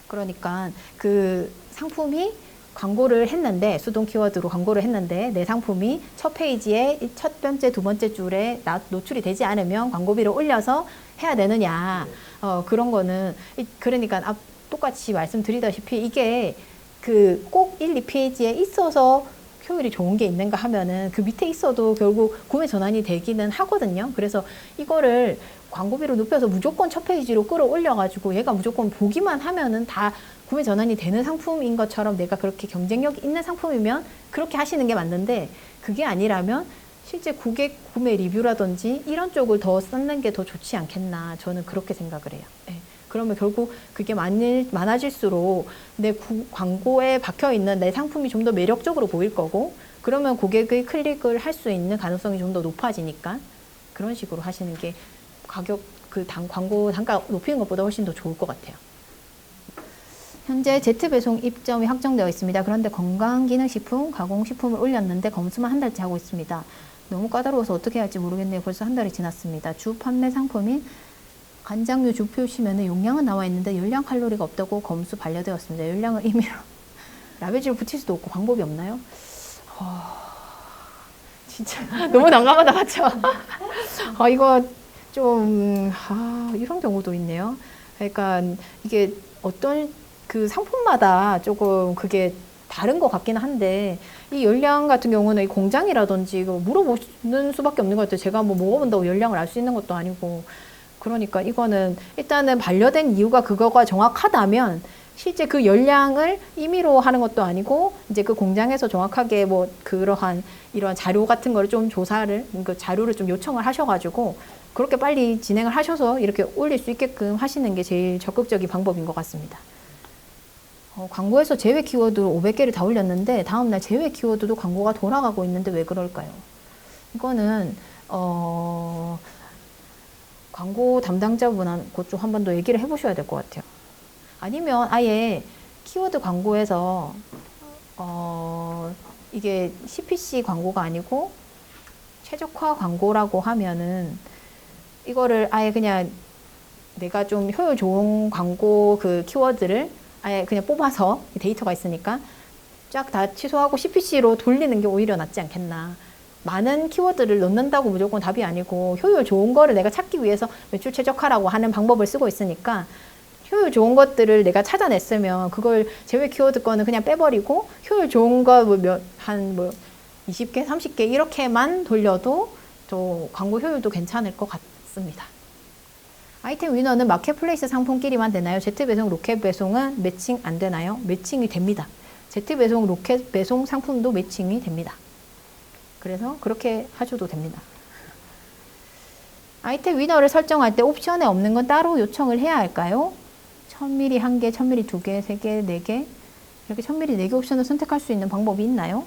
그러니까 그 상품이 광고를 했는데 수동 키워드로 광고를 했는데 내 상품이 첫 페이지에 첫 번째, 두 번째 줄에 노출이 되지 않으면 광고비를 올려서 해야 되느냐. 그런 거는 그러니까 똑같이 말씀드리다시피 이게 그 꼭 1, 2페이지에 있어서 효율이 좋은 게 있는가 하면은 그 밑에 있어도 결국 구매 전환이 되기는 하거든요. 그래서 이거를 광고비를 높여서 무조건 첫 페이지로 끌어올려가지고 얘가 무조건 보기만 하면은 다 구매 전환이 되는 상품인 것처럼 내가 그렇게 경쟁력 있는 상품이면 그렇게 하시는 게 맞는데 그게 아니라면 실제 고객 구매 리뷰라든지 이런 쪽을 더 쌓는 게 더 좋지 않겠나 저는 그렇게 생각을 해요. 네. 그러면 결국 그게 많아질수록 내 광고에 박혀있는 내 상품이 좀 더 매력적으로 보일 거고 그러면 고객의 클릭을 할 수 있는 가능성이 좀 더 높아지니까 그런 식으로 하시는 게 광고 단가 높이는 것보다 훨씬 더 좋을 것 같아요. 현재 Z배송 입점이 확정되어 있습니다. 그런데 건강기능식품, 가공식품을 올렸는데 검수만 한 달째 하고 있습니다. 너무 까다로워서 어떻게 할지 모르겠네요. 벌써 한 달이 지났습니다. 주 판매 상품인 간장류 주 표시면은 용량은 나와 있는데 열량 칼로리가 없다고 검수 반려되었습니다. 열량을 임의로 라벨지로 붙일 수도 없고 방법이 없나요? 진짜 너무 난감하다 맞죠? 이거 좀 이런 경우도 있네요. 그러니까 이게 어떤 그 상품마다 조금 그게 다른 것 같긴 한데 이 열량 같은 경우는 이 공장이라든지 이거 물어보는 수밖에 없는 것 같아요. 제가 뭐 먹어본다고 열량을 알 수 있는 것도 아니고 그러니까 이거는 일단은 반려된 이유가 그거가 정확하다면 실제 그 열량을 임의로 하는 것도 아니고 이제 그 공장에서 정확하게 뭐 그러한 이런 자료 같은 거를 좀 조사를 그 자료를 좀 요청을 하셔가지고 그렇게 빨리 진행을 하셔서 이렇게 올릴 수 있게끔 하시는 게 제일 적극적인 방법인 것 같습니다. 광고에서 제외 키워드 500개를 다 올렸는데 다음날 제외 키워드도 광고가 돌아가고 있는데 왜 그럴까요? 이거는 광고 담당자분하고 좀 한 번 더 얘기를 해보셔야 될 것 같아요. 아니면 아예 키워드 광고에서 이게 CPC 광고가 아니고 최적화 광고라고 하면은 이거를 아예 그냥 내가 좀 효율 좋은 광고 그 키워드를 아예 그냥 뽑아서 데이터가 있으니까 쫙 다 취소하고 CPC로 돌리는 게 오히려 낫지 않겠나. 많은 키워드를 넣는다고 무조건 답이 아니고 효율 좋은 거를 내가 찾기 위해서 매출 최적화라고 하는 방법을 쓰고 있으니까 효율 좋은 것들을 내가 찾아냈으면 그걸 제외 키워드 거는 그냥 빼버리고 효율 좋은 거 한 20개, 30개 이렇게만 돌려도 또 광고 효율도 괜찮을 것 같습니다. 아이템 위너는 마켓플레이스 상품끼리만 되나요? Z배송, 로켓배송은 매칭 안 되나요? 매칭이 됩니다. Z배송, 로켓배송 상품도 매칭이 됩니다. 그래서 그렇게 하셔도 됩니다. 아이템 위너를 설정할 때 옵션에 없는 건 따로 요청을 해야 할까요? 1000ml 1개, 1000ml 2개, 3개, 4개 이렇게 1000ml 4개 옵션을 선택할 수 있는 방법이 있나요?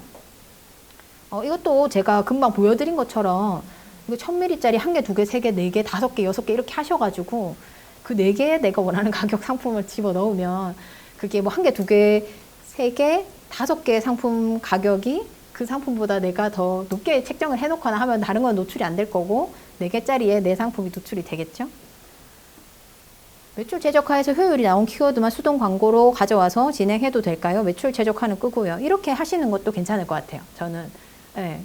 이것도 제가 금방 보여드린 것처럼 이거 1000ml짜리 1개, 2개, 3개, 4개, 5개, 6개 이렇게 하셔가지고 그 4개에 내가 원하는 가격 상품을 집어넣으면 그게 뭐 1개, 2개, 3개, 5개 상품 가격이 그 상품보다 내가 더 높게 책정을 해놓거나 하면 다른 건 노출이 안 될 거고 4개짜리에 내 상품이 노출이 되겠죠? 매출 최적화에서 효율이 나온 키워드만 수동 광고로 가져와서 진행해도 될까요? 매출 최적화는 끄고요. 이렇게 하시는 것도 괜찮을 것 같아요. 저는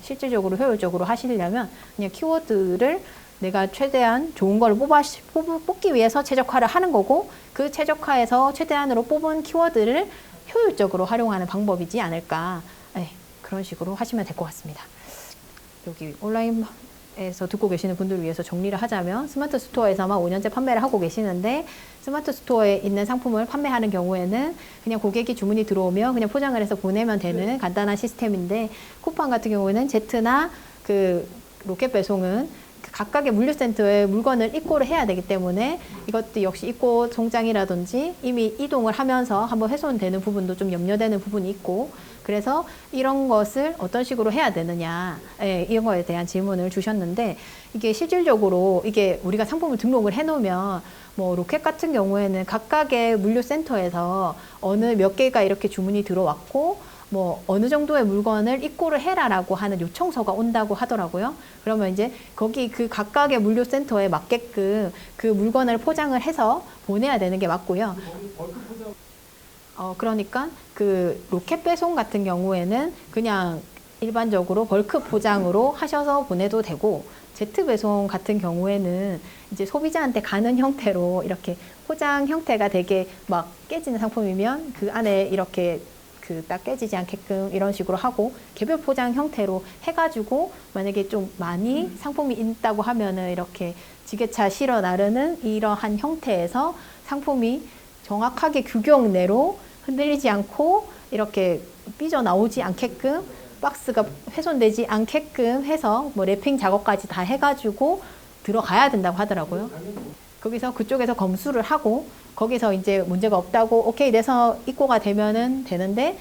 실질적으로 효율적으로 하시려면 그냥 키워드를 내가 최대한 좋은 걸 뽑기 위해서 최적화를 하는 거고 그 최적화에서 최대한으로 뽑은 키워드를 효율적으로 활용하는 방법이지 않을까. 그런 식으로 하시면 될 것 같습니다. 여기 온라인에서 듣고 계시는 분들을 위해서 정리를 하자면 스마트 스토어에서만 5년째 판매를 하고 계시는데 스마트 스토어에 있는 상품을 판매하는 경우에는 그냥 고객이 주문이 들어오면 그냥 포장을 해서 보내면 되는 간단한 시스템인데 쿠팡 같은 경우에는 Z나 그 로켓 배송은 각각의 물류센터에 물건을 입고를 해야 되기 때문에 이것도 역시 입고 송장이라든지 이미 이동을 하면서 한번 훼손되는 부분도 좀 염려되는 부분이 있고 그래서 이런 것을 어떤 식으로 해야 되느냐 이런 거에 대한 질문을 주셨는데 이게 실질적으로 이게 우리가 상품을 등록을 해놓으면 뭐 로켓 같은 경우에는 각각의 물류센터에서 어느 몇 개가 이렇게 주문이 들어왔고 뭐 어느 정도의 물건을 입고를 해라라고 하는 요청서가 온다고 하더라고요. 그러면 이제 거기 그 각각의 물류센터에 맞게끔 그 물건을 포장을 해서 보내야 되는 게 맞고요. 그러니까 그 로켓 배송 같은 경우에는 그냥 일반적으로 벌크 포장으로 하셔서 보내도 되고 Z 배송 같은 경우에는 이제 소비자한테 가는 형태로 이렇게 포장 형태가 되게 막 깨지는 상품이면 그 안에 이렇게 그 딱 깨지지 않게끔 이런 식으로 하고 개별 포장 형태로 해가지고 만약에 좀 많이 상품이 있다고 하면은 이렇게 지게차 실어 나르는 이러한 형태에서 상품이 정확하게 규격 내로 흔들리지 않고 이렇게 삐져나오지 않게끔 박스가 훼손되지 않게끔 해서 뭐 랩핑 작업까지 다 해가지고 들어가야 된다고 하더라고요. 거기서 그쪽에서 검수를 하고 거기서 이제 문제가 없다고 오케이 돼서 입고가 되면은 되는데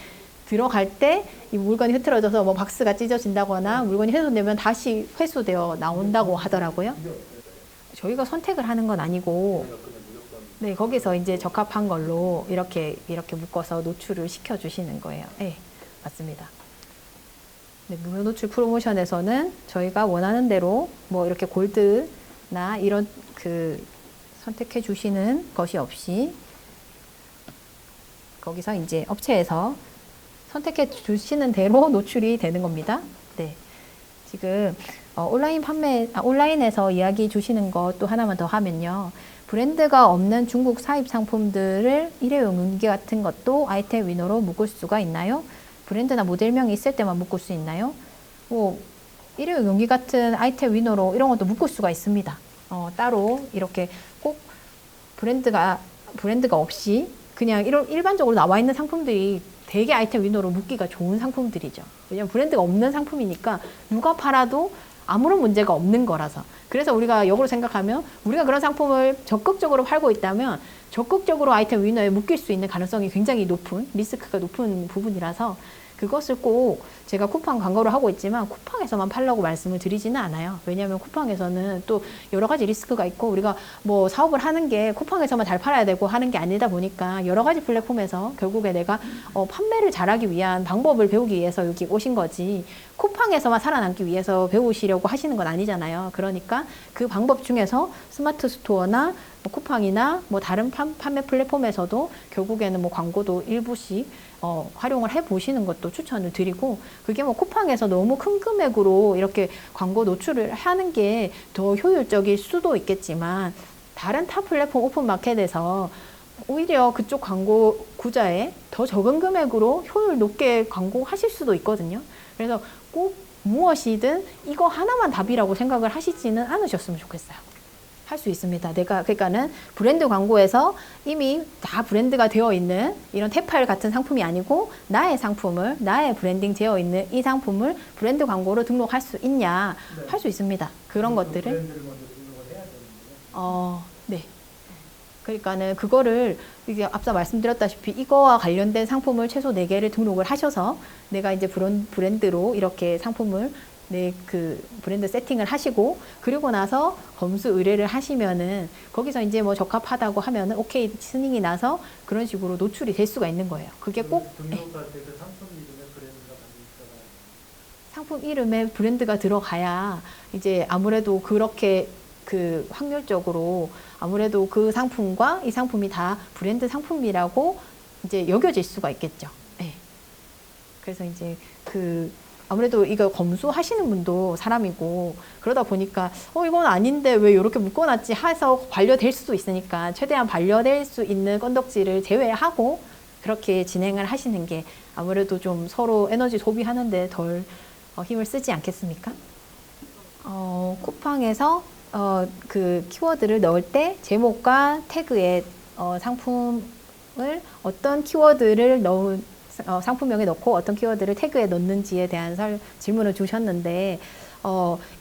들어갈 때 이 물건이 흐트러져서 뭐 박스가 찢어진다거나 물건이 훼손되면 다시 회수되어 나온다고 하더라고요. 저희가 선택을 하는 건 아니고 네, 거기서 이제 적합한 걸로 이렇게 묶어서 노출을 시켜주시는 거예요. 네, 맞습니다. 네, 무료 노출 프로모션에서는 저희가 원하는 대로 뭐 이렇게 골드나 이런 선택해 주시는 것이 없이 거기서 이제 업체에서 선택해 주시는 대로 노출이 되는 겁니다. 네. 지금 온라인에서 이야기 주시는 것 또 하나만 더 하면요. 브랜드가 없는 중국 사입 상품들을 일회용 용기 같은 것도 아이템 위너로 묶을 수가 있나요? 브랜드나 모델명이 있을 때만 묶을 수 있나요? 뭐 일회용 용기 같은 아이템 위너로 이런 것도 묶을 수가 있습니다. 따로 이렇게 꼭 브랜드가 없이 그냥 이런 일반적으로 나와 있는 상품들이 되게 아이템 위너로 묶기가 좋은 상품들이죠. 왜냐면 브랜드가 없는 상품이니까 누가 팔아도 아무런 문제가 없는 거라서. 그래서 우리가 역으로 생각하면 우리가 그런 상품을 적극적으로 팔고 있다면 적극적으로 아이템 위너에 묶일 수 있는 가능성이 굉장히 높은, 리스크가 높은 부분이라서 그것을 꼭 제가 쿠팡 광고를 하고 있지만 쿠팡에서만 팔라고 말씀을 드리지는 않아요. 왜냐하면 쿠팡에서는 또 여러 가지 리스크가 있고 우리가 뭐 사업을 하는 게 쿠팡에서만 잘 팔아야 되고 하는 게 아니다 보니까 여러 가지 플랫폼에서 결국에 내가 판매를 잘하기 위한 방법을 배우기 위해서 여기 오신 거지 쿠팡에서만 살아남기 위해서 배우시려고 하시는 건 아니잖아요. 그러니까 그 방법 중에서 스마트 스토어나 쿠팡이나 뭐 다른 판매 플랫폼에서도 결국에는 뭐 광고도 일부씩 활용을 해 보시는 것도 추천을 드리고 그게 뭐 쿠팡에서 너무 큰 금액으로 이렇게 광고 노출을 하는 게 더 효율적일 수도 있겠지만 다른 타 플랫폼 오픈마켓에서 오히려 그쪽 광고 구자에 더 적은 금액으로 효율 높게 광고하실 수도 있거든요. 그래서 꼭 무엇이든 이거 하나만 답이라고 생각을 하시지는 않으셨으면 좋겠어요. 할 수 있습니다. 그러니까는 브랜드 광고에서 이미 다 브랜드가 되어 있는 이런 테팔 같은 상품이 아니고 나의 상품을, 나의 브랜딩 되어 있는 이 상품을 브랜드 광고로 등록할 수 있냐? 네. 할 수 있습니다. 그런 것들을. 브랜드를 먼저 등록을 해야 되는데. 네. 그러니까는 그거를 이제 앞서 말씀드렸다시피 이거와 관련된 상품을 최소 4개를 등록을 하셔서 내가 이제 브랜드로 이렇게 상품을 그 브랜드 세팅을 하시고 그리고 나서 검수 의뢰를 하시면은 거기서 이제 뭐 적합하다고 하면은 오케이 승인이 나서 그런 식으로 노출이 될 수가 있는 거예요. 그게 꼭 등록할 때 그 상품 이름에 브랜드가 들어가요. 상품 이름에 브랜드가 들어가야 이제 아무래도 그렇게 그 확률적으로 아무래도 그 상품과 이 상품이 다 브랜드 상품이라고 이제 여겨질 수가 있겠죠. 네. 그래서 이제 아무래도 이거 검수하시는 분도 사람이고 그러다 보니까 이건 아닌데 왜 이렇게 묶어놨지 해서 반려될 수도 있으니까 최대한 반려될 수 있는 건덕지를 제외하고 그렇게 진행을 하시는 게 아무래도 좀 서로 에너지 소비하는데 덜 힘을 쓰지 않겠습니까? 쿠팡에서 그 키워드를 넣을 때 제목과 태그에 상품을 어떤 키워드를 상품명에 넣고 어떤 키워드를 태그에 넣는지에 대한 질문을 주셨는데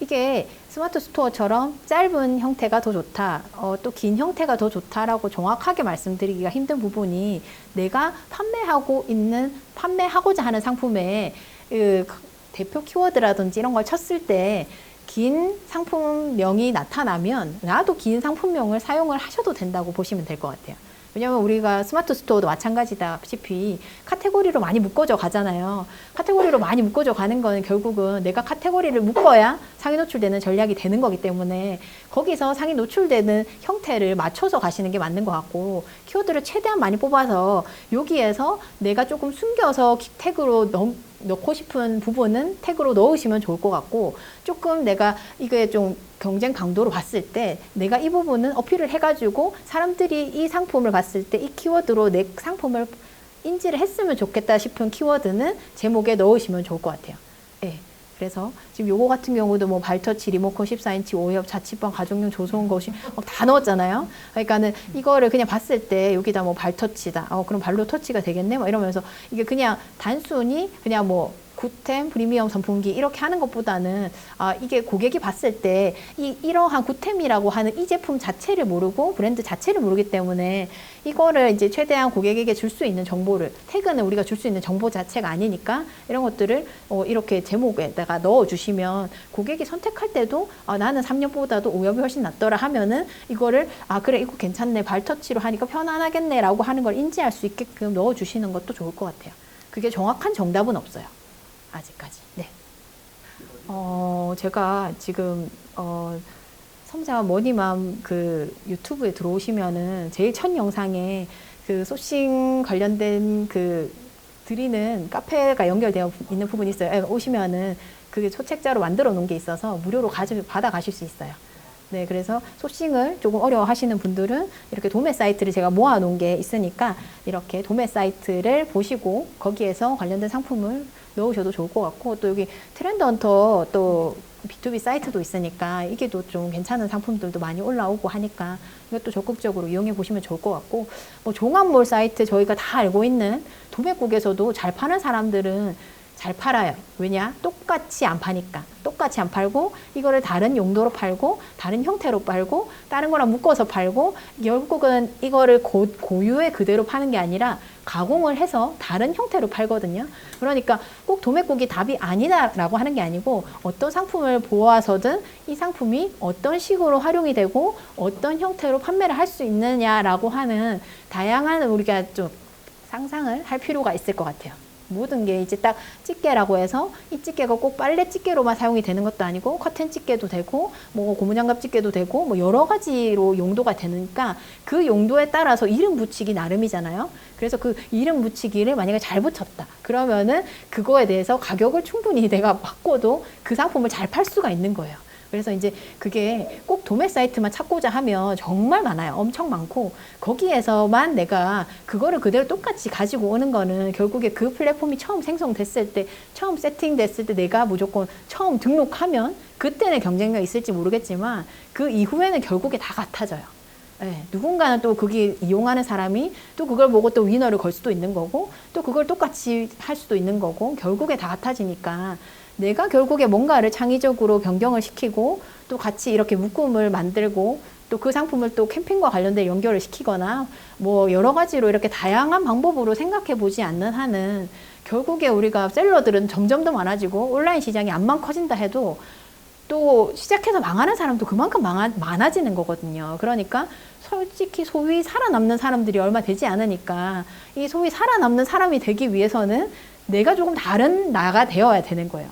이게 스마트 스토어처럼 짧은 형태가 더 좋다, 또 긴 형태가 더 좋다라고 정확하게 말씀드리기가 힘든 부분이 내가 판매하고자 하는 상품의 대표 키워드라든지 이런 걸 쳤을 때 긴 상품명이 나타나면 나도 긴 상품명을 사용을 하셔도 된다고 보시면 될 것 같아요. 왜냐면 우리가 스마트 스토어도 마찬가지다시피 카테고리로 많이 묶어져 가잖아요. 카테고리로 많이 묶어져 가는 거는 결국은 내가 카테고리를 묶어야 상위 노출되는 전략이 되는 거기 때문에 거기서 상위 노출되는 형태를 맞춰서 가시는 게 맞는 것 같고 키워드를 최대한 많이 뽑아서 여기에서 내가 조금 숨겨서 태그로 넣고 싶은 부분은 태그로 넣으시면 좋을 것 같고 조금 내가 이게 좀 경쟁 강도로 봤을 때 내가 이 부분은 어필을 해가지고 사람들이 이 상품을 봤을 때 이 키워드로 내 상품을 인지를 했으면 좋겠다 싶은 키워드는 제목에 넣으시면 좋을 것 같아요. 네. 그래서 지금 요거 같은 경우도 뭐 발터치, 리모컨 14인치, 5협, 자취방, 가정용 조소원 거실 다 넣었잖아요. 그러니까는 이거를 그냥 봤을 때 여기다 뭐 발터치다. 그럼 발로 터치가 되겠네? 뭐 이러면서 이게 그냥 단순히 그냥 뭐 구템 프리미엄 선풍기 이렇게 하는 것보다는 이게 고객이 봤을 때 이러한 구템이라고 하는 이 제품 자체를 모르고 브랜드 자체를 모르기 때문에 이거를 이제 최대한 고객에게 줄 수 있는 정보를, 태그는 우리가 줄 수 있는 정보 자체가 아니니까 이런 것들을 이렇게 제목에다가 넣어주시면 고객이 선택할 때도 나는 3년보다도 5년이 훨씬 낫더라 하면은 이거를 그래 이거 괜찮네, 발터치로 하니까 편안하겠네 라고 하는 걸 인지할 수 있게끔 넣어주시는 것도 좋을 것 같아요. 그게 정확한 정답은 없어요. 아직까지. 네. 제가 지금 섬세한 머니맘 그 유튜브에 들어오시면은 제일 첫 영상에 그 소싱 관련된 그 드리는 카페가 연결되어 있는 부분이 있어요. 오시면은 그게 초책자로 만들어 놓은 게 있어서 무료로 받아 가실 수 있어요. 네, 그래서 소싱을 조금 어려워 하시는 분들은 이렇게 도매 사이트를 제가 모아 놓은 게 있으니까 이렇게 도매 사이트를 보시고 거기에서 관련된 상품을 넣으셔도 좋을 것 같고, 또 여기 트렌드 헌터 또 B2B 사이트도 있으니까 이게 또 좀 괜찮은 상품들도 많이 올라오고 하니까 이것도 적극적으로 이용해 보시면 좋을 것 같고, 뭐 종합몰 사이트 저희가 다 알고 있는 도매국에서도 잘 파는 사람들은 잘 팔아요. 왜냐? 똑같이 안 파니까. 똑같이 안 팔고 이거를 다른 용도로 팔고 다른 형태로 팔고 다른 거랑 묶어서 팔고, 결국은 이거를 고유의 그대로 파는 게 아니라 가공을 해서 다른 형태로 팔거든요. 그러니까 꼭 도매국이 답이 아니다라고 하는 게 아니고, 어떤 상품을 보아서든 이 상품이 어떤 식으로 활용이 되고 어떤 형태로 판매를 할 수 있느냐라고 하는 다양한 우리가 좀 상상을 할 필요가 있을 것 같아요. 모든 게 이제 딱 집게라고 해서 이 집게가 꼭 빨래 집게로만 사용이 되는 것도 아니고 커튼 집게도 되고 뭐 고무장갑 집게도 되고 뭐 여러 가지로 용도가 되니까 그 용도에 따라서 이름 붙이기 나름이잖아요. 그래서 그 이름 붙이기를 만약에 잘 붙였다 그러면은 그거에 대해서 가격을 충분히 내가 바꿔도 그 상품을 잘 팔 수가 있는 거예요. 그래서 이제 그게 꼭 도매 사이트만 찾고자 하면 정말 많아요. 엄청 많고, 거기에서만 내가 그거를 그대로 똑같이 가지고 오는 거는 결국에 그 플랫폼이 처음 생성됐을 때, 처음 세팅됐을 때 내가 무조건 처음 등록하면 그때는 경쟁력이 있을지 모르겠지만 그 이후에는 결국에 다 같아져요. 네, 누군가는 또 거기 이용하는 사람이 또 그걸 보고 또 위너를 걸 수도 있는 거고, 또 그걸 똑같이 할 수도 있는 거고, 결국에 다 같아지니까 내가 결국에 뭔가를 창의적으로 변경을 시키고 또 같이 이렇게 묶음을 만들고 또 그 상품을 또 캠핑과 관련된 연결을 시키거나 뭐 여러 가지로 이렇게 다양한 방법으로 생각해 보지 않는 한은 결국에 우리가 셀러들은 점점 더 많아지고 온라인 시장이 암만 커진다 해도 또 시작해서 망하는 사람도 그만큼 많아지는 거거든요. 그러니까 솔직히 소위 살아남는 사람들이 얼마 되지 않으니까 이 소위 살아남는 사람이 되기 위해서는 내가 조금 다른 나가 되어야 되는 거예요.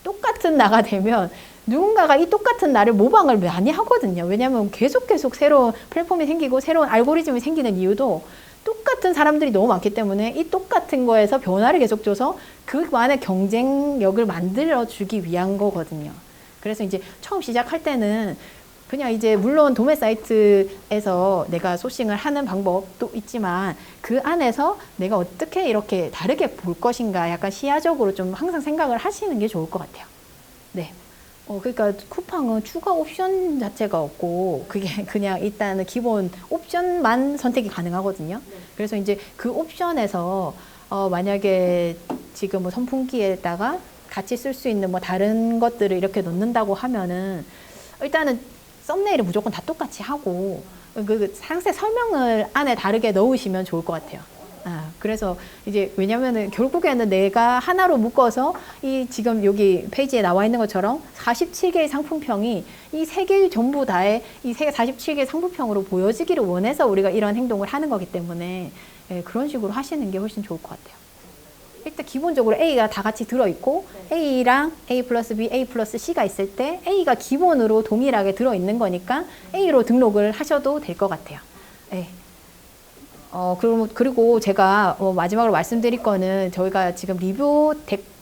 똑같은 나가 되면 누군가가 이 똑같은 나를 모방을 많이 하거든요. 왜냐하면 계속 새로운 플랫폼이 생기고 새로운 알고리즘이 생기는 이유도 똑같은 사람들이 너무 많기 때문에 이 똑같은 거에서 변화를 계속 줘서 그만의 경쟁력을 만들어주기 위한 거거든요. 그래서 이제 처음 시작할 때는 그냥 이제 물론 도매 사이트에서 내가 소싱을 하는 방법도 있지만 그 안에서 내가 어떻게 이렇게 다르게 볼 것인가 약간 시야적으로 좀 항상 생각을 하시는 게 좋을 것 같아요. 네. 그러니까 쿠팡은 추가 옵션 자체가 없고 그게 그냥 일단은 기본 옵션만 선택이 가능하거든요. 그래서 이제 그 옵션에서 만약에 지금 뭐 선풍기에다가 같이 쓸 수 있는 뭐 다른 것들을 이렇게 넣는다고 하면은 일단은 썸네일을 무조건 다 똑같이 하고 그 상세 설명을 안에 다르게 넣으시면 좋을 것 같아요. 그래서 이제 왜냐면은 결국에는 내가 하나로 묶어서 이 지금 여기 페이지에 나와 있는 것처럼 47개의 상품평이 이 3개 전부 다의 이 47개의 상품평으로 보여지기를 원해서 우리가 이런 행동을 하는 거기 때문에 그런 식으로 하시는 게 훨씬 좋을 것 같아요. 일단 기본적으로 A가 다 같이 들어있고 A랑 A 플러스 B, A 플러스 C가 있을 때 A가 기본으로 동일하게 들어있는 거니까 A로 등록을 하셔도 될 것 같아요. 네. 그리고 제가 마지막으로 말씀드릴 거는 저희가 지금 리뷰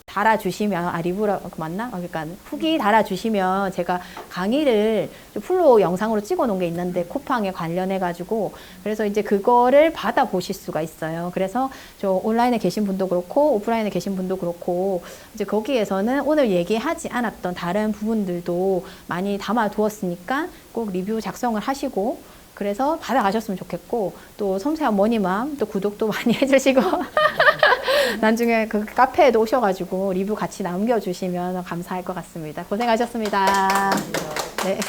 달아주시면, 리뷰라고 맞나? 그러니까 후기 달아주시면 제가 강의를 풀로 영상으로 찍어 놓은 게 있는데 쿠팡에 관련해가지고 그래서 이제 그거를 받아보실 수가 있어요. 그래서 저 온라인에 계신 분도 그렇고 오프라인에 계신 분도 그렇고 이제 거기에서는 오늘 얘기하지 않았던 다른 부분들도 많이 담아두었으니까 꼭 리뷰 작성을 하시고 그래서 받아가셨으면 좋겠고 또 섬세한 머니맘 또 구독도 많이 해주시고 나중에 그 카페에도 오셔가지고 리뷰 같이 남겨주시면 감사할 것 같습니다. 고생하셨습니다. 네.